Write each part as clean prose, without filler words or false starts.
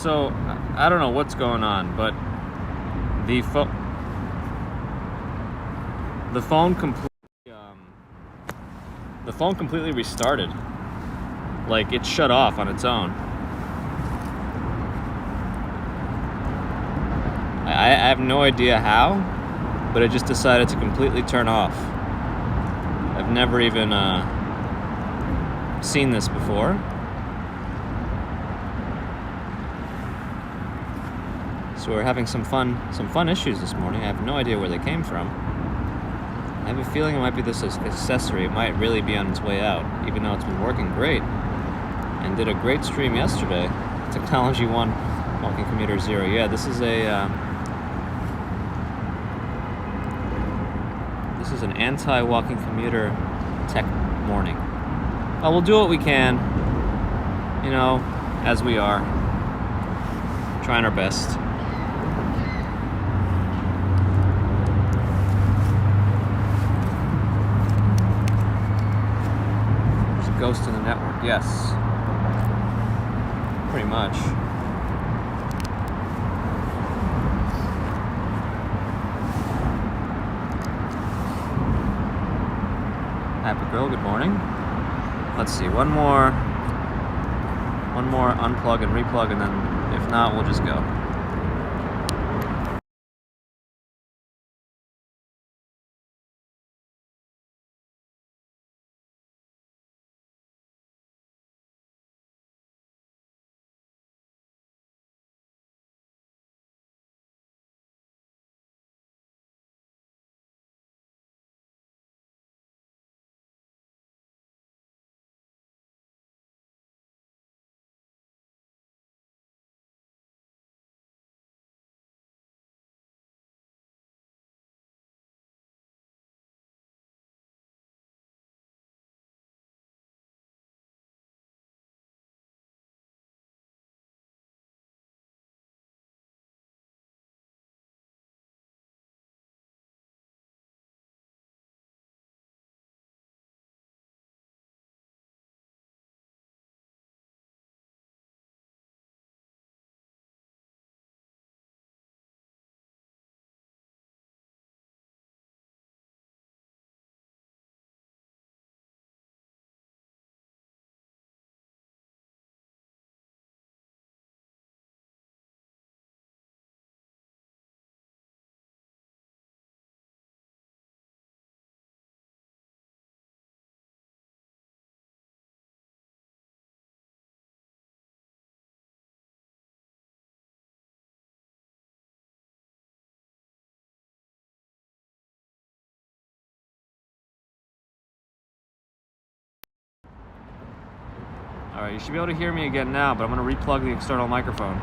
So I don't know what's going on, but the phone completely restarted. Like, it shut off on its own. I have no idea how, but it just decided to completely turn off. I've never even seen this before. So we're having some fun issues this morning. I have no idea where they came from. I have a feeling it might be this accessory. It might really be on its way out, even though it's been working great and did a great stream yesterday. Technology 1, Walking Commuter 0. Yeah, this is an anti-walking commuter tech morning. Well, we'll do what we can, as we are, trying our best. There's a ghost in the network, yes. Pretty much. Happy Girl, good morning. Let's see, one more unplug and replug, and then if not, we'll just go. Alright, you should be able to hear me again now, but I'm going to replug the external microphone.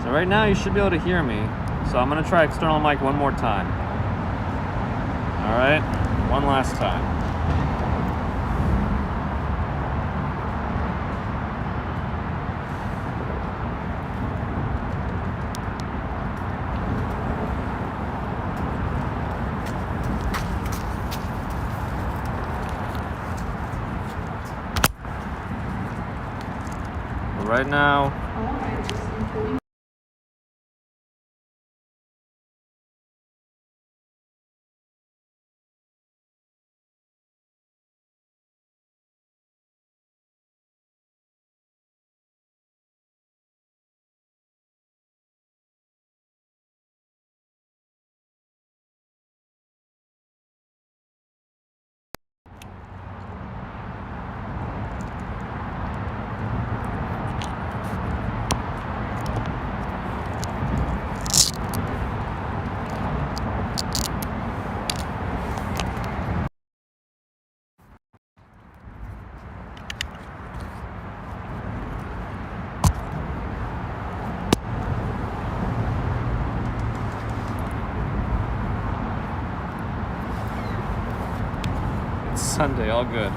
So right now you should be able to hear me. So I'm gonna try external mic one more time. All right, one last time. Right now, it's Sunday, all good.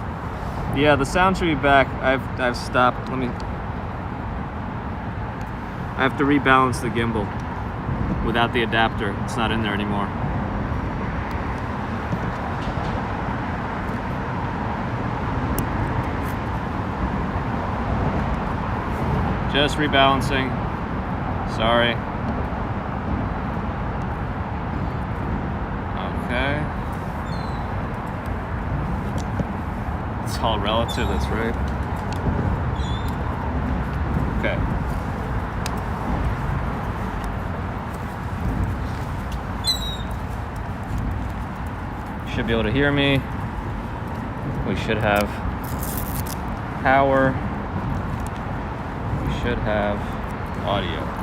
Yeah, the sound should be back. I've stopped. I have to rebalance the gimbal without the adapter. It's not in there anymore. Just rebalancing. Sorry. Okay. It's all relative, that's right. Okay. Should be able to hear me. We should have power. We should have audio.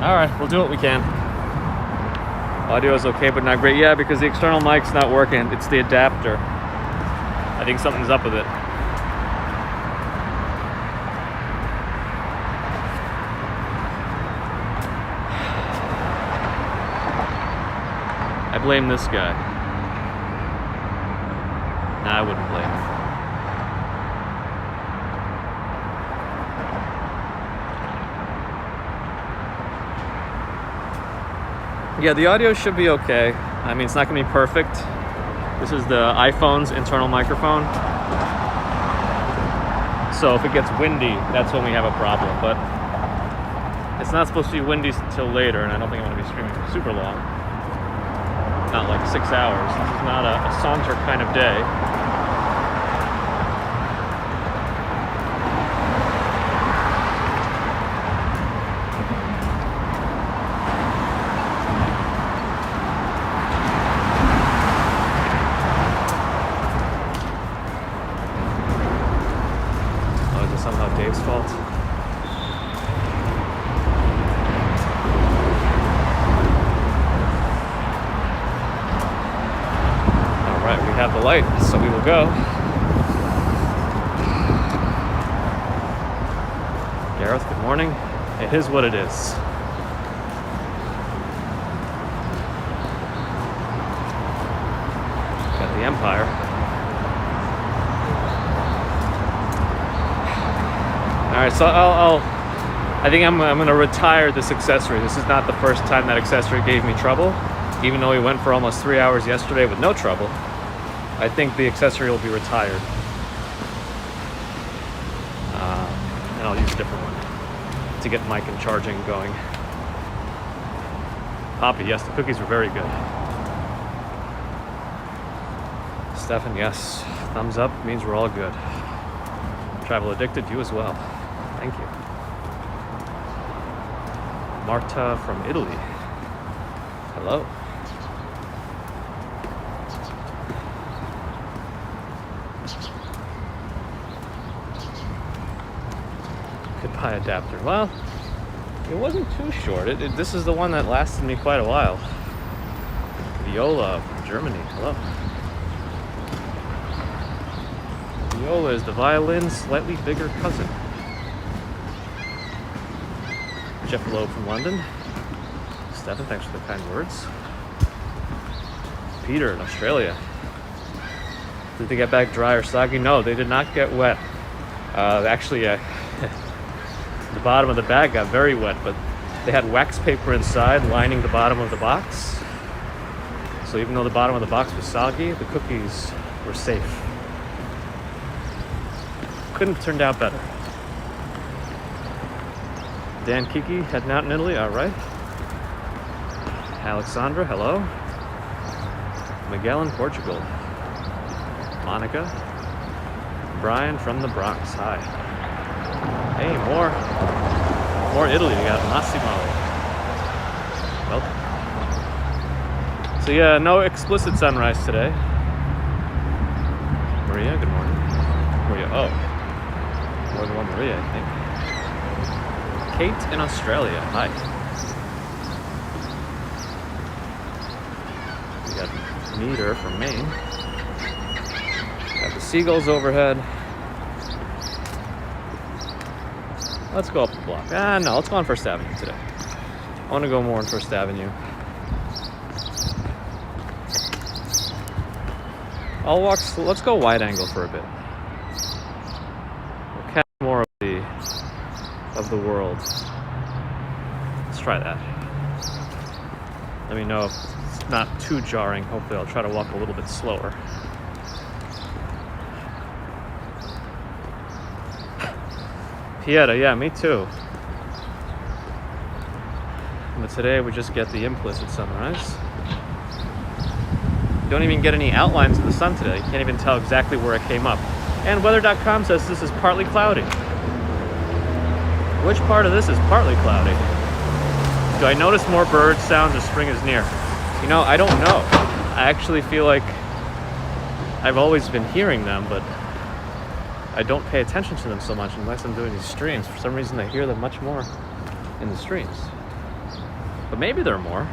All right, we'll do what we can. Audio is okay, but not great. Yeah, because the external mic's not working. It's the adapter. I think something's up with it. I blame this guy. Nah, I wouldn't blame him. Yeah, the audio should be okay. I mean, it's not gonna be perfect. This is the iPhone's internal microphone. So if it gets windy, that's when we have a problem. But it's not supposed to be windy until later, and I don't think I'm gonna be streaming super long. Not like 6 hours. This is not a saunter kind of day. Somehow Dave's fault. All right, we have the light, so we will go. Gareth, good morning. It is what it is. Got the Empire. All right, so I think I'm gonna retire this accessory. This is not the first time that accessory gave me trouble. Even though we went for almost 3 hours yesterday with no trouble, I think the accessory will be retired. And I'll use a different one to get mic and charging going. Poppy, yes, the cookies were very good. Stefan, yes, thumbs up means we're all good. Travel addicted, you as well. Thank you. Marta from Italy. Hello. high adapter. Well, it wasn't too short. This is the one that lasted me quite a while. Viola from Germany. Hello. Viola is the violin's slightly bigger cousin. Jeff Lowe from London. Stephen, thanks for the kind words. Peter in Australia. Did they get back dry or soggy? No, they did not get wet. Actually, the bottom of the bag got very wet, but they had wax paper inside lining the bottom of the box. So even though the bottom of the box was soggy, the cookies were safe. Couldn't have turned out better. Dan Kiki heading out in Italy, all right. Alexandra, hello. Miguel in Portugal. Monica. Brian from the Bronx, hi. Hey, more Italy. We got Massimo. Welcome. So yeah, no explicit sunrise today. Maria, good morning. Maria, oh. More than one Maria, I think. Kate in Australia, hi. We got Meter from Maine. Got the seagulls overhead. Let's go up the block. No, let's go on First Avenue today. I want to go more on First Avenue. I'll walk. Let's go wide angle for a bit. We'll catch more of the world. Let's try that. Let me know if it's not too jarring. Hopefully, I'll try to walk a little bit slower. Pieta, yeah, me too. But today we just get the implicit sunrise. You don't even get any outlines of the sun today. You can't even tell exactly where it came up. And weather.com says this is partly cloudy. Which part of this is partly cloudy? Do I notice more bird sounds or spring is near? You know, I don't know. I actually feel like I've always been hearing them, but I don't pay attention to them so much unless I'm doing these streams. For some reason, I hear them much more in the streams. But maybe there are more.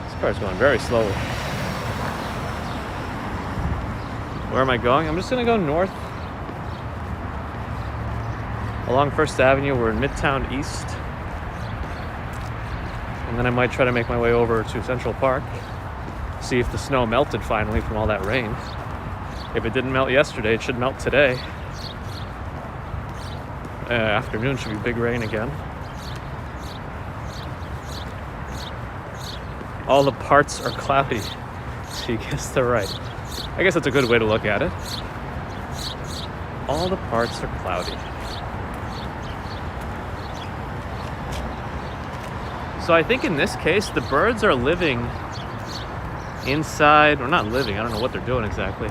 This car's going very slowly. Where am I going? I'm just going to go north. Along First Avenue, we're in Midtown East. And then I might try to make my way over to Central Park. See if the snow melted finally from all that rain. If it didn't melt yesterday, it should melt today. Afternoon should be big rain again. All the parts are cloudy. So you guess they're right. I guess that's a good way to look at it. All the parts are cloudy. So I think in this case, the birds are living inside, or not living, I don't know what they're doing exactly.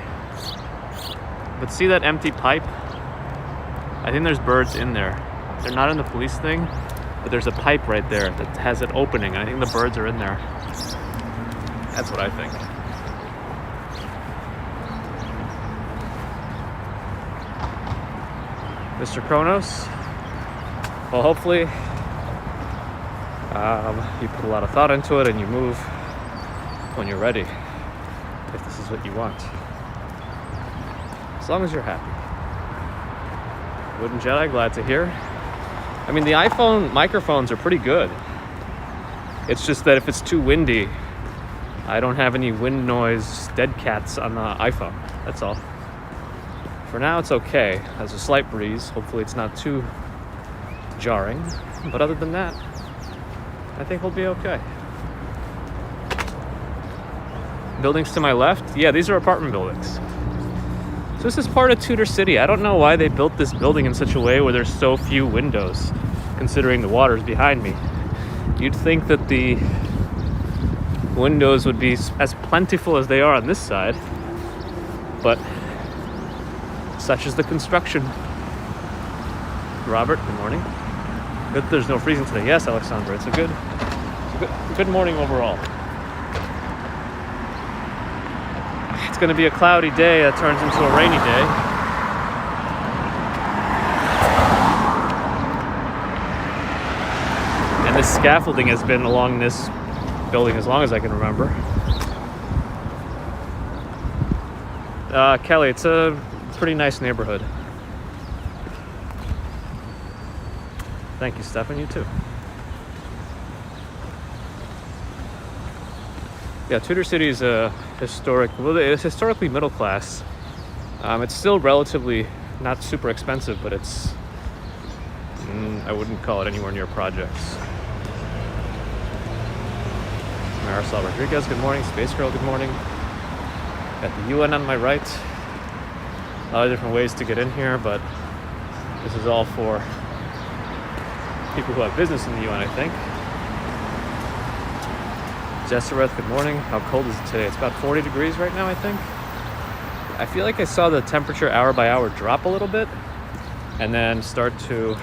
But see that empty pipe? I think there's birds in there. They're not in the police thing, but there's a pipe right there that has an opening, and I think the birds are in there. That's what I think. Mr. Kronos, well, hopefully you put a lot of thought into it and you move when you're ready, if this is what you want. As long as you're happy. Wooden Jedi, glad to hear. I mean, the iPhone microphones are pretty good. It's just that if it's too windy, I don't have any wind noise dead cats on the iPhone. That's all. For now, it's okay. There's a slight breeze. Hopefully it's not too jarring. But other than that, I think we'll be okay. Buildings to my left? Yeah, these are apartment buildings. So this is part of Tudor City. I don't know why they built this building in such a way where there's so few windows, considering the water's behind me. You'd think that the windows would be as plentiful as they are on this side, but such is the construction. Robert, good morning. Good there's no freezing today. Yes, Alexandra, it's a good morning overall. It's going to be a cloudy day that turns into a rainy day. This scaffolding has been along this building as long as I can remember. Kelly, it's a pretty nice neighborhood. Thank you, Stefan. You too. Yeah, Tudor City is it's historically middle class. It's still relatively not super expensive, but it's, I wouldn't call it anywhere near projects. Marisol Rodriguez, good morning. Space Girl, good morning. Got the UN on my right. A lot of different ways to get in here, but this is all for people who have business in the UN, I think. Jessereth, good morning. How cold is it today? It's about 40 degrees right now, I think. I feel like I saw the temperature hour by hour drop a little bit and then start to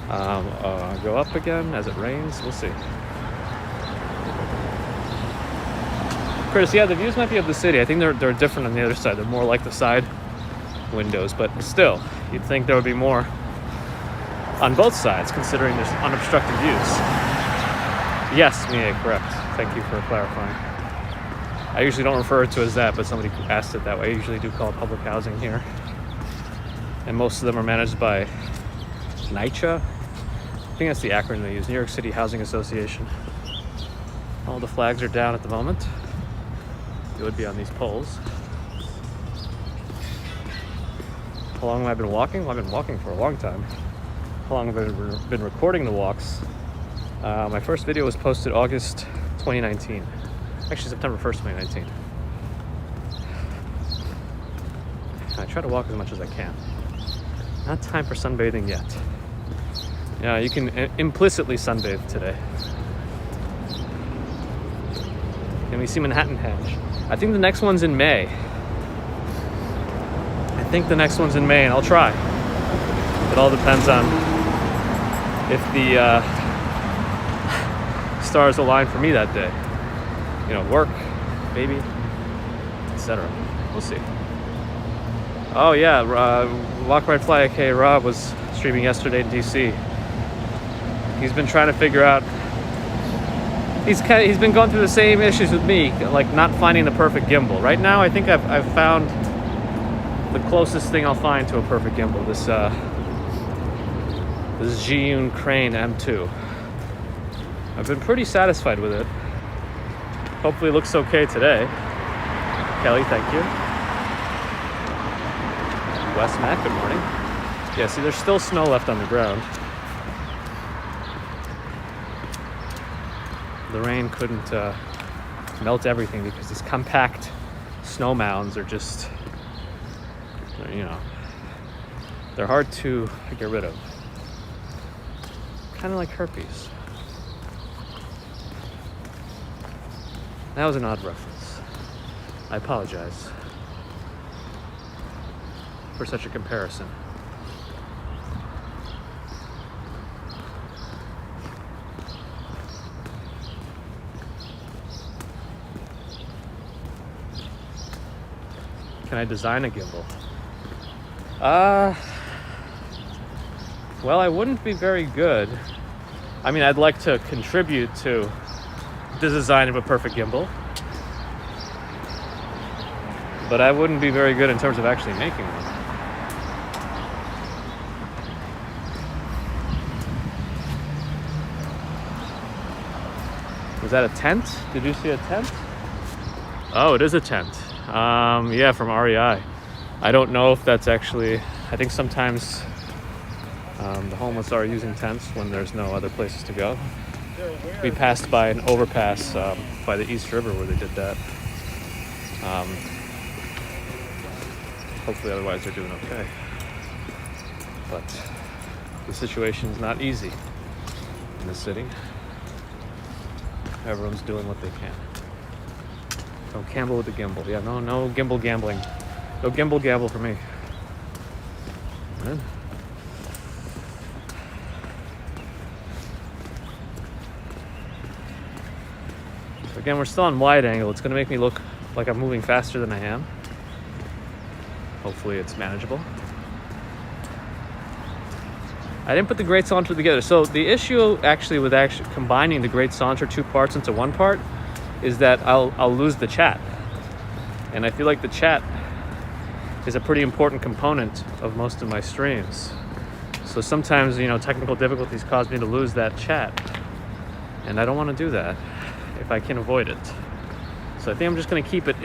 go up again as it rains. We'll see. Curtis, yeah, the views might be of the city. I think they're different on the other side. They're more like the side windows, but still, you'd think there would be more on both sides, considering there's unobstructed views. Yes, Mia, correct. Thank you for clarifying. I usually don't refer to it as that, but somebody asked it that way. I usually do call it public housing here. And most of them are managed by NYCHA. I think that's the acronym they use, New York City Housing Association. All the flags are down at the moment. It would be on these poles. How long have I been walking? Well, I've been walking for a long time. How long have I been recording the walks? My first video was posted August 2019. Actually, September 1st, 2019. I try to walk as much as I can. Not time for sunbathing yet. Yeah, you can implicitly sunbathe today. Can we see Manhattan Henge? I think the next one's in May. And I'll try. It all depends on if the stars align for me that day. You know, work, baby, etc. We'll see. Oh yeah, Walk Ride Fly aka Rob was streaming yesterday in DC. He's been trying to figure out. He's been going through the same issues with me, like not finding the perfect gimbal. Right now, I think I've found the closest thing I'll find to a perfect gimbal. This Zhiyun Crane M2. I've been pretty satisfied with it. Hopefully it looks okay today. Kelly, thank you. Wes Mac, good morning. Yeah, see, there's still snow left on the ground. The rain couldn't melt everything because these compact snow mounds are just, you know, they're hard to get rid of. Kind of like herpes. That was an odd reference. I apologize for such a comparison. Can I design a gimbal? Well, I wouldn't be very good. I mean, I'd like to contribute to the design of a perfect gimbal, but I wouldn't be very good in terms of actually making one. Was that a tent? Did you see a tent? Oh, it is a tent. Yeah, from REI. I don't know if that's actually, I think sometimes the homeless are using tents when there's no other places to go. We passed by an overpass by the East River where they did that. Hopefully otherwise they're doing okay. But the situation is not easy in the city. Everyone's doing what they can. Don't gamble with the gimbal. Yeah, no gimbal gambling. No gimbal gamble for me. Good. So again, we're still on wide angle. It's going to make me look like I'm moving faster than I am. Hopefully it's manageable. I didn't put the Great Saunter together. So the issue actually with combining the Great Saunter 2 parts into 1 part is that I'll lose the chat. And I feel like the chat is a pretty important component of most of my streams. So sometimes, technical difficulties cause me to lose that chat. And I don't want to do that if I can avoid it. So I think I'm just going to keep it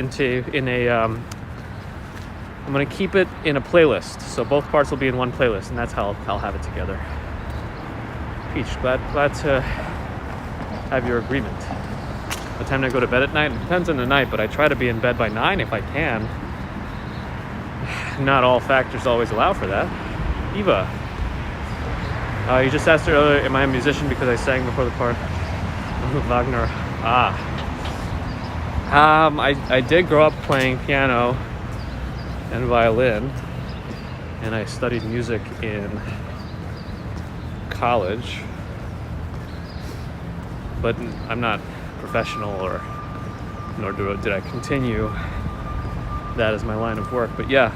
I'm going to keep it in a playlist. So both parts will be in one playlist, and that's how I'll have it together. Peach, glad to have your agreement. What time do I go to bed at night? It depends on the night, but I try to be in bed by 9 if I can. Not all factors always allow for that. Eva, you just asked earlier, am I a musician because I sang before the part? Wagner. I did grow up playing piano and violin, and I studied music in college, but I'm not professional, nor did I continue that as my line of work. But yeah,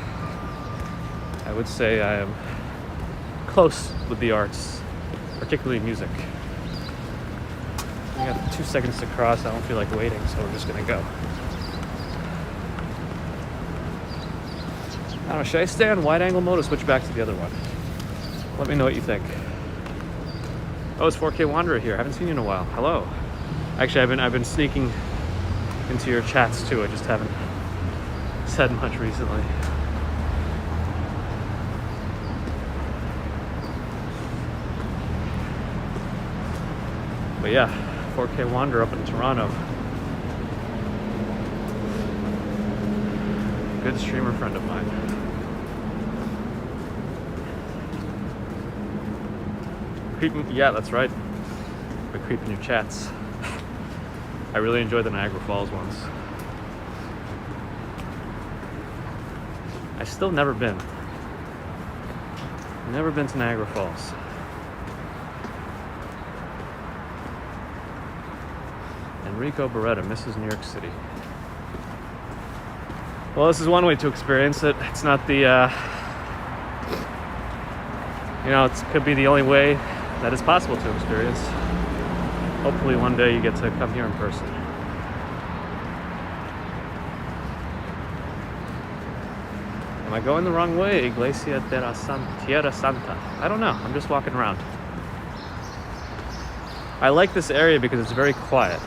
I would say I am close with the arts, particularly music. We got 2 seconds to cross. I don't feel like waiting, so we're just gonna go. I don't know, should I stay on wide angle mode or switch back to the other one? Let me know what you think. Oh, it's 4K Wanderer here. I haven't seen you in a while. Hello. Actually, I've been sneaking into your chats too. I just haven't said much recently. But yeah, 4K Wanderer up in Toronto. Good streamer friend of mine. Yeah, that's right. We're creeping your chats. I really enjoyed the Niagara Falls ones. I've still never been. Never been to Niagara Falls. Enrico Beretta misses New York City. Well, this is one way to experience it. It's not the, it could be the only way that is possible to experience. Hopefully one day you get to come here in person. Am I going the wrong way? Iglesia de la Tierra Santa. I don't know. I'm just walking around. I like this area because it's very quiet.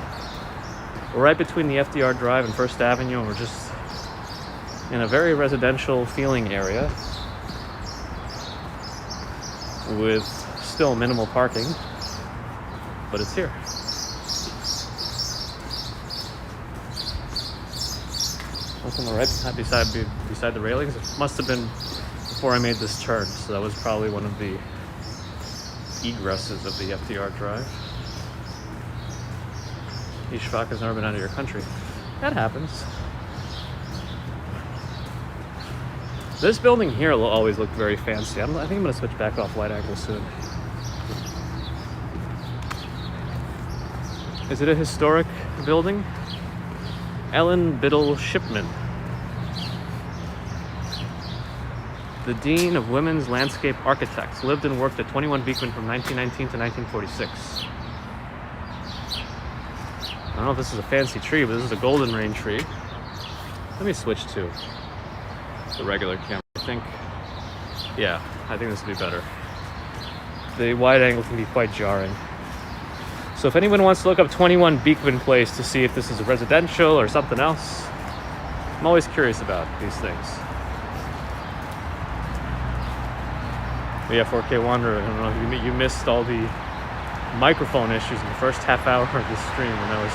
We're right between the FDR Drive and First Avenue, and we're just in a very residential feeling area with still minimal parking, but it's here. What's on the right beside the railings? It must have been before I made this turn, so that was probably one of the egresses of the FDR Drive. Ishfaq has never been out of your country. That happens. This building here will always look very fancy. I think I'm going to switch back off wide angle soon. Is it a historic building? Ellen Biddle Shipman, the Dean of Women's Landscape Architects, lived and worked at 21 Beekman from 1919 to 1946. I don't know if this is a fancy tree, but this is a golden rain tree. Let me switch to the regular camera. I think this will be better. The wide angle can be quite jarring. So if anyone wants to look up 21 Beekman Place to see if this is a residential or something else, I'm always curious about these things. But yeah, 4K Wanderer, I don't know if you missed all the microphone issues in the first half hour of the stream, and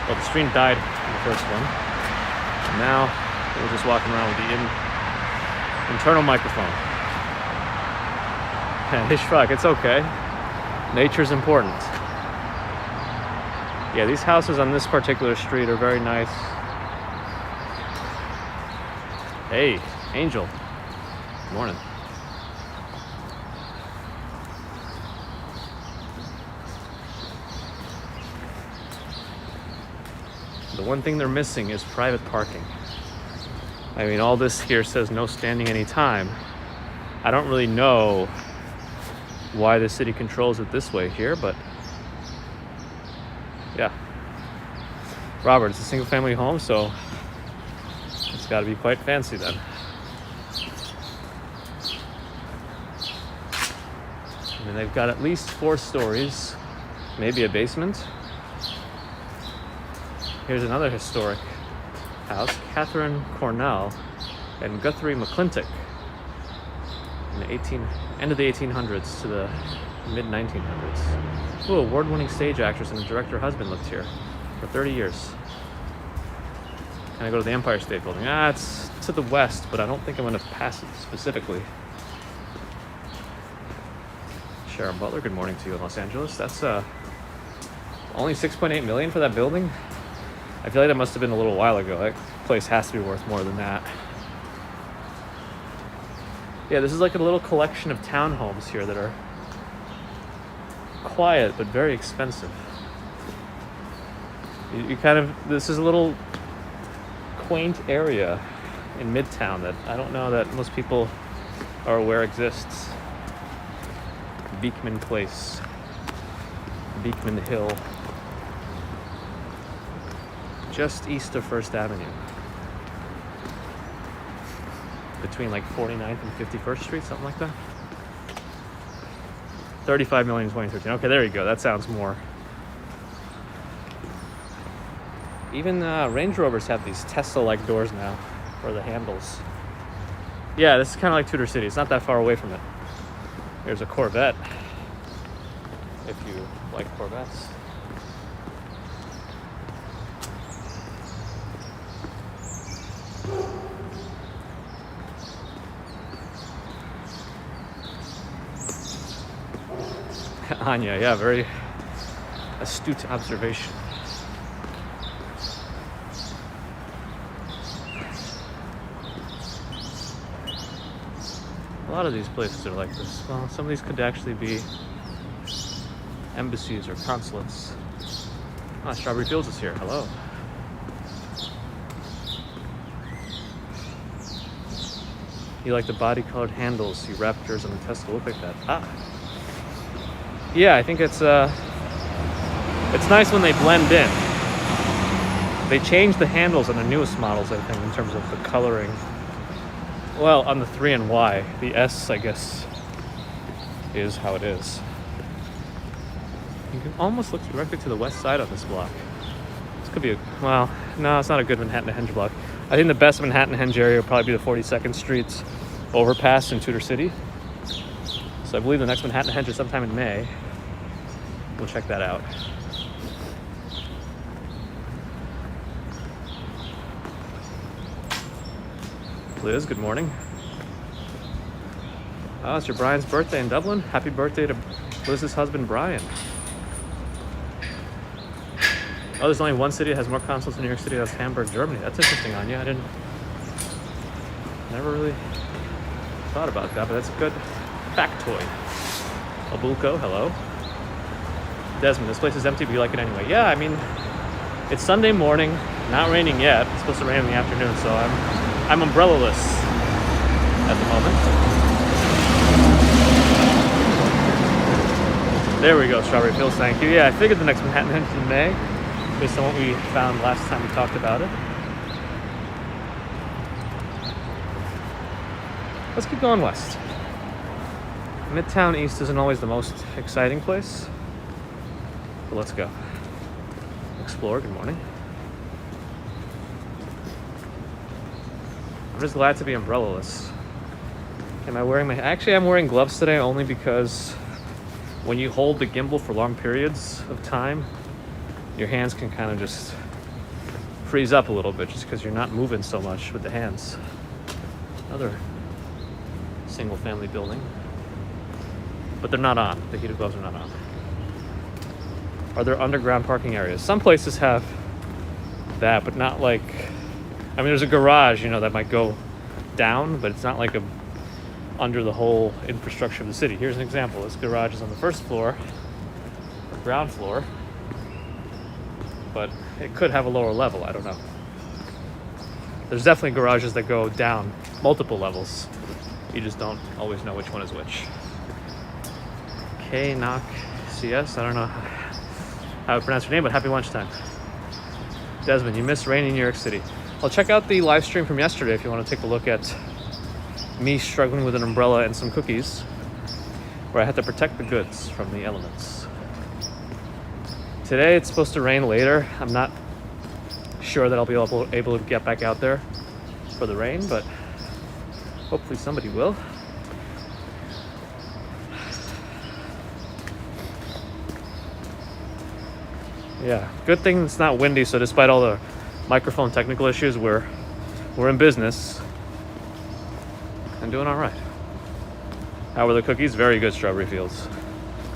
the stream died in the first one. And now we're just walking around with the internal microphone. And Ishfaq, it's okay. Nature's important. Yeah, these houses on this particular street are very nice. Hey, Angel. Good morning. The one thing they're missing is private parking. I mean, all this here says no standing anytime. I don't really know why the city controls it this way here, but yeah. Robert, it's a single family home, so it's got to be quite fancy then. I mean, they've got at least 4 stories, maybe a basement. Here's another historic house, Catherine Cornell and Guthrie McClintock, in the end of the 1800s to the mid 1900s. Ooh, award-winning stage actress and director husband lived here for 30 years. Can I go to the Empire State Building? It's to the west, but I don't think I'm going to pass it specifically. Sharon Butler, good morning to you in Los Angeles. That's only $6.8 million for that building. I feel like that must have been a little while ago. That place has to be worth more than that. Yeah, this is like a little collection of townhomes here that are quiet but very expensive. This is a little quaint area in Midtown that I don't know that most people are aware exists. Beekman Place, Beekman Hill, just east of First Avenue, between like 49th and 51st Street, something like that. 35 million in 2013. Okay, there you go. That sounds more. Even Range Rovers have these Tesla-like doors now for the handles. Yeah, this is kind of like Tudor City. It's not that far away from it. There's a Corvette, if you like Corvettes. Anya, yeah, very astute observation. A lot of these places are like this. Well, some of these could actually be embassies or consulates. Strawberry Fields is here. Hello. You like the body-colored handles? You Raptors on the Tesla look like that. Yeah, I think it's nice when they blend in. They change the handles on the newest models, I think, in terms of the coloring. Well, on the 3 and Y, the S, I guess, is how it is. You can almost look directly to the west side of this block. This could be no, it's not a good Manhattan-Henge block. I think the best Manhattan-Henge area would probably be the 42nd Street overpass in Tudor City. So I believe the next Manhattan-Henge is sometime in May. We'll check that out. Liz, good morning. Oh, it's your Brian's birthday in Dublin. Happy birthday to Liz's husband, Bryant. Oh, there's only one city that has more consulates in New York City. That's Hamburg, Germany. That's interesting, Anya. Never really thought about that, but that's a good factoid. Abulco, hello. Desmond, this place is empty, but you like it anyway. Yeah, I mean, it's Sunday morning, not raining yet. It's supposed to rain in the afternoon, so I'm umbrella-less at the moment. There we go, Strawberry Fields, thank you. Yeah, I figured the next Manhattan is in May, based on what we found last time we talked about it. Let's keep going west. Midtown East isn't always the most exciting place, but let's go. Explore, good morning. I'm just glad to be umbrella-less. Am I wearing Actually, I'm wearing gloves today only because when you hold the gimbal for long periods of time, your hands can kind of just freeze up a little bit just because you're not moving so much with the hands. Another single-family building. But they're not on. The heated gloves are not on. Are there underground parking areas? Some places have that, but not like... I mean, there's a garage, that might go down, but it's not like under the whole infrastructure of the city. Here's an example. This garage is on the first floor, or ground floor, but it could have a lower level. I don't know. There's definitely garages that go down multiple levels. You just don't always know which one is which. K Knock CS. I don't know how to pronounce your name, but happy lunchtime. Desmond, you missed rain in New York City. Well, check out the live stream from yesterday if you want to take a look at me struggling with an umbrella and some cookies, where I had to protect the goods from the elements. Today it's supposed to rain later. I'm not sure that I'll be able to get back out there for the rain, but hopefully somebody will. Yeah, good thing it's not windy, so despite all the microphone technical issues, we're in business and doing all right. How were the cookies? Very good, Strawberry Fields.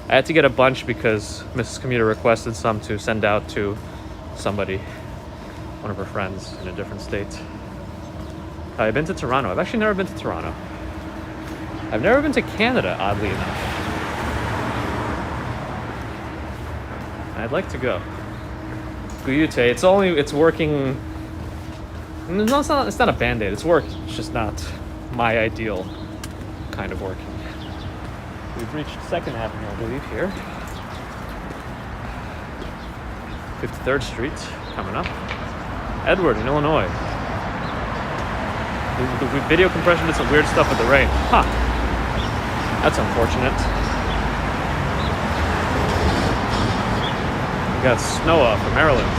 I had to get a bunch because Mrs. Commuter requested some to send out to somebody, one of her friends in a different state. I've been to Toronto. I've actually never been to Toronto. I've never been to Canada, oddly enough. I'd like to go. Guyute, it's working. No, it's not a band-aid. It's working. It's just not my ideal kind of working. We've reached 2nd Avenue, I believe, here. 53rd Street, coming up. Edward in Illinois. The video compression did some weird stuff with the rain. Huh. That's unfortunate. We got snow off from Maryland.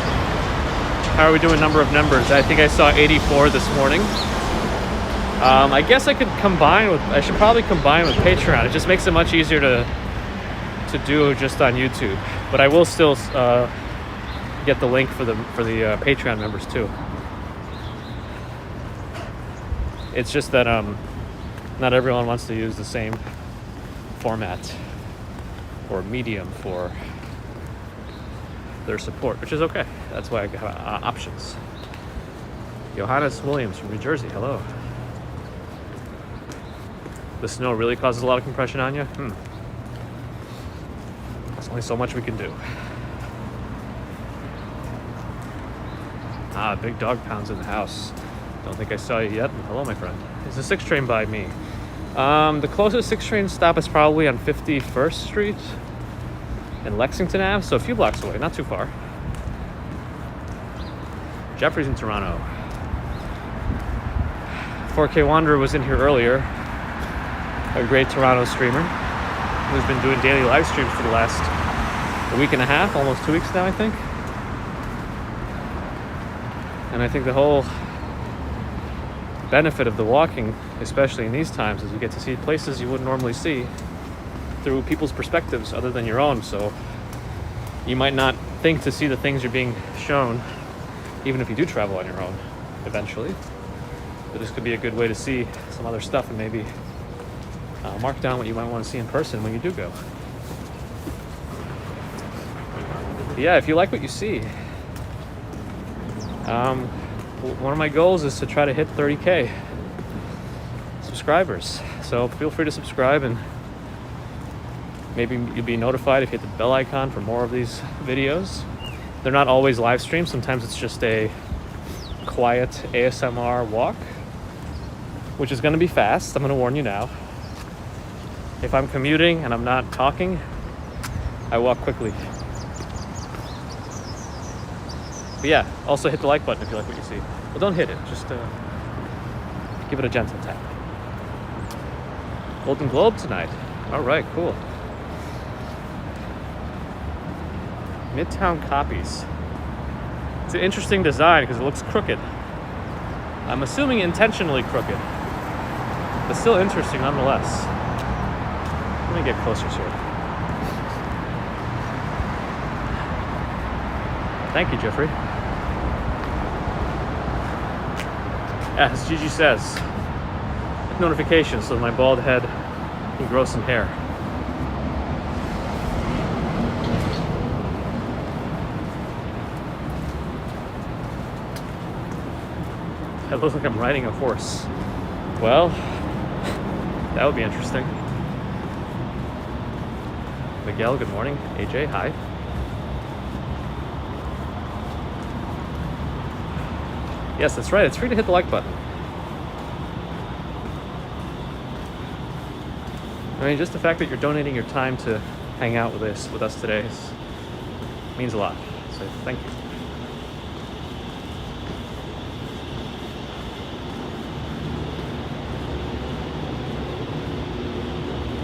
How are we doing number of numbers? I think I saw 84 this morning. I guess I should probably combine with Patreon. It just makes it much easier to do just on YouTube. But I will still get the link for the Patreon members too. It's just that not everyone wants to use the same format or medium for their support, which is okay. That's why I have options. Johannes Williams from New Jersey, hello. The snow really causes a lot of compression on you? There's only so much we can do. Big dog pounds in the house. Don't think I saw you yet. Hello, my friend. Is the 6 train by me? The closest 6 train stop is probably on 51st Street in Lexington Ave, so a few blocks away, not too far. Jeffrey's in Toronto. 4K Wanderer was in here earlier. A great Toronto streamer who's been doing daily live streams for the last week and a half, almost 2 weeks now, I think. And I think the whole benefit of the walking, especially in these times, is you get to see places you wouldn't normally see through people's perspectives other than your own. So you might not think to see the things you're being shown, even if you do travel on your own eventually. But this could be a good way to see some other stuff and maybe mark down what you might want to see in person when you do go. But yeah, if you like what you see, one of my goals is to try to hit 30K subscribers. So feel free to subscribe, and maybe you'll be notified if you hit the bell icon for more of these videos. They're not always live streams. Sometimes it's just a quiet ASMR walk, which is going to be fast. I'm going to warn you now. If I'm commuting and I'm not talking, I walk quickly. But yeah, also hit the like button if you like what you see. Well, don't hit it, just give it a gentle tap. Golden Globe tonight. All right, cool. Midtown Copies. It's an interesting design because it looks crooked. I'm assuming intentionally crooked, but still interesting nonetheless. Let me get closer to it. Thank you, Jeffrey. As Gigi says, notifications so my bald head can grow some hair. It looks like I'm riding a horse. Well, that would be interesting. Miguel, good morning. AJ, hi. Yes, that's right. It's free to hit the like button. I mean, just the fact that you're donating your time to hang out with us today. It means a lot. So thank you.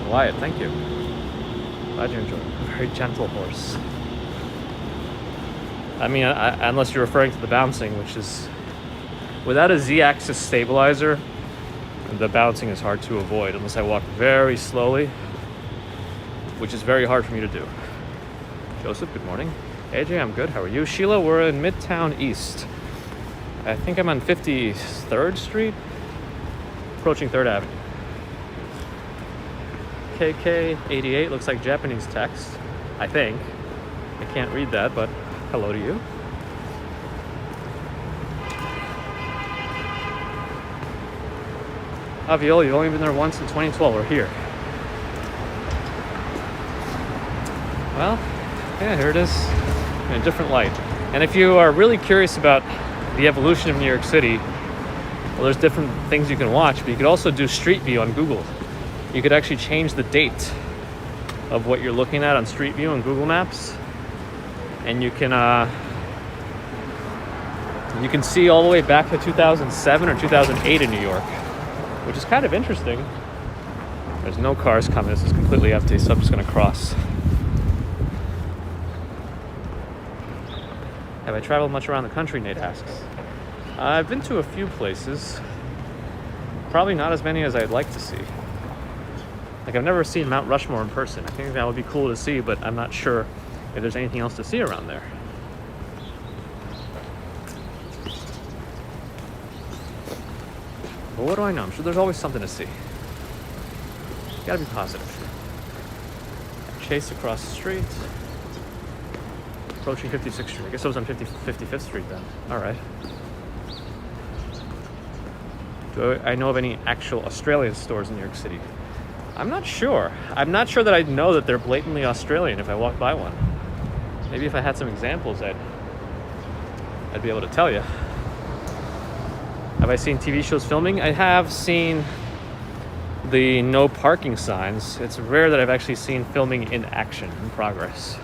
Wyatt, thank you. Glad you enjoyed it. A very gentle horse. I mean, unless you're referring to the bouncing, which is without a Z-axis stabilizer, the bouncing is hard to avoid unless I walk very slowly, which is very hard for me to do. Joseph, good morning. AJ, I'm good. How are you? Sheila, we're in Midtown East. I think I'm on 53rd Street, approaching 3rd Avenue. KK88 looks like Japanese text, I think. I can't read that, but hello to you. Aviol, you've only been there once in 2012. We're here. Well, yeah, here it is in a different light. And if you are really curious about the evolution of New York City, well, there's different things you can watch, but you could also do Street View on Google. You could actually change the date of what you're looking at on Street View on Google Maps, and you can see all the way back to 2007 or 2008 in New York, which is kind of interesting. There's no cars coming. This is completely empty, so I'm just going to cross. Have I traveled much around the country, Nate asks. I've been to a few places. Probably not as many as I'd like to see. Like, I've never seen Mount Rushmore in person. I think that would be cool to see, but I'm not sure if there's anything else to see around there. But what do I know? I'm sure there's always something to see. Gotta be positive. Chase across the street. Approaching 56th Street. I guess I was on 55th Street then. All right. Do I know of any actual Australian stores in New York City? I'm not sure. I'm not sure that I know that they're blatantly Australian if I walk by one. Maybe if I had some examples, I'd be able to tell you. Have I seen TV shows filming? I have seen the no parking signs. It's rare that I've actually seen filming in action, in progress.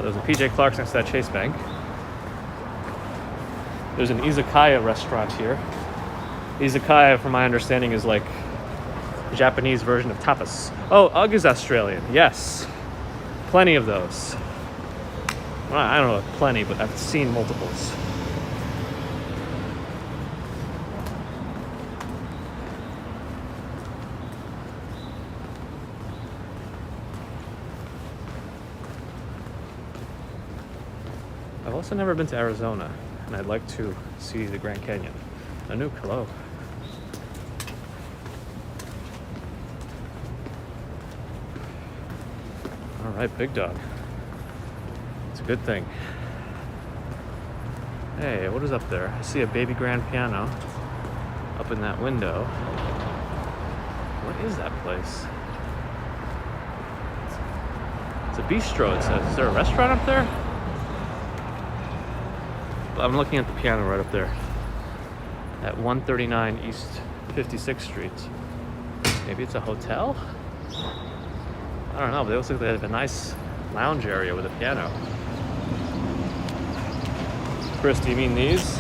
There's a PJ Clark's next to that Chase Bank. There's an izakaya restaurant here. Izakaya, from my understanding, is like a Japanese version of tapas. Oh, UGG is Australian. Yes. Plenty of those. Well, I don't know if plenty, but I've seen multiples. I've also never been to Arizona, and I'd like to see the Grand Canyon. Anouk, hello. All right, big dog. It's a good thing. Hey, what is up there? I see a baby grand piano up in that window. What is that place? It's a bistro, it says. Is there a restaurant up there? I'm looking at the piano right up there at 139 East 56th Street. Maybe it's a hotel? I don't know, but it looks like they have a nice lounge area with a piano. Chris, do you mean these?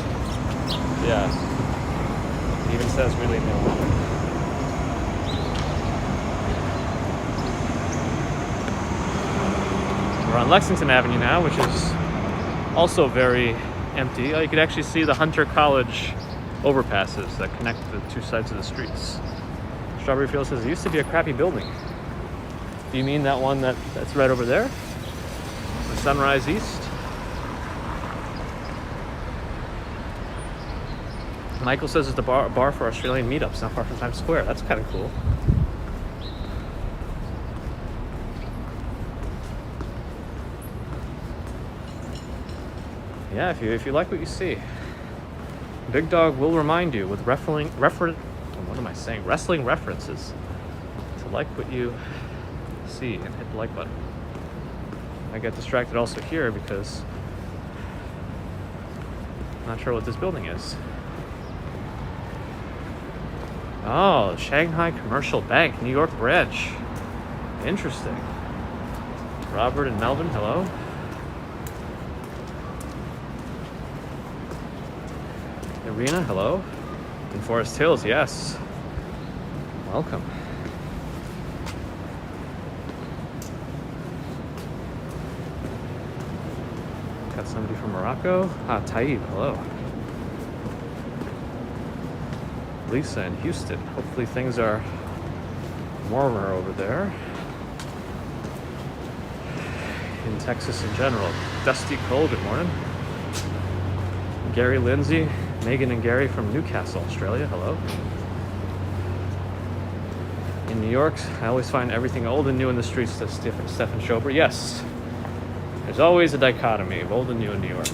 Yeah. It even says really no. We're on Lexington Avenue now, which is also very empty. Oh, you could actually see the Hunter College overpasses that connect the two sides of the streets. Strawberry Field says it used to be a crappy building. Do you mean that one that's right over there? The Sunrise East? Michael says it's a bar for Australian meetups, not far from Times Square. That's kind of cool. Yeah, if you like what you see, Big Dog will remind you with wrestling references to like what you see and hit the like button. I get distracted also here because I'm not sure what this building is. Oh, Shanghai Commercial Bank, New York branch. Interesting. Robert and Melvin, hello. Irina, hello. In Forest Hills, yes. Welcome. Got somebody from Morocco. Taib, hello. Lisa in Houston. Hopefully things are warmer over there. In Texas in general. Dusty Cole, good morning. Gary Lindsay, Megan and Gary from Newcastle, Australia, hello. In New York, I always find everything old and new in the streets. That's different. Stephen Schober, yes. There's always a dichotomy of old and new in New York.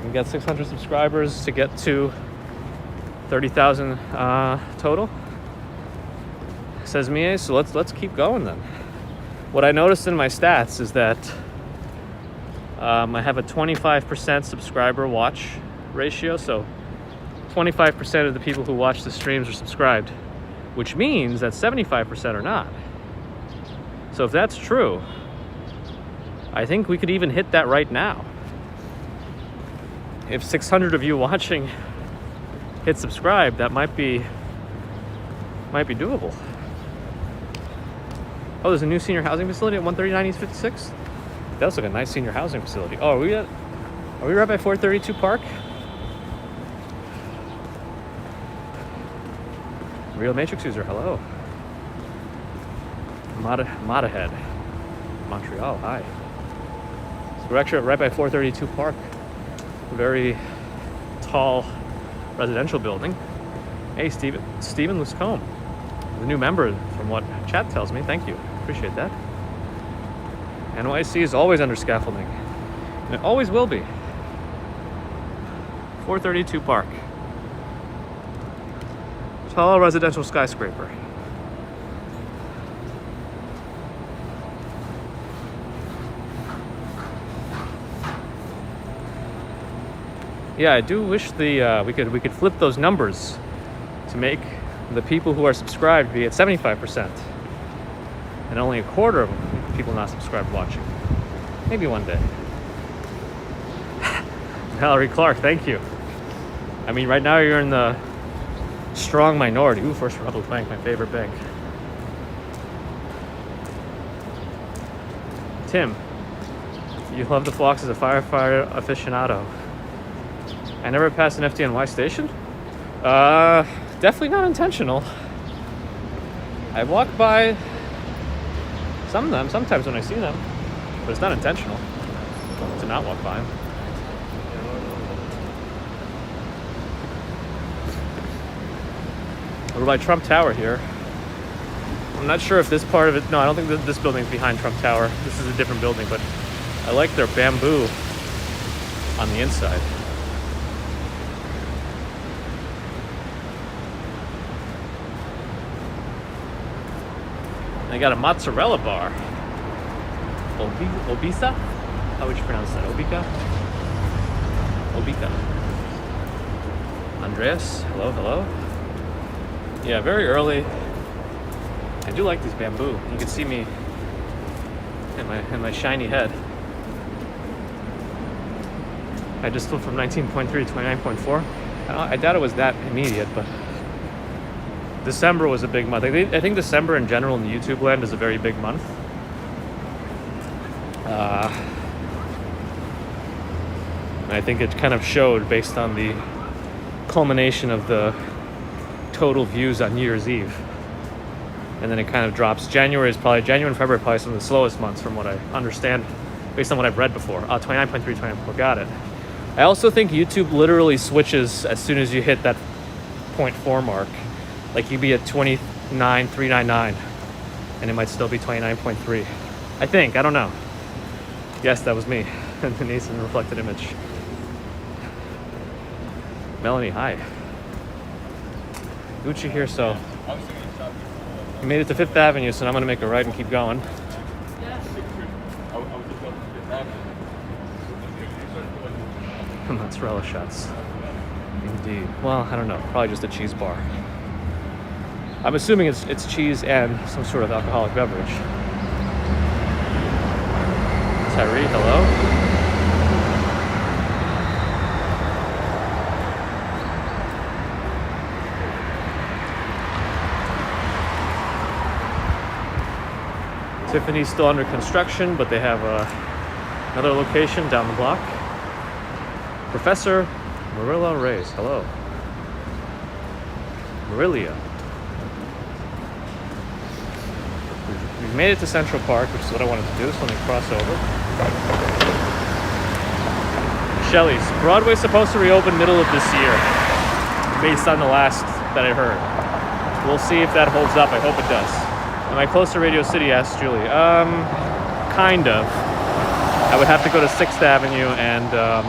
We got 600 subscribers to get to 30,000 total. Says Mie, so let's keep going then. What I noticed in my stats is that I have a 25% subscriber watch ratio, so 25% of the people who watch the streams are subscribed, which means that 75% are not. So if that's true, I think we could even hit that right now. If 600 of you watching hit subscribe, that might be doable. Oh, there's a new senior housing facility at 139 East 56th. That looks like a nice senior housing facility. Oh, are we right by 432 Park? Real Matrix user, hello. Modahead, Montreal, hi. So we're actually right by 432 Park. A very tall residential building. Hey, Steven Luscombe, the new member from what chat tells me. Thank you, appreciate that. NYC is always under scaffolding, and it always will be. 432 Park. Tall residential skyscraper. Yeah, I do wish we could flip those numbers to make the people who are subscribed be at 75%, and only a quarter of people not subscribed watching. Maybe one day. Valerie Clark, thank you. I mean, right now you're in the strong minority. Ooh, First Republic Bank, my favorite bank. Tim, you love the Fox as a firefighter aficionado. I never passed an FDNY station? Definitely not intentional. I walk by some of them, sometimes when I see them, but it's not intentional to not walk by them. We're by Trump Tower here. I'm not sure if this part of it, no, I don't think that this building's behind Trump Tower. This is a different building, but I like their bamboo on the inside. They got a mozzarella bar. Obisa? How would you pronounce that? Obika? Obika. Andreas, hello. Yeah, very early. I do like these bamboo. You can see me in my shiny head. I just flipped from 19.3 to 29.4. I doubt it was that immediate, but December was a big month. I think December in general in the YouTube land is a very big month. And I think it kind of showed based on the culmination of the total views on New Year's Eve. And then it kind of drops. January and February are probably some of the slowest months from what I understand, based on what I've read before. 29.3, 29.4, got it. I also think YouTube literally switches as soon as you hit that 0.4 mark. Like you'd be at 29,399 and it might still be 29.3. I think, I don't know. Yes, that was me. Denise in the reflected image. Melanie, hi. Gucci here, so we made it to Fifth Avenue, so now I'm gonna make a right and keep going. Mozzarella shots. Indeed. Well, I don't know. Probably just a cheese bar. I'm assuming it's cheese and some sort of alcoholic beverage. Tyree, hello? Tiffany's still under construction, but they have another location down the block. Professor Marilla Reyes, hello. Marilia. We've made it to Central Park, which is what I wanted to do, so let me cross over. Shelley's. Broadway's supposed to reopen middle of this year, based on the last that I heard. We'll see if that holds up. I hope it does. Am I close to Radio City? Asked Julie. Kind of. I would have to go to 6th Avenue and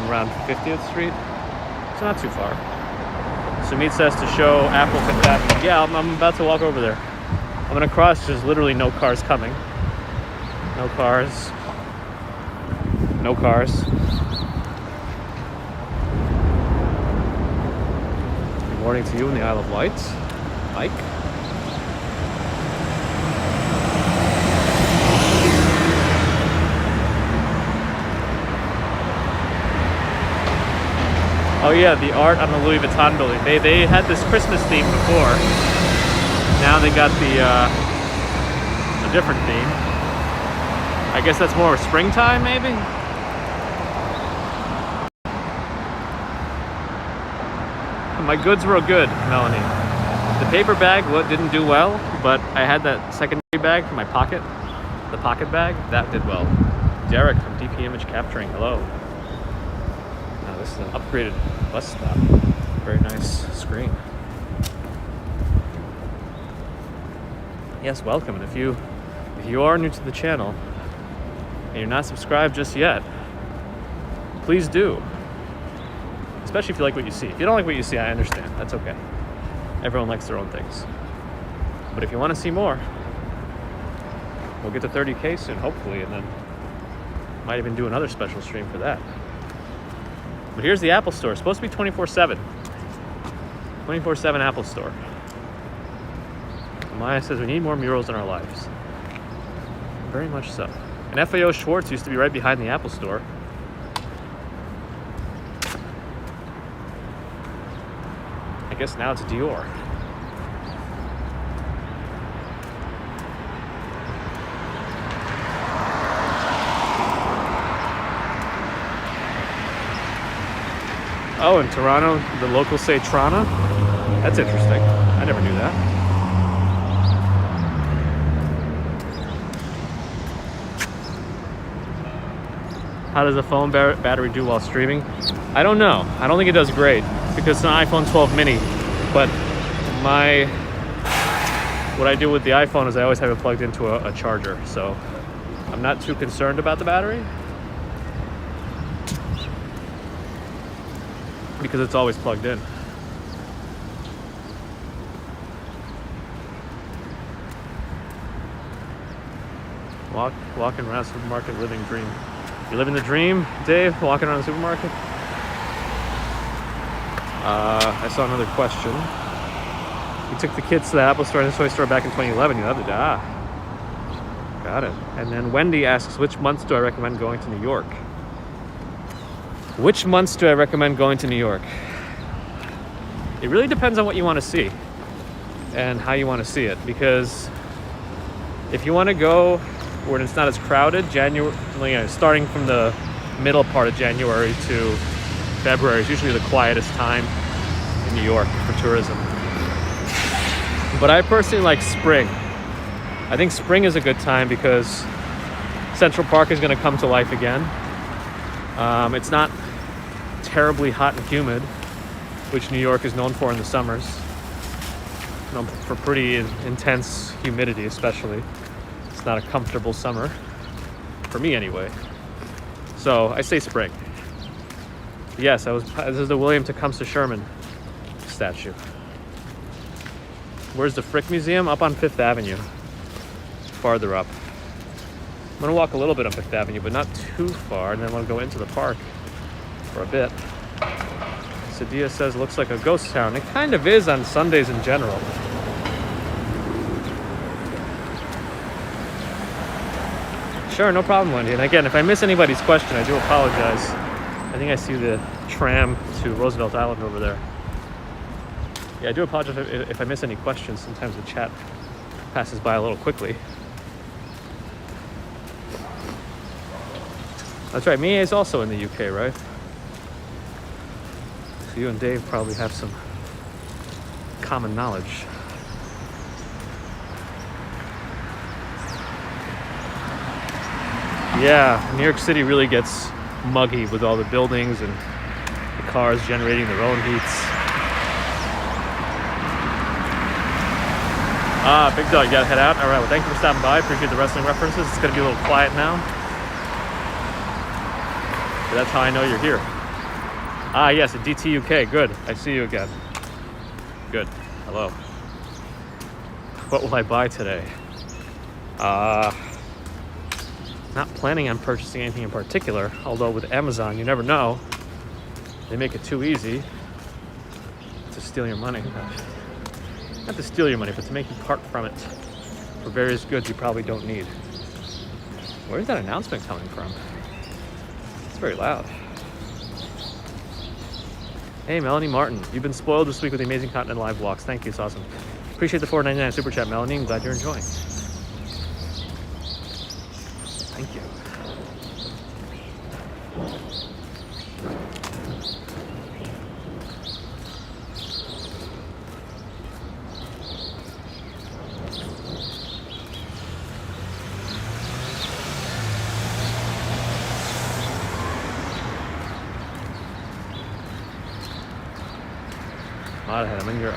around 50th Street. So not too far. Sumit says to show Apple 5th Avenue. Yeah, I'm about to walk over there. I'm gonna cross. There's literally no cars coming. No cars. No cars. Good morning to you in the Isle of Wight, Mike. Oh yeah, the art on the Louis Vuitton building. They had this Christmas theme before. Now they got a different theme. I guess that's more springtime, maybe? My goods were good, Melanie. The paper bag didn't do well, but I had that secondary bag for my pocket. The pocket bag, that did well. Derek from DP Image Capturing, hello. Now this is an upgraded bus stop. Very nice screen. Yes, welcome. And if you are new to the channel and you're not subscribed just yet, please do. Especially if you like what you see. If you don't like what you see, I understand. That's okay. Everyone likes their own things. But if you want to see more, we'll get to 30K soon, hopefully, and then might even do another special stream for that. But here's the Apple Store. It's supposed to be 24/7. 24/7 Apple Store. Maya says we need more murals in our lives. Very much so. And FAO Schwartz used to be right behind the Apple Store. I guess now it's Dior. Oh, in Toronto, the locals say Trana? That's interesting. I never knew that. How does a phone battery do while streaming? I don't know. I don't think it does great because it's an iPhone 12 mini. But what I do with the iPhone is I always have it plugged into a charger. So I'm not too concerned about the battery because it's always plugged in. Walking around the supermarket, living dream. You living the dream, Dave? Walking around the supermarket? I saw another question. You took the kids to the Apple Store and the toy store back in 2011. You loved it. Got it. And then Wendy asks, which months do I recommend going to New York? Which months do I recommend going to New York? It really depends on what you want to see and how you want to see it. Because if you want to go where it's not as crowded, starting from the middle part of January to February is usually the quietest time in New York for tourism. But I personally like spring. I think spring is a good time because Central Park is going to come to life again. It's not terribly hot and humid, which New York is known for in the summers. For pretty intense humidity, especially. It's not a comfortable summer, for me anyway. So I say spring. Yes, this is the William Tecumseh Sherman statue. Where's the Frick Museum? Up on 5th Avenue. Farther up. I'm gonna walk a little bit on 5th Avenue, but not too far, and then I'm gonna go into the park for a bit. Sadia says, looks like a ghost town. It kind of is on Sundays in general. Sure, no problem, Wendy. And again, if I miss anybody's question, I do apologize. I think I see the tram to Roosevelt Island over there. Yeah, I do apologize if I miss any questions. Sometimes the chat passes by a little quickly. That's right, Mia is also in the UK, right? So you and Dave probably have some common knowledge. Yeah, New York City really gets muggy with all the buildings and the cars generating their own heats. Big dog, you gotta head out. All right, well, thank you for stopping by. Appreciate the wrestling references. It's gonna be a little quiet now. But that's how I know you're here. Yes, at DTUK. Good. I see you again. Good. Hello. What will I buy today? Not planning on purchasing anything in particular, although with Amazon, you never know. They make it too easy to steal your money. Not to steal your money, but to make you part from it for various goods you probably don't need. Where's that announcement coming from? It's very loud. Hey, Melanie Martin. You've been spoiled this week with the Amazing Continent Live walks. Thank you. It's awesome. Appreciate the $4.99 super chat, Melanie. I'm glad you're enjoying. Thank you.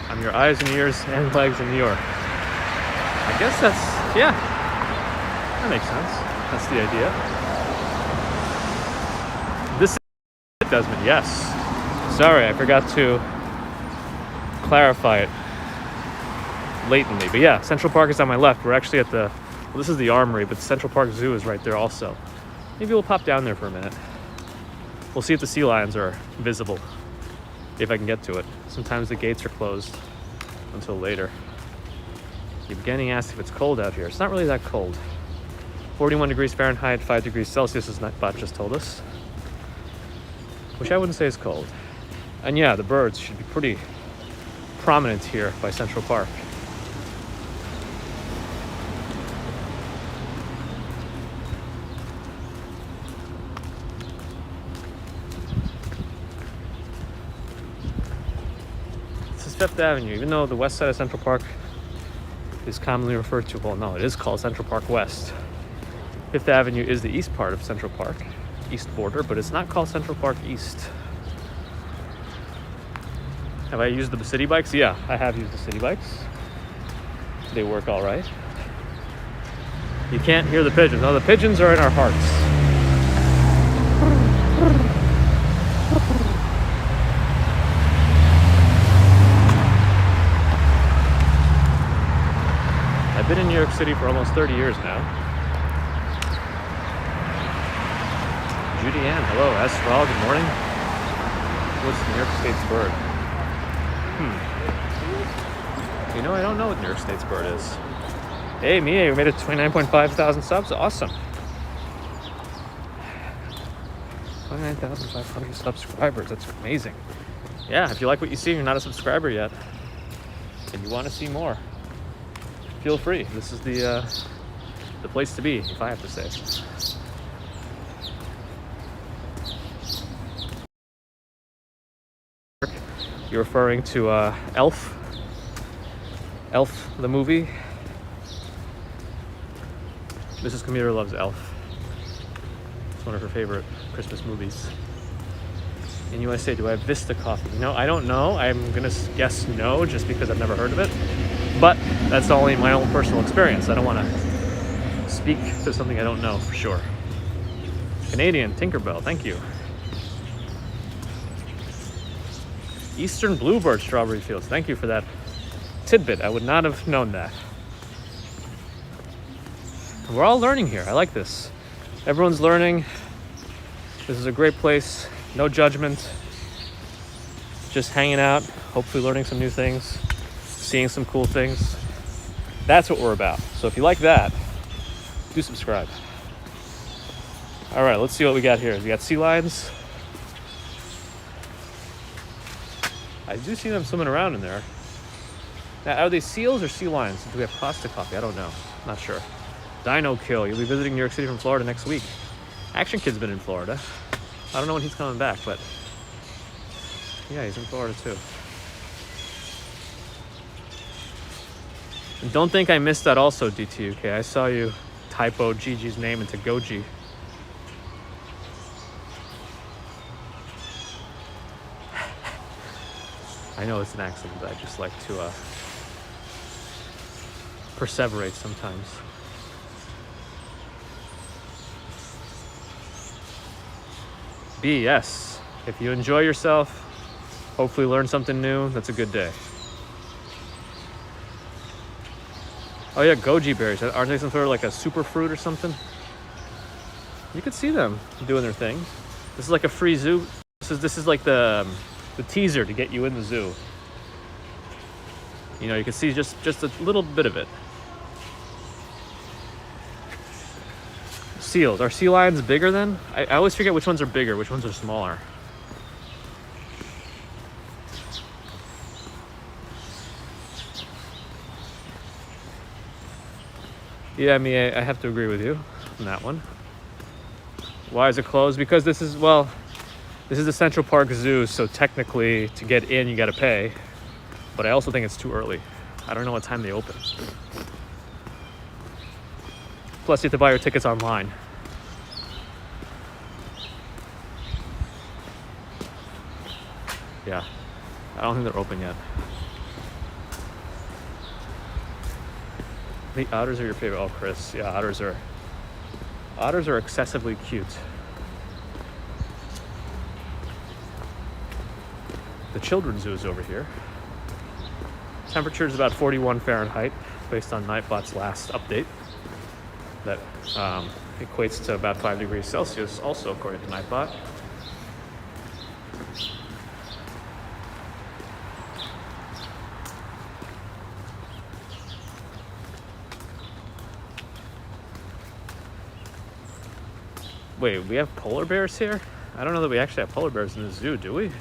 I'm your eyes and ears and legs in New York. I guess that makes sense. That's the idea. This is Desmond, yes. Sorry, I forgot to clarify it latently. But yeah, Central Park is on my left. We're actually at this is the Armory, but Central Park Zoo is right there also. Maybe we'll pop down there for a minute. We'll see if the sea lions are visible, if I can get to it. Sometimes the gates are closed until later. Evgeny asked if it's cold out here. It's not really that cold. 41 degrees Fahrenheit, 5 degrees Celsius, as Nightbot just told us. Which I wouldn't say is cold. And yeah, the birds should be pretty prominent here by Central Park. Fifth Avenue, even though the west side of Central Park is commonly referred to, well, no, it is called Central Park West. Fifth Avenue is the east part of Central Park, east border, but it's not called Central Park East. Have I used the city bikes? Yeah, I have used the city bikes. They work all right. You can't hear the pigeons. No, the pigeons are in our hearts. I've been in New York City for almost 30 years now. Judy Ann, hello. Stroll, good morning. What's New York State's bird? You know, I don't know what New York State's bird is. Hey, Mia, you made it 29.5 thousand subs. Awesome. 29,500 subscribers. That's amazing. Yeah, if you like what you see and you're not a subscriber yet, and you want to see more, feel free. This is the place to be, if I have to say. You're referring to Elf? Elf, the movie? Mrs. Commuter loves Elf. It's one of her favorite Christmas movies. In USA, do I have Vista coffee? You know, I don't know. I'm gonna guess no, just because I've never heard of it. But that's only my own personal experience. I don't want to speak to something I don't know for sure. Canadian Tinkerbell, thank you. Eastern Bluebird Strawberry Fields, thank you for that tidbit. I would not have known that. We're all learning here. I like this. Everyone's learning. This is a great place. No judgment. Just hanging out, hopefully learning some new things, seeing some cool things. That's what we're about. So if you like that, do subscribe. All right, let's see what we got here. We got sea lions. I do see them swimming around in there. Now, are they seals or sea lions? Do we have Costa coffee? I don't know. Not sure. Dino Kill. You'll be visiting New York City from Florida next week. Action Kid's been in Florida. I don't know when he's coming back, but yeah, he's in Florida too. And don't think I missed that also, DTUK. I saw you typo Gigi's name into Goji. I know it's an accident, but I just like to perseverate sometimes. B, yes. If you enjoy yourself, hopefully learn something new, that's a good day. Oh yeah, goji berries. Aren't they some sort of like a superfruit or something? You could see them doing their thing. This is like a free zoo. This is like the teaser to get you in the zoo. You know, you can see just a little bit of it. Seals. Are sea lions bigger then? I always forget which ones are bigger, which ones are smaller. Yeah, I mean, I have to agree with you on that one. Why is it closed? Because this is the Central Park Zoo, so technically to get in you gotta pay. But I also think it's too early. I don't know what time they open. Plus you have to buy your tickets online. Yeah, I don't think they're open yet. The otters are your favorite. Oh, Chris. Yeah, otters are excessively cute. The children's zoo is over here. Temperature is about 41 Fahrenheit, based on Nightbot's last update. That equates to about 5 degrees Celsius, also according to Nightbot. Wait, we have polar bears here? I don't know that we actually have polar bears in the zoo, do we?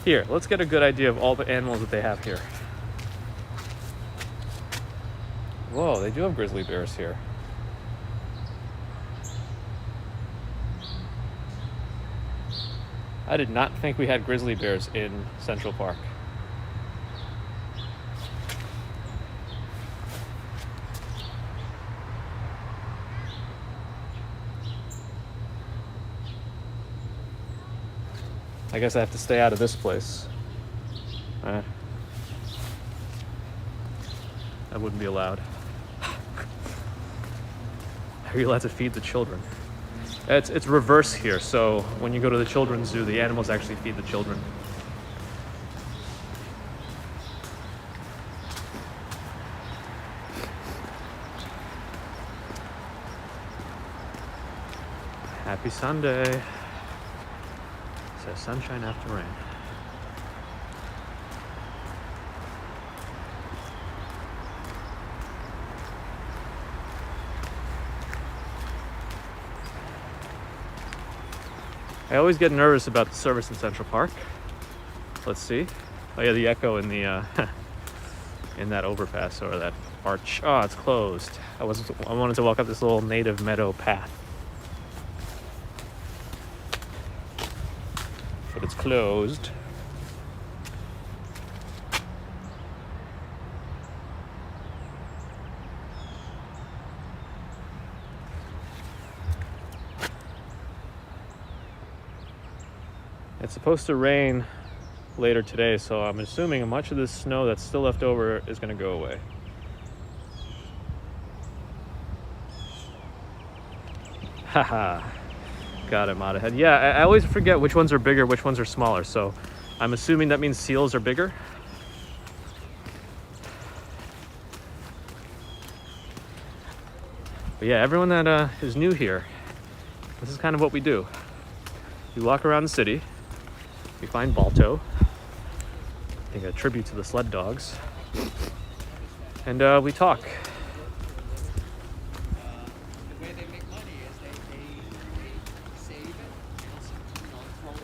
Here, let's get a good idea of all the animals that they have here. Whoa, they do have grizzly bears here. I did not think we had grizzly bears in Central Park. I guess I have to stay out of this place. That wouldn't be allowed. Are you allowed to feed the children? It's reverse here, so when you go to the children's zoo, the animals actually feed the children. Happy Sunday. Says sunshine after rain. I always get nervous about the service in Central Park. Let's see. Oh yeah, the echo in the in that overpass or that arch. Oh, it's closed. I wanted to walk up this little native meadow path, but it's closed. It's supposed to rain later today, so I'm assuming much of this snow that's still left over is going to go away. Haha. Got him out ahead. Yeah, I always forget which ones are bigger, which ones are smaller, so I'm assuming that means seals are bigger. But yeah, everyone that is new here, this is kind of what we do. We walk around the city. We find Balto, I think a tribute to the sled dogs, and we talk.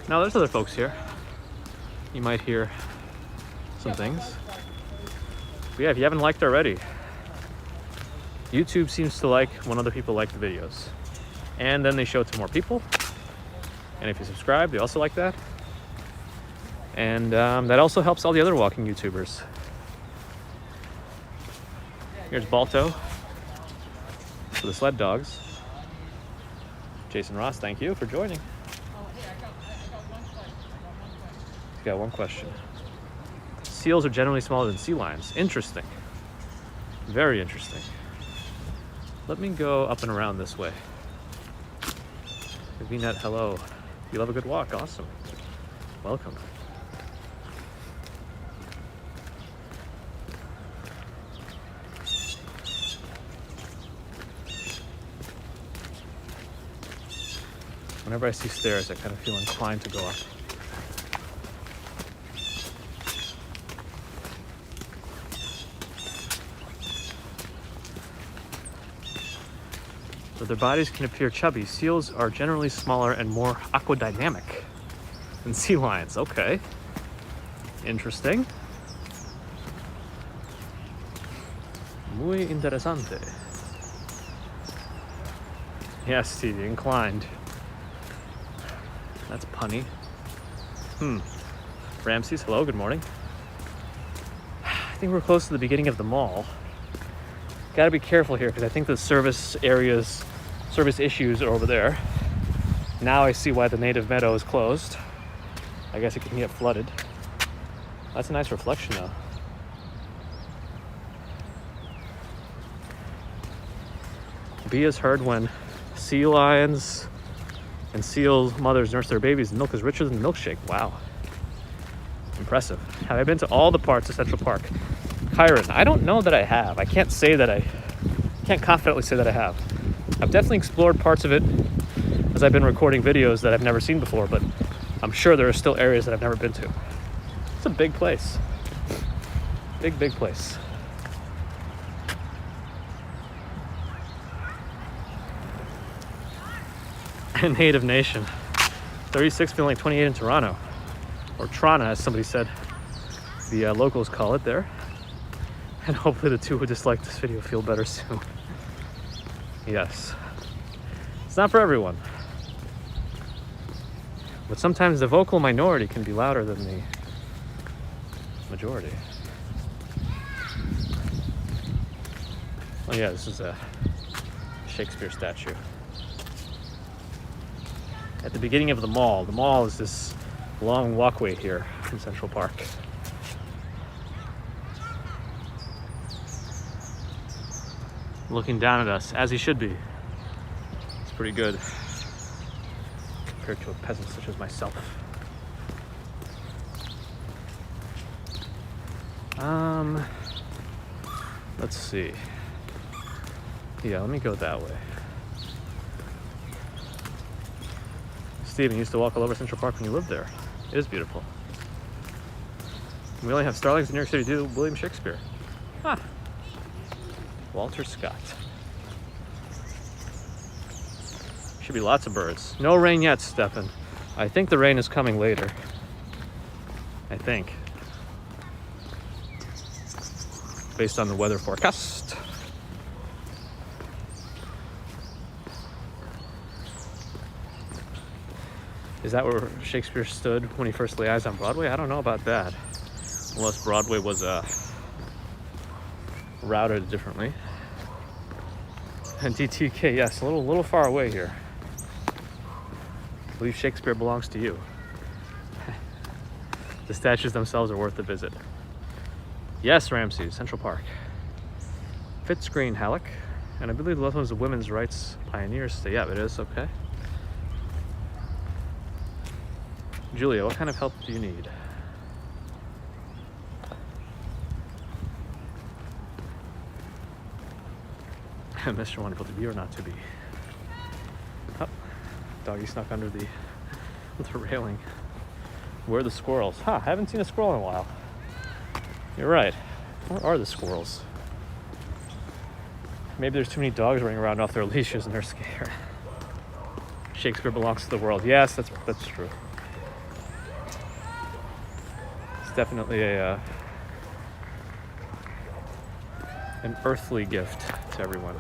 Now there's other folks here. You might hear some things. But yeah, if you haven't liked already, YouTube seems to like when other people like the videos. And then they show it to more people. And if you subscribe, they also like that. And that also helps all the other walking YouTubers. Here's Balto for the sled dogs. Jason Ross, thank you for joining. He's got one question. Seals are generally smaller than sea lions. Interesting. Very interesting. Let me go up and around this way. VNet, hello. You love a good walk. Awesome. Welcome. Whenever I see stairs, I kind of feel inclined to go up. Though their bodies can appear chubby, seals are generally smaller and more aquadynamic than sea lions. Okay. Interesting. Muy interesante. Yes, Stevie, inclined. That's punny. Ramses, hello, good morning. I think we're close to the beginning of the mall. Gotta be careful here because I think the service issues are over there. Now I see why the native meadow is closed. I guess it can get flooded. That's a nice reflection though. B is heard when sea lions and seal mothers nurse their babies. The milk is richer than the milkshake. Wow. Impressive. Have I been to all the parts of Central Park? Kyron, I don't know that I have. I can't confidently say that I have. I've definitely explored parts of it as I've been recording videos that I've never seen before, but I'm sure there are still areas that I've never been to. It's a big place. Big, big place. Native Nation. 36 feeling like 28 in Toronto. Or Toronto, as somebody said. The locals call it there. And hopefully the two who dislike this video feel better soon. Yes. It's not for everyone. But sometimes the vocal minority can be louder than the majority. Oh yeah, this is a Shakespeare statue. At the beginning of the mall. The mall is this long walkway here from Central Park. Looking down at us, as he should be. It's pretty good compared to a peasant such as myself. Let's see. Yeah, let me go that way. Steven used to walk all over Central Park when you lived there. It is beautiful. We only have starlings in New York City due to William Shakespeare. Huh. Walter Scott. Should be lots of birds. No rain yet, Stefan. I think the rain is coming later. I think. Based on the weather forecast. Is that where Shakespeare stood when he first laid eyes on Broadway? I don't know about that. Unless Broadway was routed differently. And DTK, yes, a little far away here. I believe Shakespeare belongs to you. The statues themselves are worth a visit. Yes, Ramses, Central Park. Fitzgreen, Halleck. And I believe the left one is the women's rights pioneers. Yeah, it is, okay. Julia, what kind of help do you need? Mr. Wonderful, to be or not to be? Oh, doggy snuck under the railing. Where are the squirrels? Huh, I haven't seen a squirrel in a while. You're right. Where are the squirrels? Maybe there's too many dogs running around off their leashes and they're scared. Shakespeare belongs to the world. Yes, that's true. definitely a an earthly gift to everyone.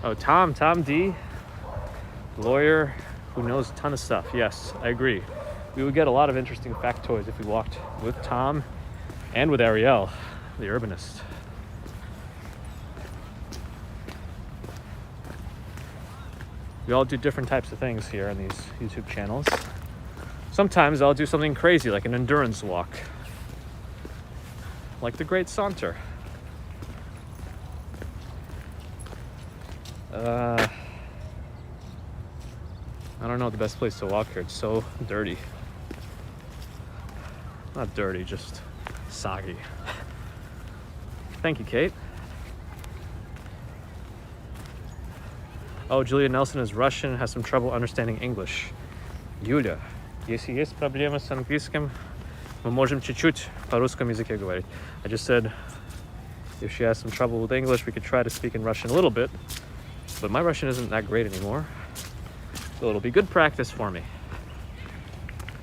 Oh, Tom D, lawyer who knows a ton of stuff. Yes, I agree. We would get a lot of interesting factoids if we walked with Tom and with Ariel, the urbanist. We all do different types of things here on these YouTube channels. Sometimes I'll do something crazy like an endurance walk, like the Great Saunter. I don't know the best place to walk here. It's so dirty. Not dirty, just soggy. Thank you, Kate. Oh, Julia Nelson is Russian, has some trouble understanding English. Юля, если есть проблемы с английским, мы можем чуть-чуть по русскому языке говорить. I just said if she has some trouble with English, we could try to speak in Russian a little bit. But my Russian isn't that great anymore. So it'll be good practice for me.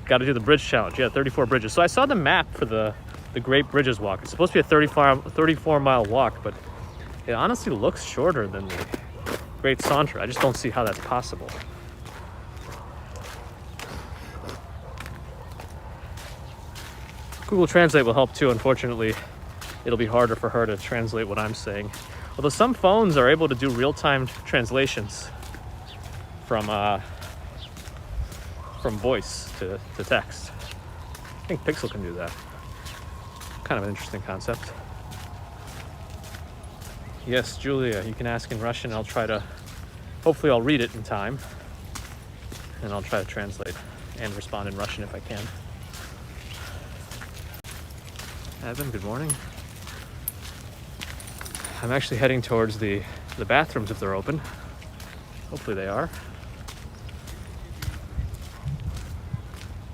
Got to do the bridge challenge. Yeah, 34 bridges. So I saw the map for the Great Bridges Walk. It's supposed to be a 34-mile walk, but it honestly looks shorter than the Great Saunter. I just don't see how that's possible. Google Translate will help too. Unfortunately, it'll be harder for her to translate what I'm saying. Although some phones are able to do real-time translations from voice to text. I think Pixel can do that. Kind of an interesting concept. Yes, Julia, you can ask in Russian. I'll try to, hopefully I'll read it in time. And I'll try to translate and respond in Russian if I can. Evan, good morning. I'm actually heading towards the bathrooms if they're open. Hopefully they are.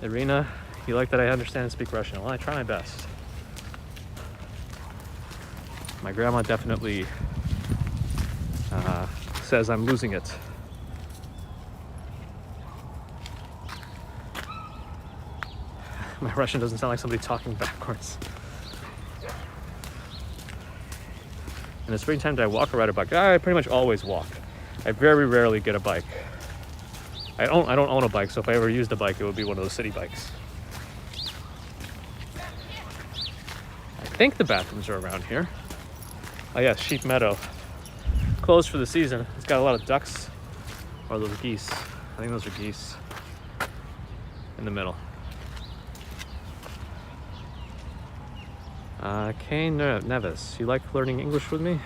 Irina, you like that I understand and speak Russian? Well, I try my best. My grandma definitely says I'm losing it. My Russian doesn't sound like somebody talking backwards. In the springtime, do I walk or ride a bike? I pretty much always walk. I very rarely get a bike. I don't own a bike, so if I ever used a bike, it would be one of those city bikes. I think the bathrooms are around here. Oh yeah, Sheep Meadow. Closed for the season. It's got a lot of ducks, or those geese. I think those are geese in the middle. Kane Neves, you like learning English with me?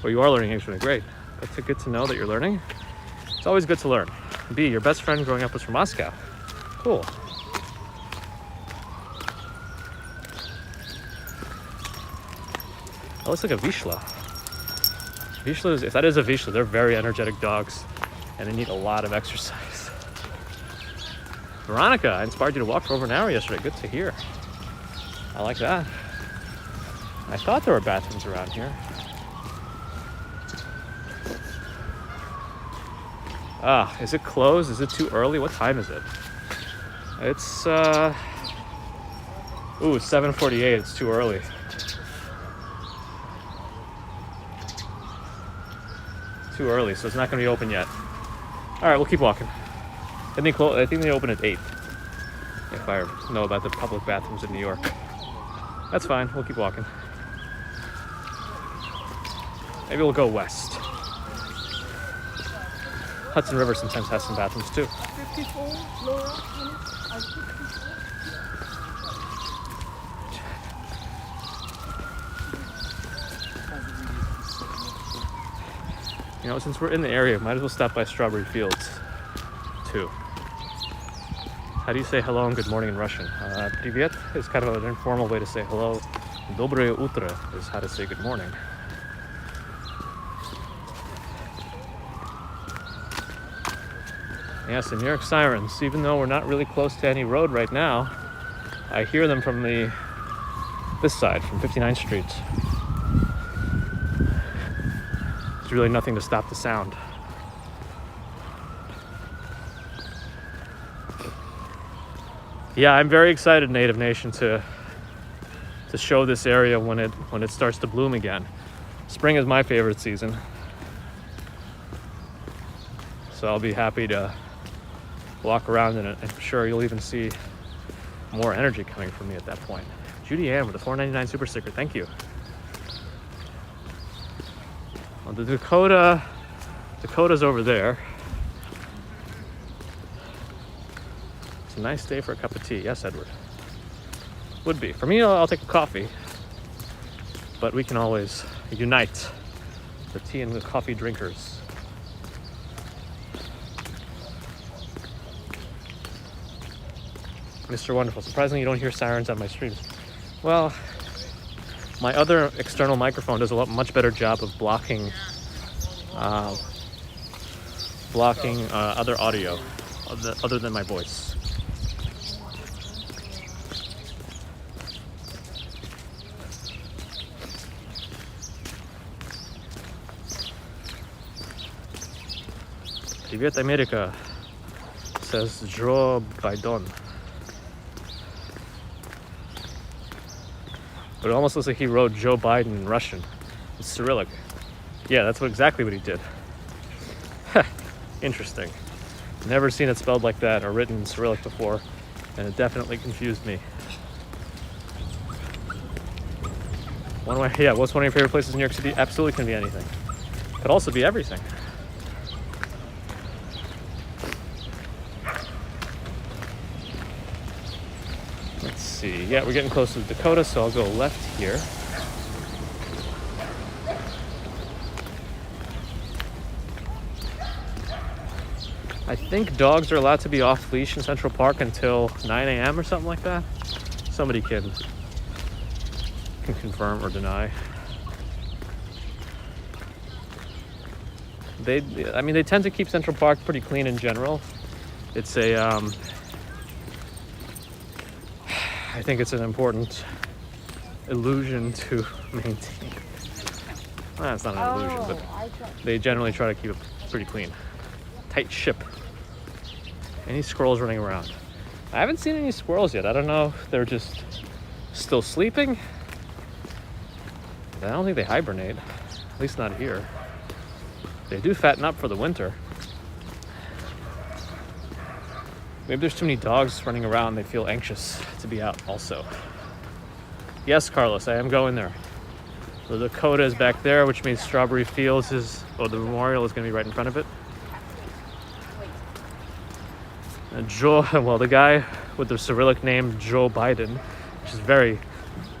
Or you are learning English with me, great. That's good to know that you're learning. It's always good to learn. B, your best friend growing up was from Moscow. Cool. That looks like a Vizsla. Vizsla is, if that is a Vizsla, they're very energetic dogs and they need a lot of exercise. Veronica, I inspired you to walk for over an hour yesterday. Good to hear. I like that. I thought there were bathrooms around here. Is it closed? Is it too early? What time is it? It's, it's 7:48. It's too early. Too early, so it's not going to be open yet. All right, we'll keep walking. I think they open at 8. If I know about the public bathrooms in New York. That's fine. We'll keep walking. Maybe we'll go west. Hudson River sometimes has some bathrooms too. 54, Laura, You know, since we're in the area, might as well stop by Strawberry Fields too. How do you say hello and good morning in Russian? Привет is kind of an informal way to say hello. Доброе утро is how to say good morning. Yes, the New York sirens, even though we're not really close to any road right now, I hear them from this side, from 59th Street. There's really nothing to stop the sound. Yeah, I'm very excited, Native Nation, to show this area when it starts to bloom again. Spring is my favorite season, so I'll be happy to walk around in it. I'm sure you'll even see more energy coming from me at that point. Judy Ann with the $4.99 super sticker. Thank you. Well, the Dakota's over there. It's a nice day for a cup of tea. Yes, Edward. Would be. For me, I'll take a coffee. But we can always unite the tea and the coffee drinkers. Mr. Wonderful. Surprisingly, you don't hear sirens on my streams. Well, my other external microphone does a much better job of blocking other audio other than my voice. Привет, America, says Joe Biden. But it almost looks like he wrote Joe Biden in Russian. It's Cyrillic. Yeah, that's exactly what he did. Interesting. Never seen it spelled like that or written in Cyrillic before, and it definitely confused me. What's one of your favorite places in New York City? Absolutely can be anything. Could also be everything. Let's see. Yeah, we're getting close to the Dakota, so I'll go left here. I think dogs are allowed to be off leash in Central Park until 9 a.m. or something like that. Somebody can confirm or deny. They tend to keep Central Park pretty clean in general. It's I think it's an important illusion to maintain. Well, it's not an illusion, but they generally try to keep it pretty clean. Tight ship. Any squirrels running around? I haven't seen any squirrels yet. I don't know if they're just still sleeping. I don't think they hibernate, at least not here. They do fatten up for the winter. Maybe there's too many dogs running around. They feel anxious to be out also. Yes, Carlos, I am going there. The Dakota is back there, which means Strawberry Fields the memorial is going to be right in front of it. And the guy with the Cyrillic name Joe Biden, which is very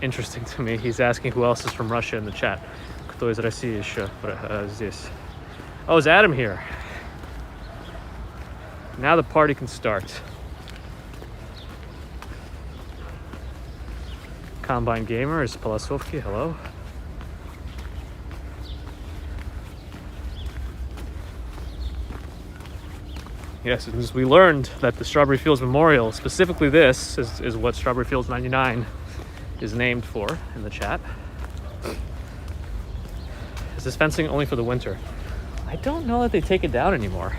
interesting to me. He's asking who else is from Russia in the chat. Кто из России еще здесь? Oh, is Adam here? Now the party can start. Combine Gamer is Palasovki. Hello. Yes, as we learned that the Strawberry Fields Memorial, specifically this, is what Strawberry Fields 99 is named for in the chat. Is this fencing only for the winter? I don't know that they take it down anymore.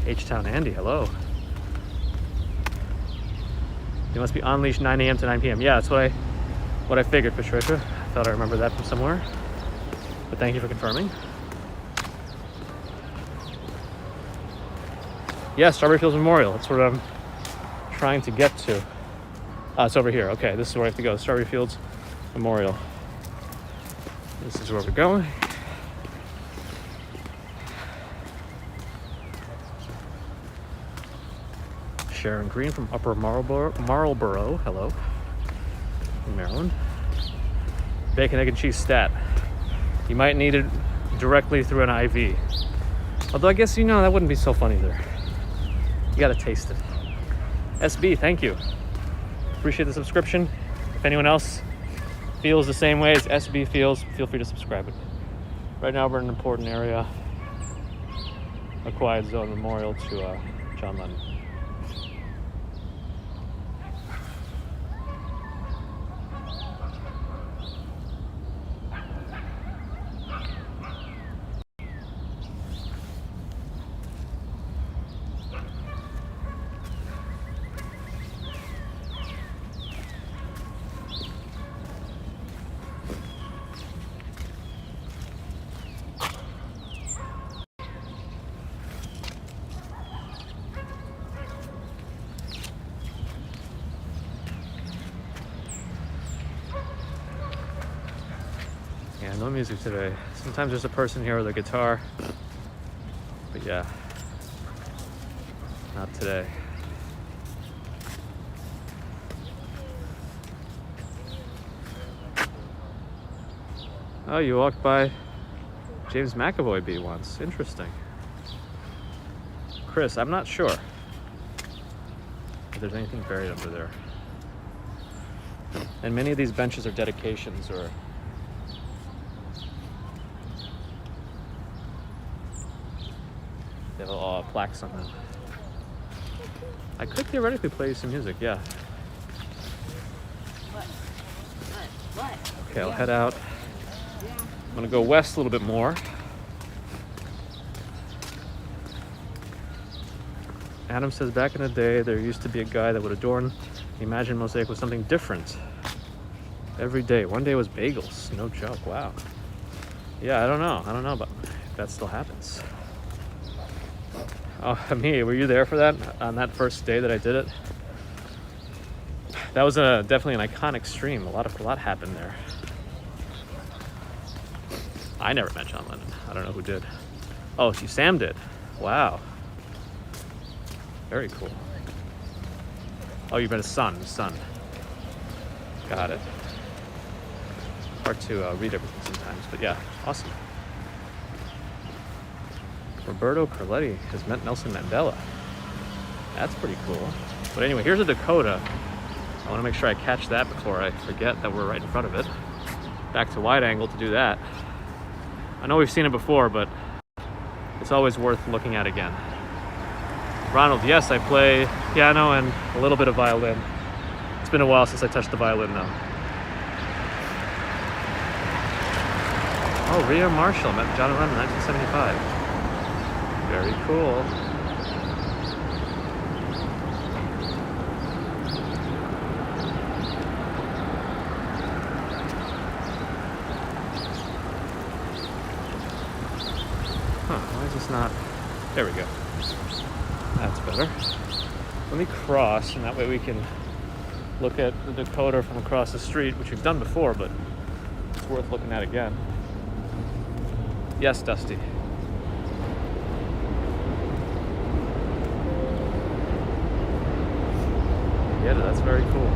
H-Town Andy, hello. You must be on leash 9 a.m. to 9 p.m. Yeah, that's what I figured, Patricia. I thought I remember that from somewhere. But thank you for confirming. Yeah, Strawberry Fields Memorial. That's what I'm trying to get to. It's over here. Okay, this is where I have to go. Strawberry Fields Memorial. This is where we're going. Sharon Green from Upper Marlboro. Hello. In Maryland. Bacon, egg, and cheese stat. You might need it directly through an IV. Although I guess, that wouldn't be so fun either. You gotta taste it. SB, thank you. Appreciate the subscription. If anyone else feels the same way as SB feels, feel free to subscribe. Right now we're in an important area. A quiet zone memorial to John Lennon. no music today. Sometimes there's a person here with a guitar, but yeah, not today. Oh, you walked by James McAvoy beat once. Interesting. Chris, I'm not sure if there's anything buried under there. And many of these benches are dedications or they have all plaques on them. I could theoretically play you some music, yeah. Okay, I'll head out. I'm gonna go west a little bit more. Adam says back in the day there used to be a guy that would adorn the Imagine mosaic with something different every day. One day was bagels. No joke. Wow. Yeah, I don't know but if that still happens. Oh, me, were you there for that on that first day that I did it? That was definitely an iconic stream. A lot happened there. I never met John Lennon. I don't know who did. Oh, Sam did. Wow. Very cool. Oh, you met his son. Got it. Hard to read everything sometimes, but yeah, awesome. Roberto Carletti has met Nelson Mandela. That's pretty cool. But anyway, here's a Dakota. I want to make sure I catch that before I forget that we're right in front of it. Back to wide angle to do that. I know we've seen it before, but it's always worth looking at again. Ronald, yes, I play piano and a little bit of violin. It's been a while since I touched the violin though. Oh, Rhea Marshall met John Lennon in 1975. Very cool. Why is this not? There we go. That's better. Let me cross, and that way we can look at the Dakota from across the street, which we've done before, but it's worth looking at again. Yes, Dusty. Yeah, that's very cool.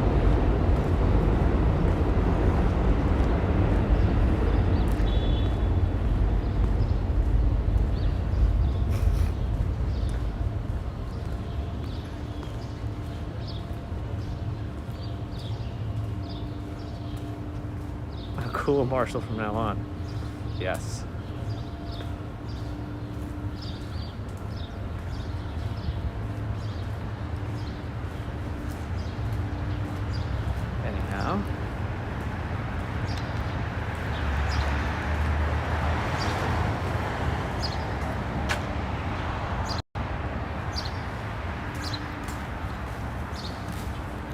Cool Marshall from now on. Yes. Anyhow.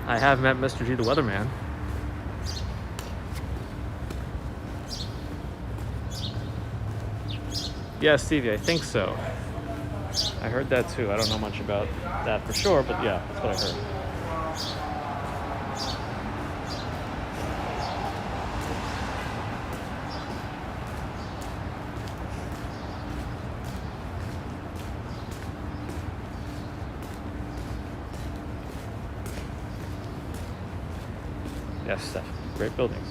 I have met Mr. G the Weatherman. Yeah, Stevie, I think so. I heard that too. I don't know much about that for sure, but yeah, that's what I heard. Yes, Steph. Great buildings.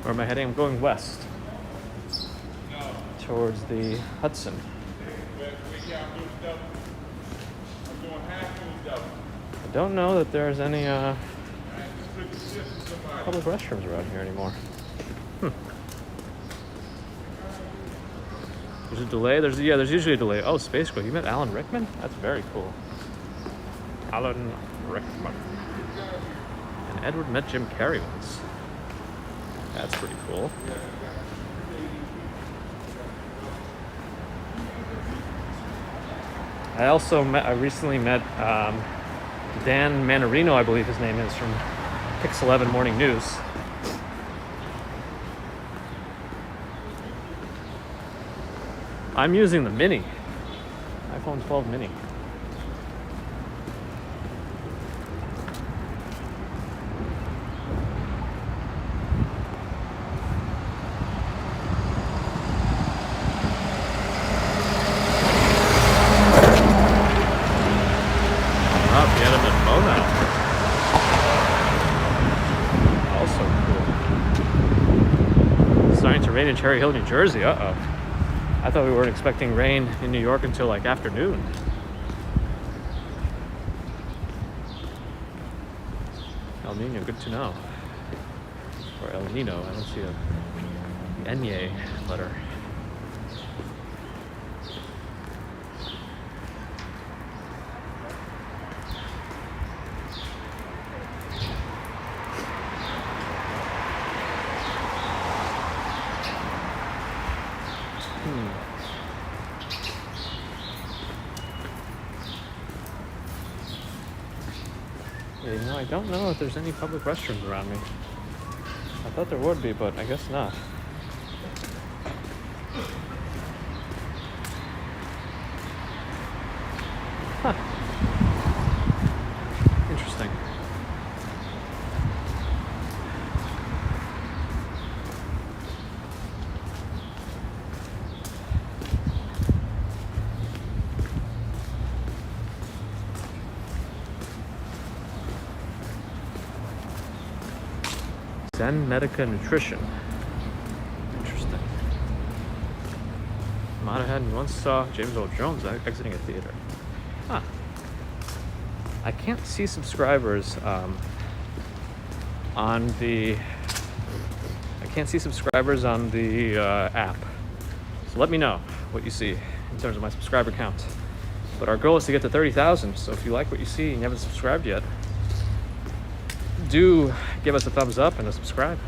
Where am I heading? I'm going west. Towards the Hudson. I don't know that there's any public restrooms around here anymore. There's a delay. There's usually a delay. Oh, Space Girl. You met Alan Rickman? That's very cool. Alan Rickman. And Edward met Jim Carrey once. That's pretty cool. I recently met Dan Manarino, I believe his name is, from Pix 11 Morning News. I'm using the Mini, iPhone 12 Mini. Rain in Cherry Hill, New Jersey. Uh-oh. I thought we weren't expecting rain in New York until like afternoon. El Nino, good to know. Or El Nino, I don't see a Enye letter. I don't know if there's any public restrooms around me. I thought there would be, but I guess not. Huh. Interesting. Zen Medica Nutrition. Interesting. Monahan once saw James Earl Jones exiting a theater. Huh. I can't see subscribers on the app. So let me know what you see in terms of my subscriber count. But our goal is to get to 30,000. So if you like what you see and you haven't subscribed yet, do give us a thumbs up and a subscribe.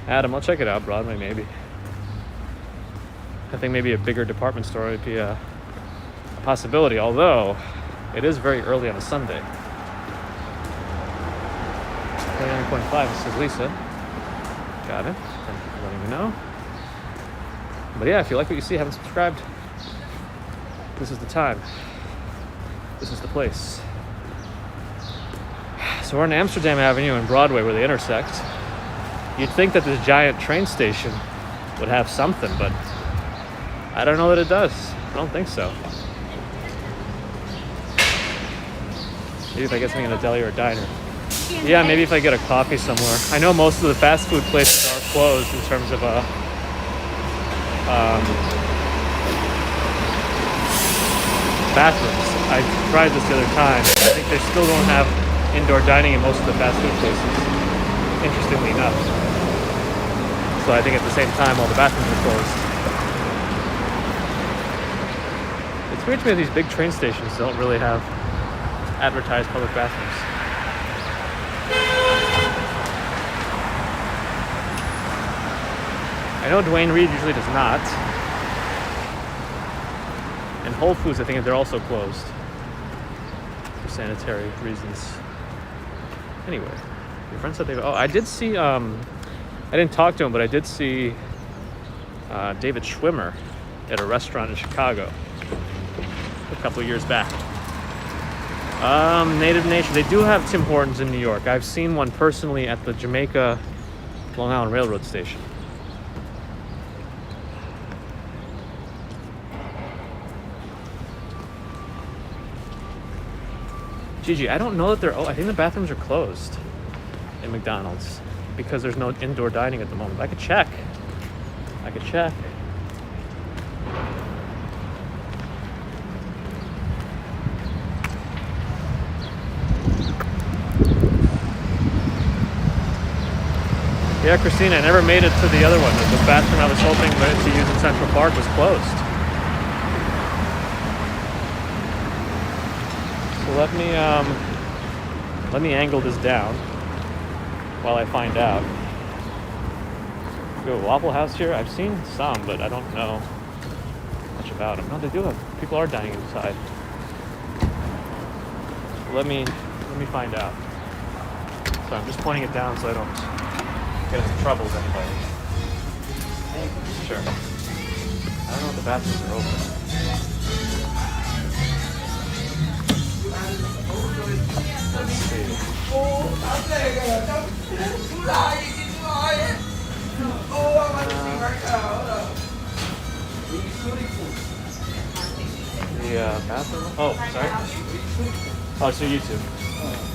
Adam, I'll check it out. Broadway, maybe. I think maybe a bigger department store would be a possibility, although it is very early on a Sunday. 29.5, this is Lisa. Got it. Thank you for letting me know. But yeah, if you like what you see, haven't subscribed, this is the time. This is the place. So we're on Amsterdam Avenue and Broadway where they intersect. You'd think that this giant train station would have something, but I don't know that it does. I don't think so. Maybe if I get something in a deli or a diner. Yeah, maybe if I get a coffee somewhere. I know most of the fast food places are closed in terms of bathrooms. I tried this the other time. I think they still don't have indoor dining in most of the fast food places, interestingly enough. So I think at the same time all the bathrooms are closed. It's weird to me that these big train stations don't really have advertised public bathrooms. I know Dwayne Reed usually does not. And Whole Foods, I think they're also closed for sanitary reasons. Anyway, your friend said I did see, I didn't talk to him, but I did see David Schwimmer at a restaurant in Chicago a couple of years back. Native Nation, they do have Tim Hortons in New York. I've seen one personally at the Jamaica Long Island Railroad Station. Gigi, I don't know that I think the bathrooms are closed in McDonald's because there's no indoor dining at the moment. I could check. Yeah, Christina, I never made it to the other one. The bathroom I was hoping to use in Central Park was closed. So let me angle this down while I find out. We have a Waffle House here. I've seen some, but I don't know much about them. No, they do have. People are dining inside. Let me find out. So I'm just pointing it down so I don't get into trouble with anybody. Sure. I don't know if the bathrooms are open. Let's see. The bathroom? Oh, sorry. Oh, so YouTube.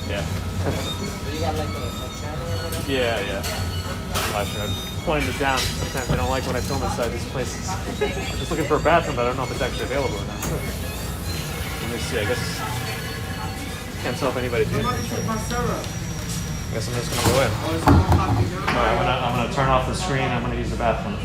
Yeah. Yeah. I'm sure. I'm just pointing it down. Sometimes I don't like when I film inside these places. I'm just looking for a bathroom, but I don't know if it's actually available or not. Let me see. I guess can't tell if anybody's in. I guess I'm just gonna go in. Alright, I'm gonna turn off the screen. I'm gonna use the bathroom.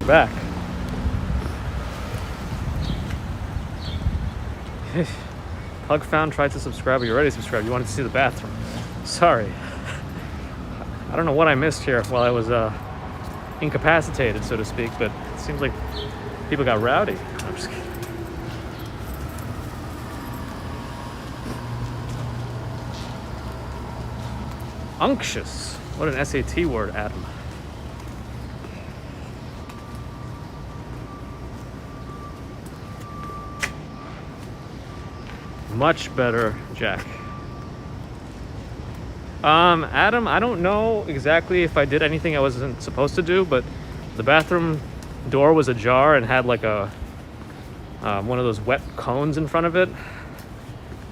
Back. Hug found, tried to subscribe, but you're already subscribed. You wanted to see the bathroom. Sorry. I don't know what I missed here while I was incapacitated, so to speak, but it seems like people got rowdy. I'm just kidding. Unctuous. What an SAT word, Adam. Much better, Jack. Adam, I don't know exactly if I did anything I wasn't supposed to do, but the bathroom door was ajar and had like a one of those wet cones in front of it.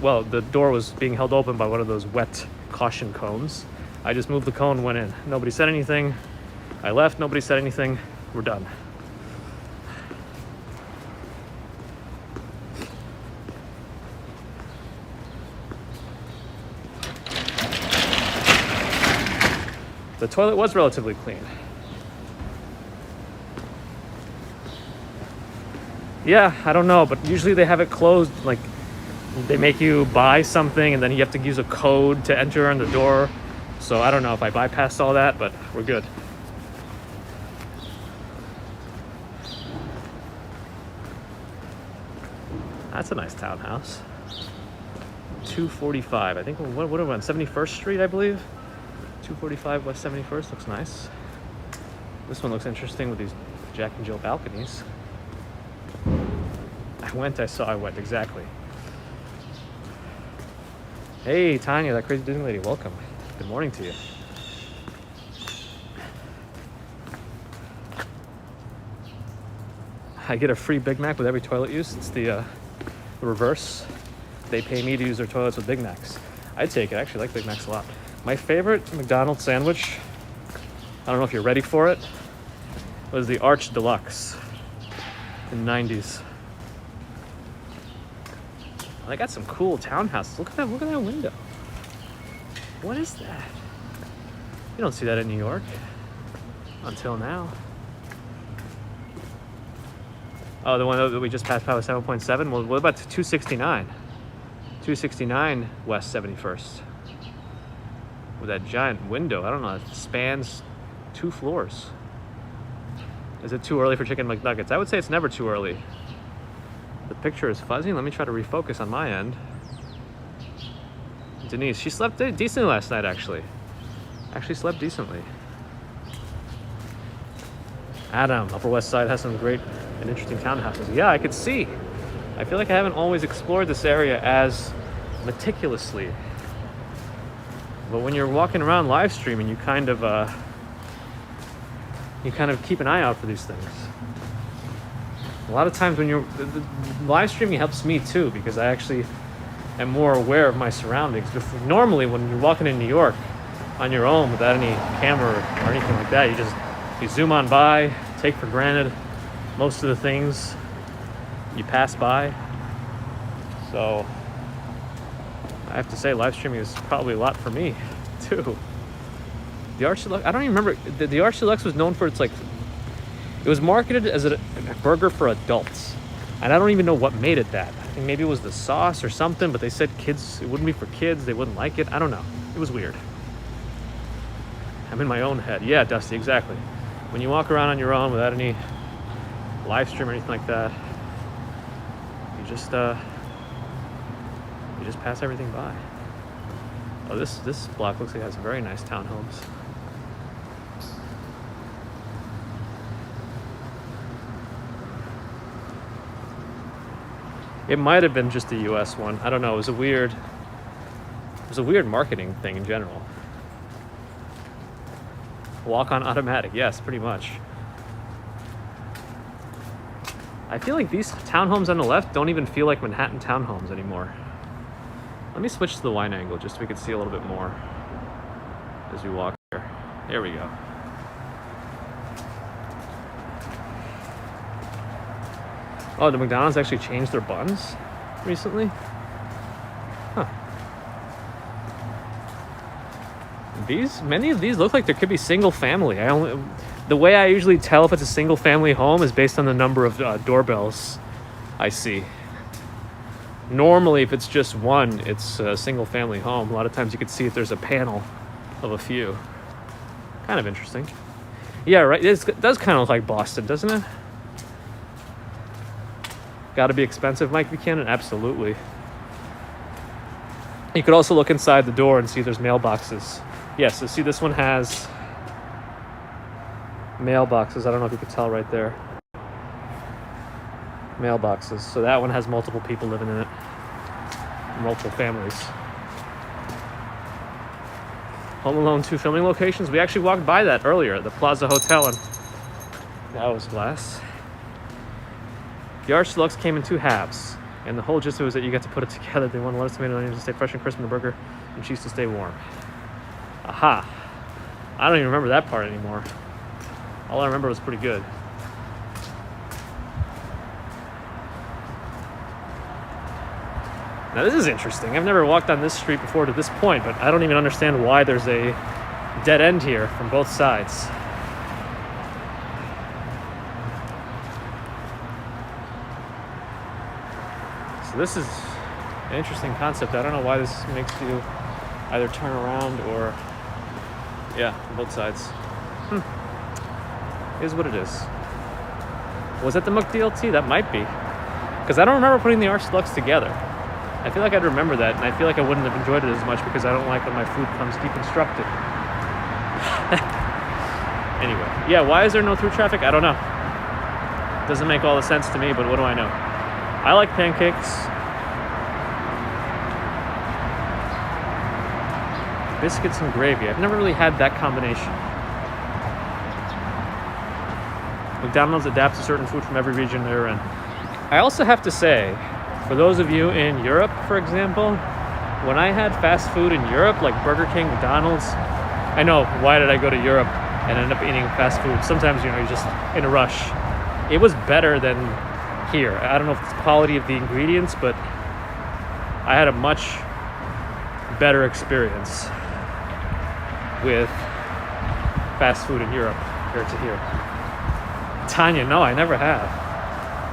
Well, the door was being held open by one of those wet caution cones. I just moved the cone, went in. Nobody said anything. I left, nobody said anything. We're done. The toilet was relatively clean. Yeah, I don't know, but usually they have it closed, like they make you buy something and then you have to use a code to enter in the door. So I don't know if I bypassed all that, but we're good. That's a nice townhouse. 245, I think, what are we on, 71st Street, I believe? 245 West 71st, looks nice. This one looks interesting with these Jack and Jill balconies. I saw, I went, exactly. Hey, Tanya, that crazy Disney lady, welcome. Good morning to you. I get a free Big Mac with every toilet use. It's the reverse. They pay me to use their toilets with Big Macs. I'd take it. I actually like Big Macs a lot. My favorite McDonald's sandwich, I don't know if you're ready for it, was the Arch Deluxe in the 90s. They got some cool townhouses. Look at that window. What is that? You don't see that in New York until now. Oh, the one that we just passed by was 7.7. Well, what about 269? 269 West 71st. With that giant window. I don't know, it spans 2 floors. Is it too early for chicken McNuggets? I would say it's never too early. The picture is fuzzy. Let me try to refocus on my end. Denise, she slept decently last night, actually. Actually slept decently. Adam, Upper West Side has some great and interesting townhouses. Yeah, I could see. I feel like I haven't always explored this area as meticulously. But when you're walking around live streaming, you kind of keep an eye out for these things. A lot of times when the live streaming helps me too, because I actually am more aware of my surroundings. Normally when you're walking in New York on your own without any camera or anything like that, you zoom on by, take for granted most of the things you pass by. So I have to say live streaming is probably a lot for me too. The Arch Deluxe, I don't even remember, the Arch Deluxe was known for its it was marketed as a burger for adults. And I don't even know what made it that. I think maybe it was the sauce or something, but they said it wouldn't be for kids, they wouldn't like it. I don't know. It was weird. I'm in my own head. Yeah, Dusty, exactly. When you walk around on your own without any live stream or anything like that, you just pass everything by. Oh, this block looks like it has very nice townhomes. It might have been just the US one. I don't know. It was a weird marketing thing in general. Walk on automatic. Yes, pretty much. I feel like these townhomes on the left don't even feel like Manhattan townhomes anymore. Let me switch to the wide angle just so we can see a little bit more as we walk here. There we go. Oh, the McDonald's actually changed their buns recently? Huh. Many of these look like there could be single family. The way I usually tell if it's a single family home is based on the number of doorbells I see. Normally, if it's just one, it's a single family home. A lot of times you can see if there's a panel of a few. Kind of interesting. Yeah, right. It does kind of look like Boston, doesn't it? Got to be expensive, Mike Buchanan? Absolutely. You could also look inside the door and see if there's mailboxes. Yes, so see this one has mailboxes. I don't know if you could tell right there. Mailboxes. So that one has multiple people living in it. Multiple families. Home Alone 2 filming locations. We actually walked by that earlier, the Plaza Hotel, and that was glass. The Arch Deluxe came in 2 halves, and the whole gist was that you got to put it together. They want lettuce, tomato, and onions to stay fresh and crisp in the burger, and cheese to stay warm. Aha! I don't even remember that part anymore. All I remember was pretty good. Now this is interesting. I've never walked on this street before to this point, but I don't even understand why there's a dead end here from both sides. So this is an interesting concept. I don't know why this makes you either turn around or, yeah, both sides. Is what it is. Was that the McDLT? That might be. Because I don't remember putting the Arch Deluxe together. I feel like I'd remember that, and I feel like I wouldn't have enjoyed it as much because I don't like when my food comes deconstructed. Anyway, yeah, why is there no through traffic? I don't know. Doesn't make all the sense to me, but what do I know? I like pancakes. Biscuits and gravy. I've never really had that combination. McDonald's adapts to certain food from every region they're in. I also have to say, for those of you in Europe, for example, when I had fast food in Europe, like Burger King, McDonald's, I know, why did I go to Europe and end up eating fast food? Sometimes, you're just in a rush. It was better than here. I don't know if it's the quality of the ingredients, but I had a much better experience with fast food in Europe compared to here. Tanya, no, I never have.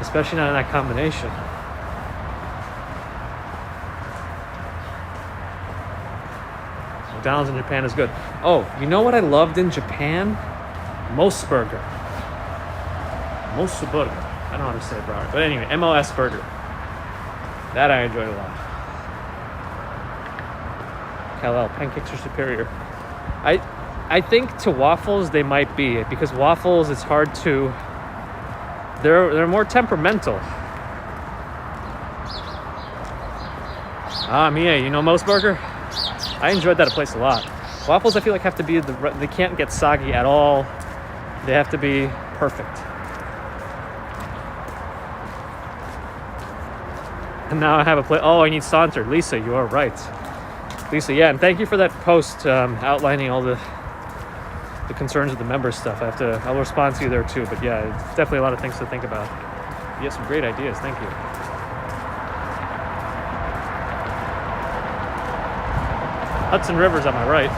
Especially not in that combination. McDonald's in Japan is good. Oh, you know what I loved in Japan? Mos-burger. Mos-burger. I don't know how to say it properly. But anyway, MOS burger. That I enjoyed a lot. Kal-El, pancakes are superior. I think to waffles they might be, because waffles, it's hard to... They're more temperamental. Ah, Mia, you know Mos-burger? I enjoyed that place a lot. Waffles, I feel like have to be they can't get soggy at all. They have to be perfect. And now I have a plate. Oh, I need Sauntered. Lisa, you are right. Lisa, yeah, and thank you for that post outlining all the concerns of the member stuff. I'll respond to you there too. But yeah, it's definitely a lot of things to think about. You have some great ideas. Thank you. Hudson River's on my right.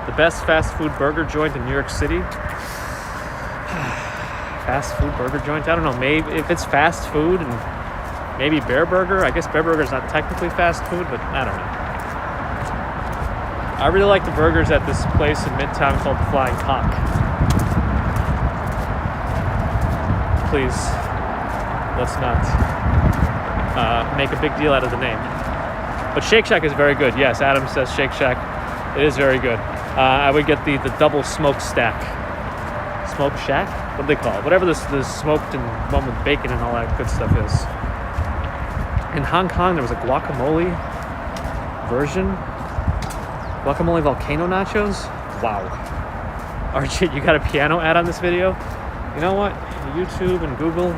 The best fast food burger joint in New York City. Fast food burger joint? I don't know. Maybe if it's fast food, and maybe Bear Burger. I guess Bear Burger is not technically fast food, but I don't know. I really like the burgers at this place in Midtown called the Flying Cock. Please, let's not make a big deal out of the name. But Shake Shack is very good. Yes, Adam says Shake Shack. It is very good. I would get the double smoke stack. Smoke Shack? What do they call it? Whatever the smoked and one with bacon and all that good stuff is. In Hong Kong, there was a guacamole version. Guacamole volcano nachos? Wow. Archie, you got a piano ad on this video? You know what? YouTube and Google,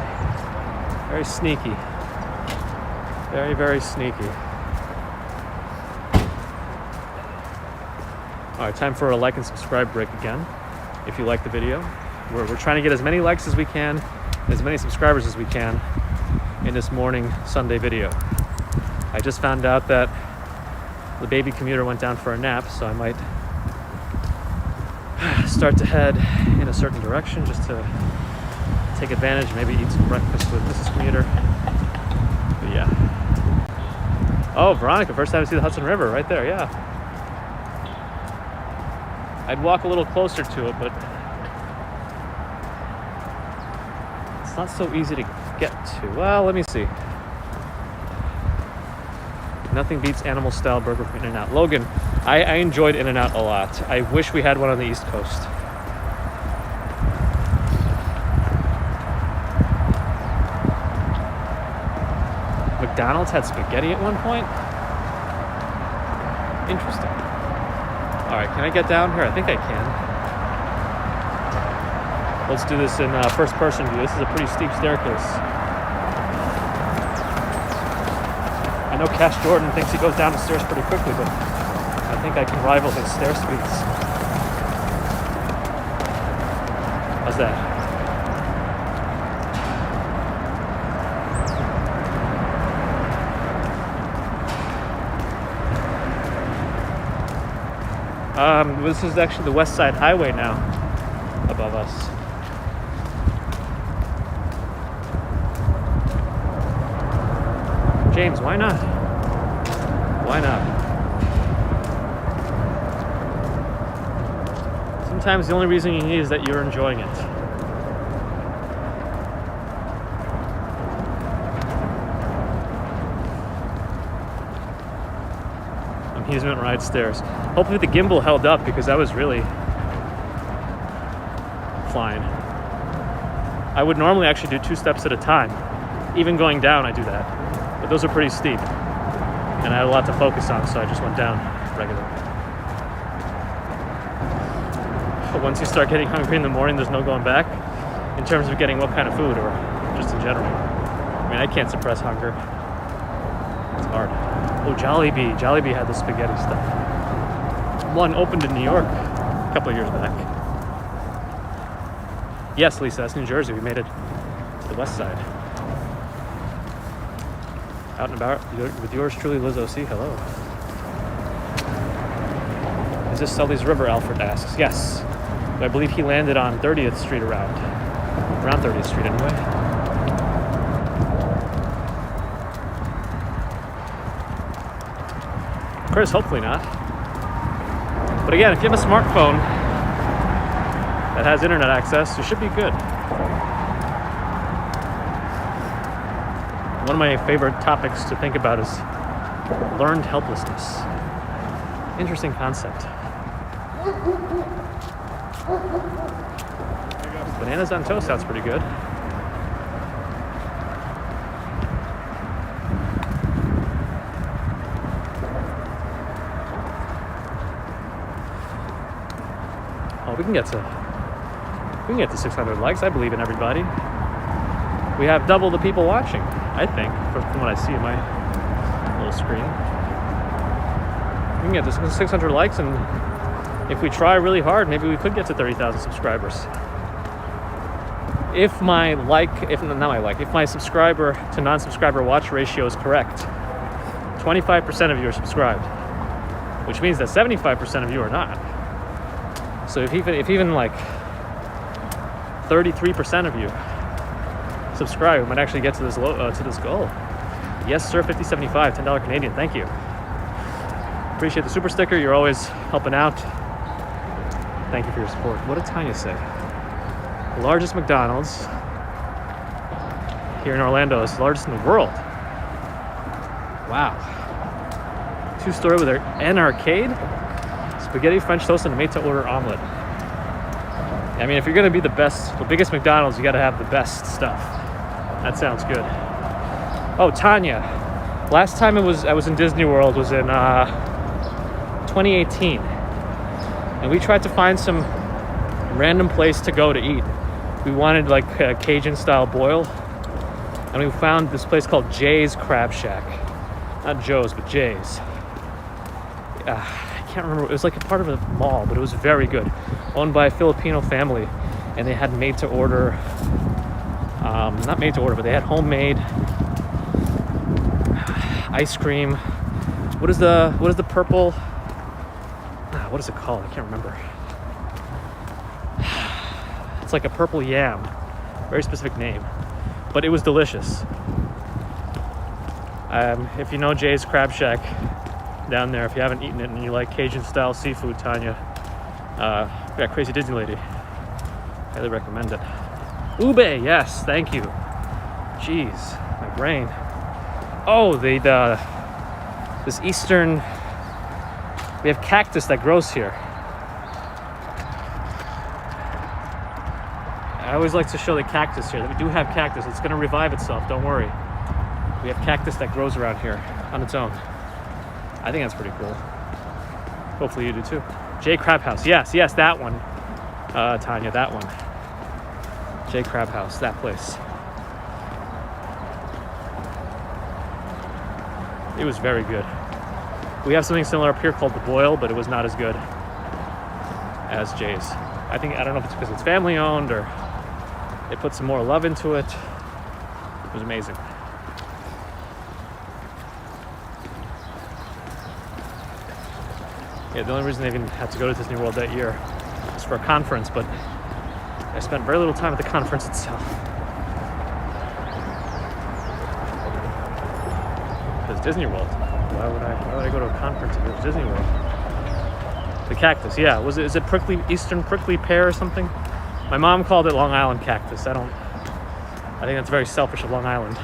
very sneaky. Very, very sneaky. All right, time for a like and subscribe break again. If you like the video, we're trying to get as many likes as we can, as many subscribers as we can in this morning Sunday video. I just found out that the baby commuter went down for a nap, so I might start to head in a certain direction just to take advantage, maybe eat some breakfast with Mrs. Commuter. But yeah. Oh, Veronica, first time I see the Hudson River right there, yeah. I'd walk a little closer to it, but it's not so easy to get to. Well, let me see. Nothing beats animal style burger from In-N-Out. Logan, I enjoyed In-N-Out a lot. I wish we had one on the East Coast. McDonald's had spaghetti at one point? Interesting. All right, can I get down here? I think I can. Let's do this in first person view. This is a pretty steep staircase. I know Cash Jordan thinks he goes down the stairs pretty quickly, but I think I can rival his stair speeds. How's that? This is actually the West Side Highway now above us. James, why not? Why not? Sometimes the only reason you need is that you're enjoying it. Amusement ride stairs. Hopefully the gimbal held up because I was really flying. I would normally actually do 2 steps at a time. Even going down, I do that. But those are pretty steep. And I had a lot to focus on, so I just went down regularly. But once you start getting hungry in the morning, there's no going back in terms of getting what kind of food or just in general. I mean, I can't suppress hunger. It's hard. Oh, Jollibee. Jollibee had the spaghetti stuff. One opened in New York a couple of years back. Yes, Lisa, that's New Jersey. We made it to the west side. Out and about with yours truly, Liz OC. Hello. Is this Sully's River? Alfred asks. Yes. But I believe he landed on 30th Street around 30th Street anyway. Chris, hopefully not. But again, if you have a smartphone that has internet access, you should be good. One of my favorite topics to think about is learned helplessness. Interesting concept. Bananas on toast sounds pretty good. Oh, we can get to 600 likes. I believe in everybody. We have double the people watching, I think, from what I see in my little screen. We can get to 600 likes, and if we try really hard, maybe we could get to 30,000 subscribers. If my subscriber to non-subscriber watch ratio is correct, 25% of you are subscribed, which means that 75% of you are not. So if even like 33% of you subscribe, we might actually get to this goal. Yes, sir. 5075, $10 Canadian. Thank you. Appreciate the super sticker. You're always helping out. Thank you for your support. What did Tanya say? The largest McDonald's here in Orlando is the largest in the world. Wow. 2-story with an arcade, spaghetti, French toast, and a made-to-order omelet. I mean, if you're gonna be the biggest McDonald's, you gotta have the best stuff. That sounds good. Oh, Tanya. Last time I was in Disney World was in 2018. And we tried to find some random place to go to eat. We wanted like a Cajun style boil. And we found this place called Jay's Crab Shack. Not Joe's, but Jay's. I can't remember. It was like a part of a mall, but it was very good. Owned by a Filipino family. And they had made to order, not made to order, but they had homemade ice cream. What is the purple? What is it called? I can't remember. It's like a purple yam. Very specific name. But it was delicious. If you know Jay's Crab Shack down there, if you haven't eaten it and you like Cajun style seafood, Tanya, yeah, Crazy Disney Lady. Highly recommend it. Ube, yes, thank you. Jeez, my brain. Oh, this eastern. We have cactus that grows here. I always like to show the cactus here. We do have cactus. It's going to revive itself. Don't worry. We have cactus that grows around here on its own. I think that's pretty cool. Hopefully you do too. Jay Crab House. Yes, that one. Tanya, that one. Jay Crab House, that place. It was very good. We have something similar up here called the Boil, but it was not as good as Jay's. I don't know if it's because it's family owned or they put some more love into it. It was amazing. Yeah, the only reason they even had to go to Disney World that year was for a conference, but I spent very little time at the conference itself. Because Disney World. Why would I go to a conference if it was Disney World? The cactus, yeah. Is it Eastern prickly pear or something? My mom called it Long Island cactus. I think that's very selfish of Long Island.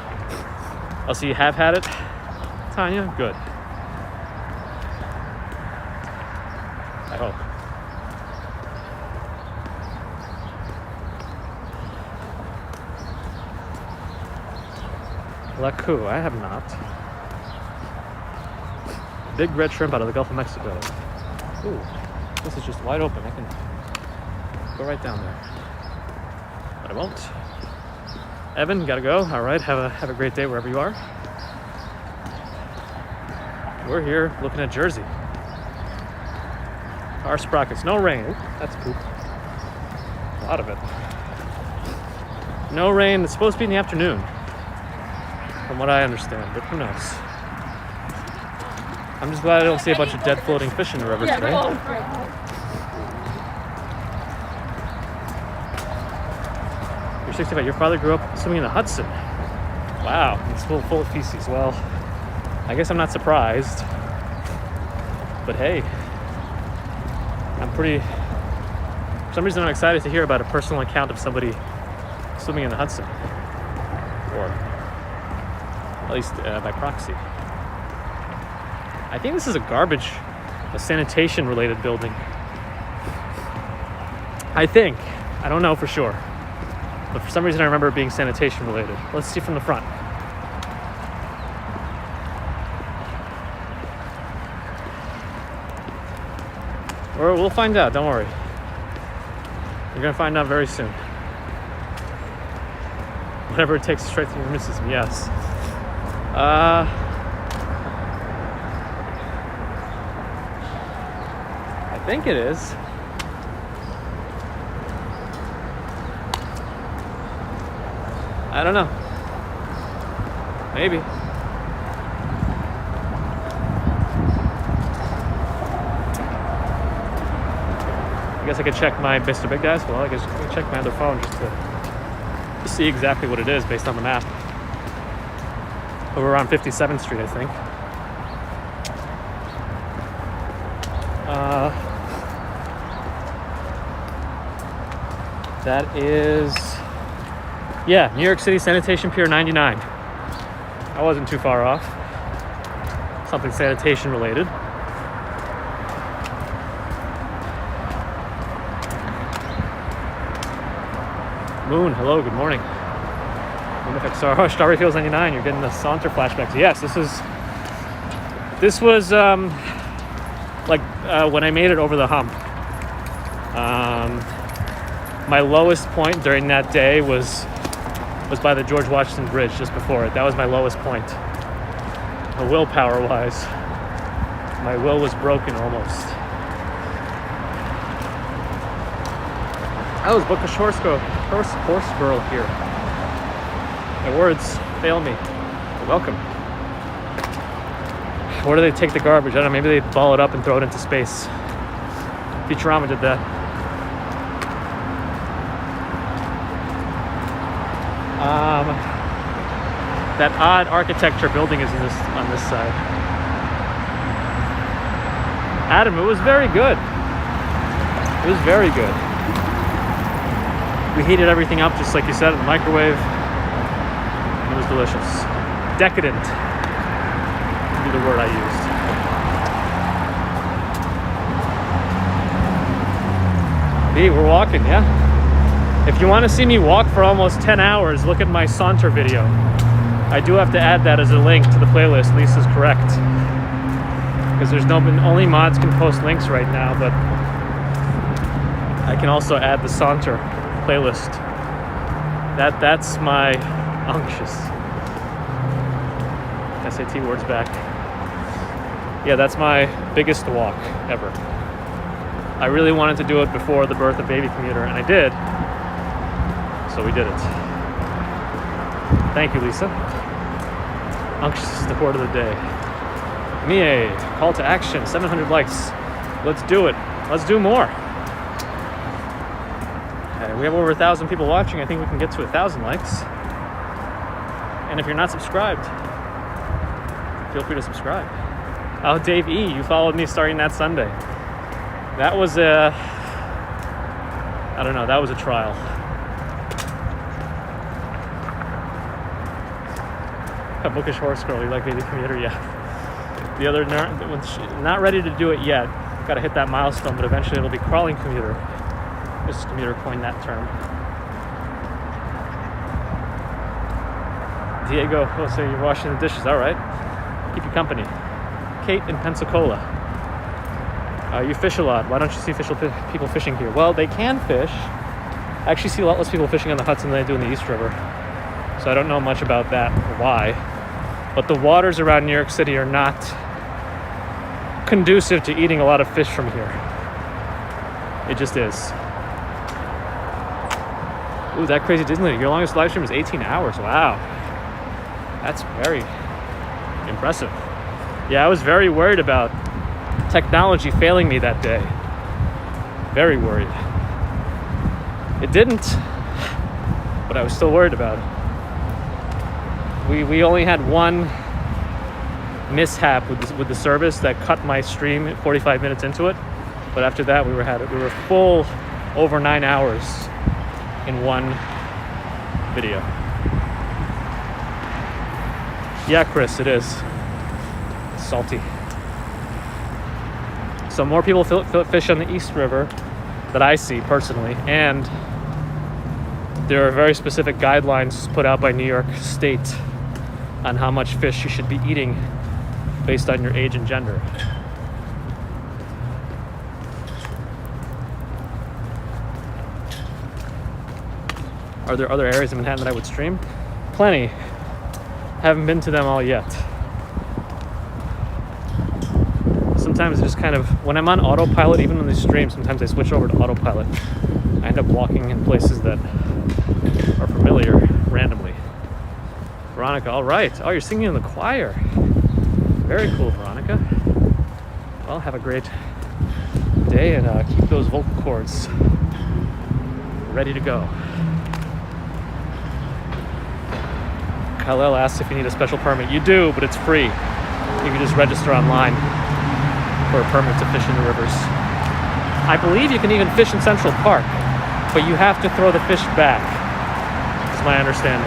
Oh, so you have had it, Tanya? Good. I hope. Laku, I have not. Big red shrimp out of the Gulf of Mexico. Ooh, this is just wide open. I can go right down there. But I won't. Evan, gotta go. All right, have a great day wherever you are. We're here looking at Jersey. Car sprockets, no rain. Ooh, that's poop. A lot of it. No rain. It's supposed to be in the afternoon, from what I understand, but who knows? I'm just glad I don't see a bunch of dead floating fish in the river today. You're 65. Your father grew up swimming in the Hudson. Wow, it's full of feces. Well, I guess I'm not surprised. But hey, for some reason I'm excited to hear about a personal account of somebody swimming in the Hudson. Or at least by proxy. I think this is a sanitation related building. I think. I don't know for sure. But for some reason I remember it being sanitation related. Let's see from the front. Or we'll find out, don't worry. You're gonna find out very soon. Whatever it takes to strengthen your immune system, yes. I think it is. I don't know. Maybe. I guess I could check my Mr. Big Guys. Well, I guess I can check my other phone just to see exactly what it is based on the map. Over on 57th Street, I think. That is, yeah, New York City Sanitation Pier 99. I wasn't too far off. Something sanitation related. Moon, hello, good morning. Strawberry Fields 99, you're getting the Saunter flashbacks. Yes, this was when I made it over the hump. My lowest point during that day was by the George Washington Bridge just before it. That was my lowest point. Willpower wise, my will was broken almost. I was bookish horse girl here. My words fail me. You're welcome. Where do they take the garbage? I don't know. Maybe they ball it up and throw it into space. Futurama did that. That odd architecture building is on this side. Adam, it was very good. It was very good. We heated everything up just like you said in the microwave. It was delicious. Decadent would be the word I used. Hey, we're walking, yeah? If you want to see me walk for almost 10 hours, look at my saunter video. I do have to add that as a link to the playlist. Lisa's correct. Because only mods can post links right now, but I can also add the saunter playlist. That's my unctuous SAT words back. Yeah, that's my biggest walk ever. I really wanted to do it before the birth of Baby Commuter, and I did. So we did it. Thank you, Lisa. Unctuous is the word of the day. Mie, call to action, 700 likes. Let's do it. Let's do more. Okay, we have over 1,000 people watching. I think we can get to 1,000 likes. And if you're not subscribed, feel free to subscribe. Oh, Dave E., you followed me starting that Sunday. That was a trial. A bookish horse girl, you like Baby Commuter? Yeah. The other not ready to do it yet. Got to hit that milestone, but eventually it'll be crawling commuter. Mrs. Commuter coined that term. Diego, oh, so you're washing the dishes. All right. Keep you company. Kate in Pensacola. You fish a lot. Why don't you see people fishing here? Well, they can fish. I actually see a lot less people fishing on the Hudson than I do in the East River. So I don't know much about that or why. But the waters around New York City are not conducive to eating a lot of fish from here. It just is. Ooh, that crazy Disneyland. Your longest live stream is 18 hours. Wow. That's very impressive. Yeah, I was very worried about technology failing me that day. Very worried. It didn't, but I was still worried about it. We only had one mishap with the service that cut my stream 45 minutes into it, but after that we were full over 9 hours in one video. Yeah, Chris, it is. It's salty. So more people fish on the East River that I see personally, and there are very specific guidelines put out by New York State on how much fish you should be eating based on your age and gender. Are there other areas in Manhattan that I would stream? Plenty. Haven't been to them all yet. Sometimes just kind of, when I'm on autopilot, even on these streams, sometimes I switch over to autopilot. I end up walking in places that are familiar randomly. Veronica, all right. Oh, you're singing in the choir. Very cool, Veronica. Well, have a great day and keep those vocal cords ready to go. Khalil asks if you need a special permit. You do, but it's free. You can just register online for a permit to fish in the rivers. I believe you can even fish in Central Park, but you have to throw the fish back, is my understanding.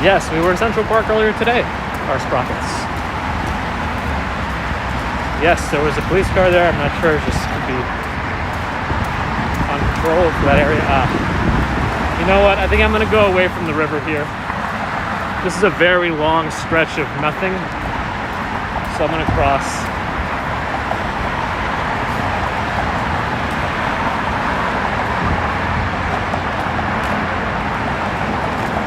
Yes, we were in Central Park earlier today, our sprockets. Yes, there was a police car there. I'm not sure, it just could be on patrol for that area. You know what? I think I'm going to go away from the river here. This is a very long stretch of nothing, so I'm going to cross.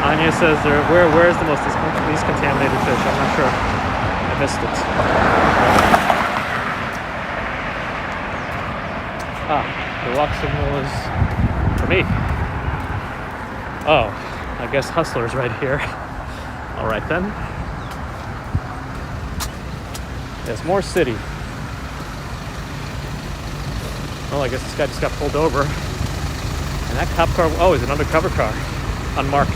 Anya says, where's the least contaminated fish? I'm not sure. I missed it. The walk signal is for me. Oh, I guess Hustler's right here. All right then. There's more city. Well, I guess this guy just got pulled over. And that cop car, oh, is an undercover car. Unmarked.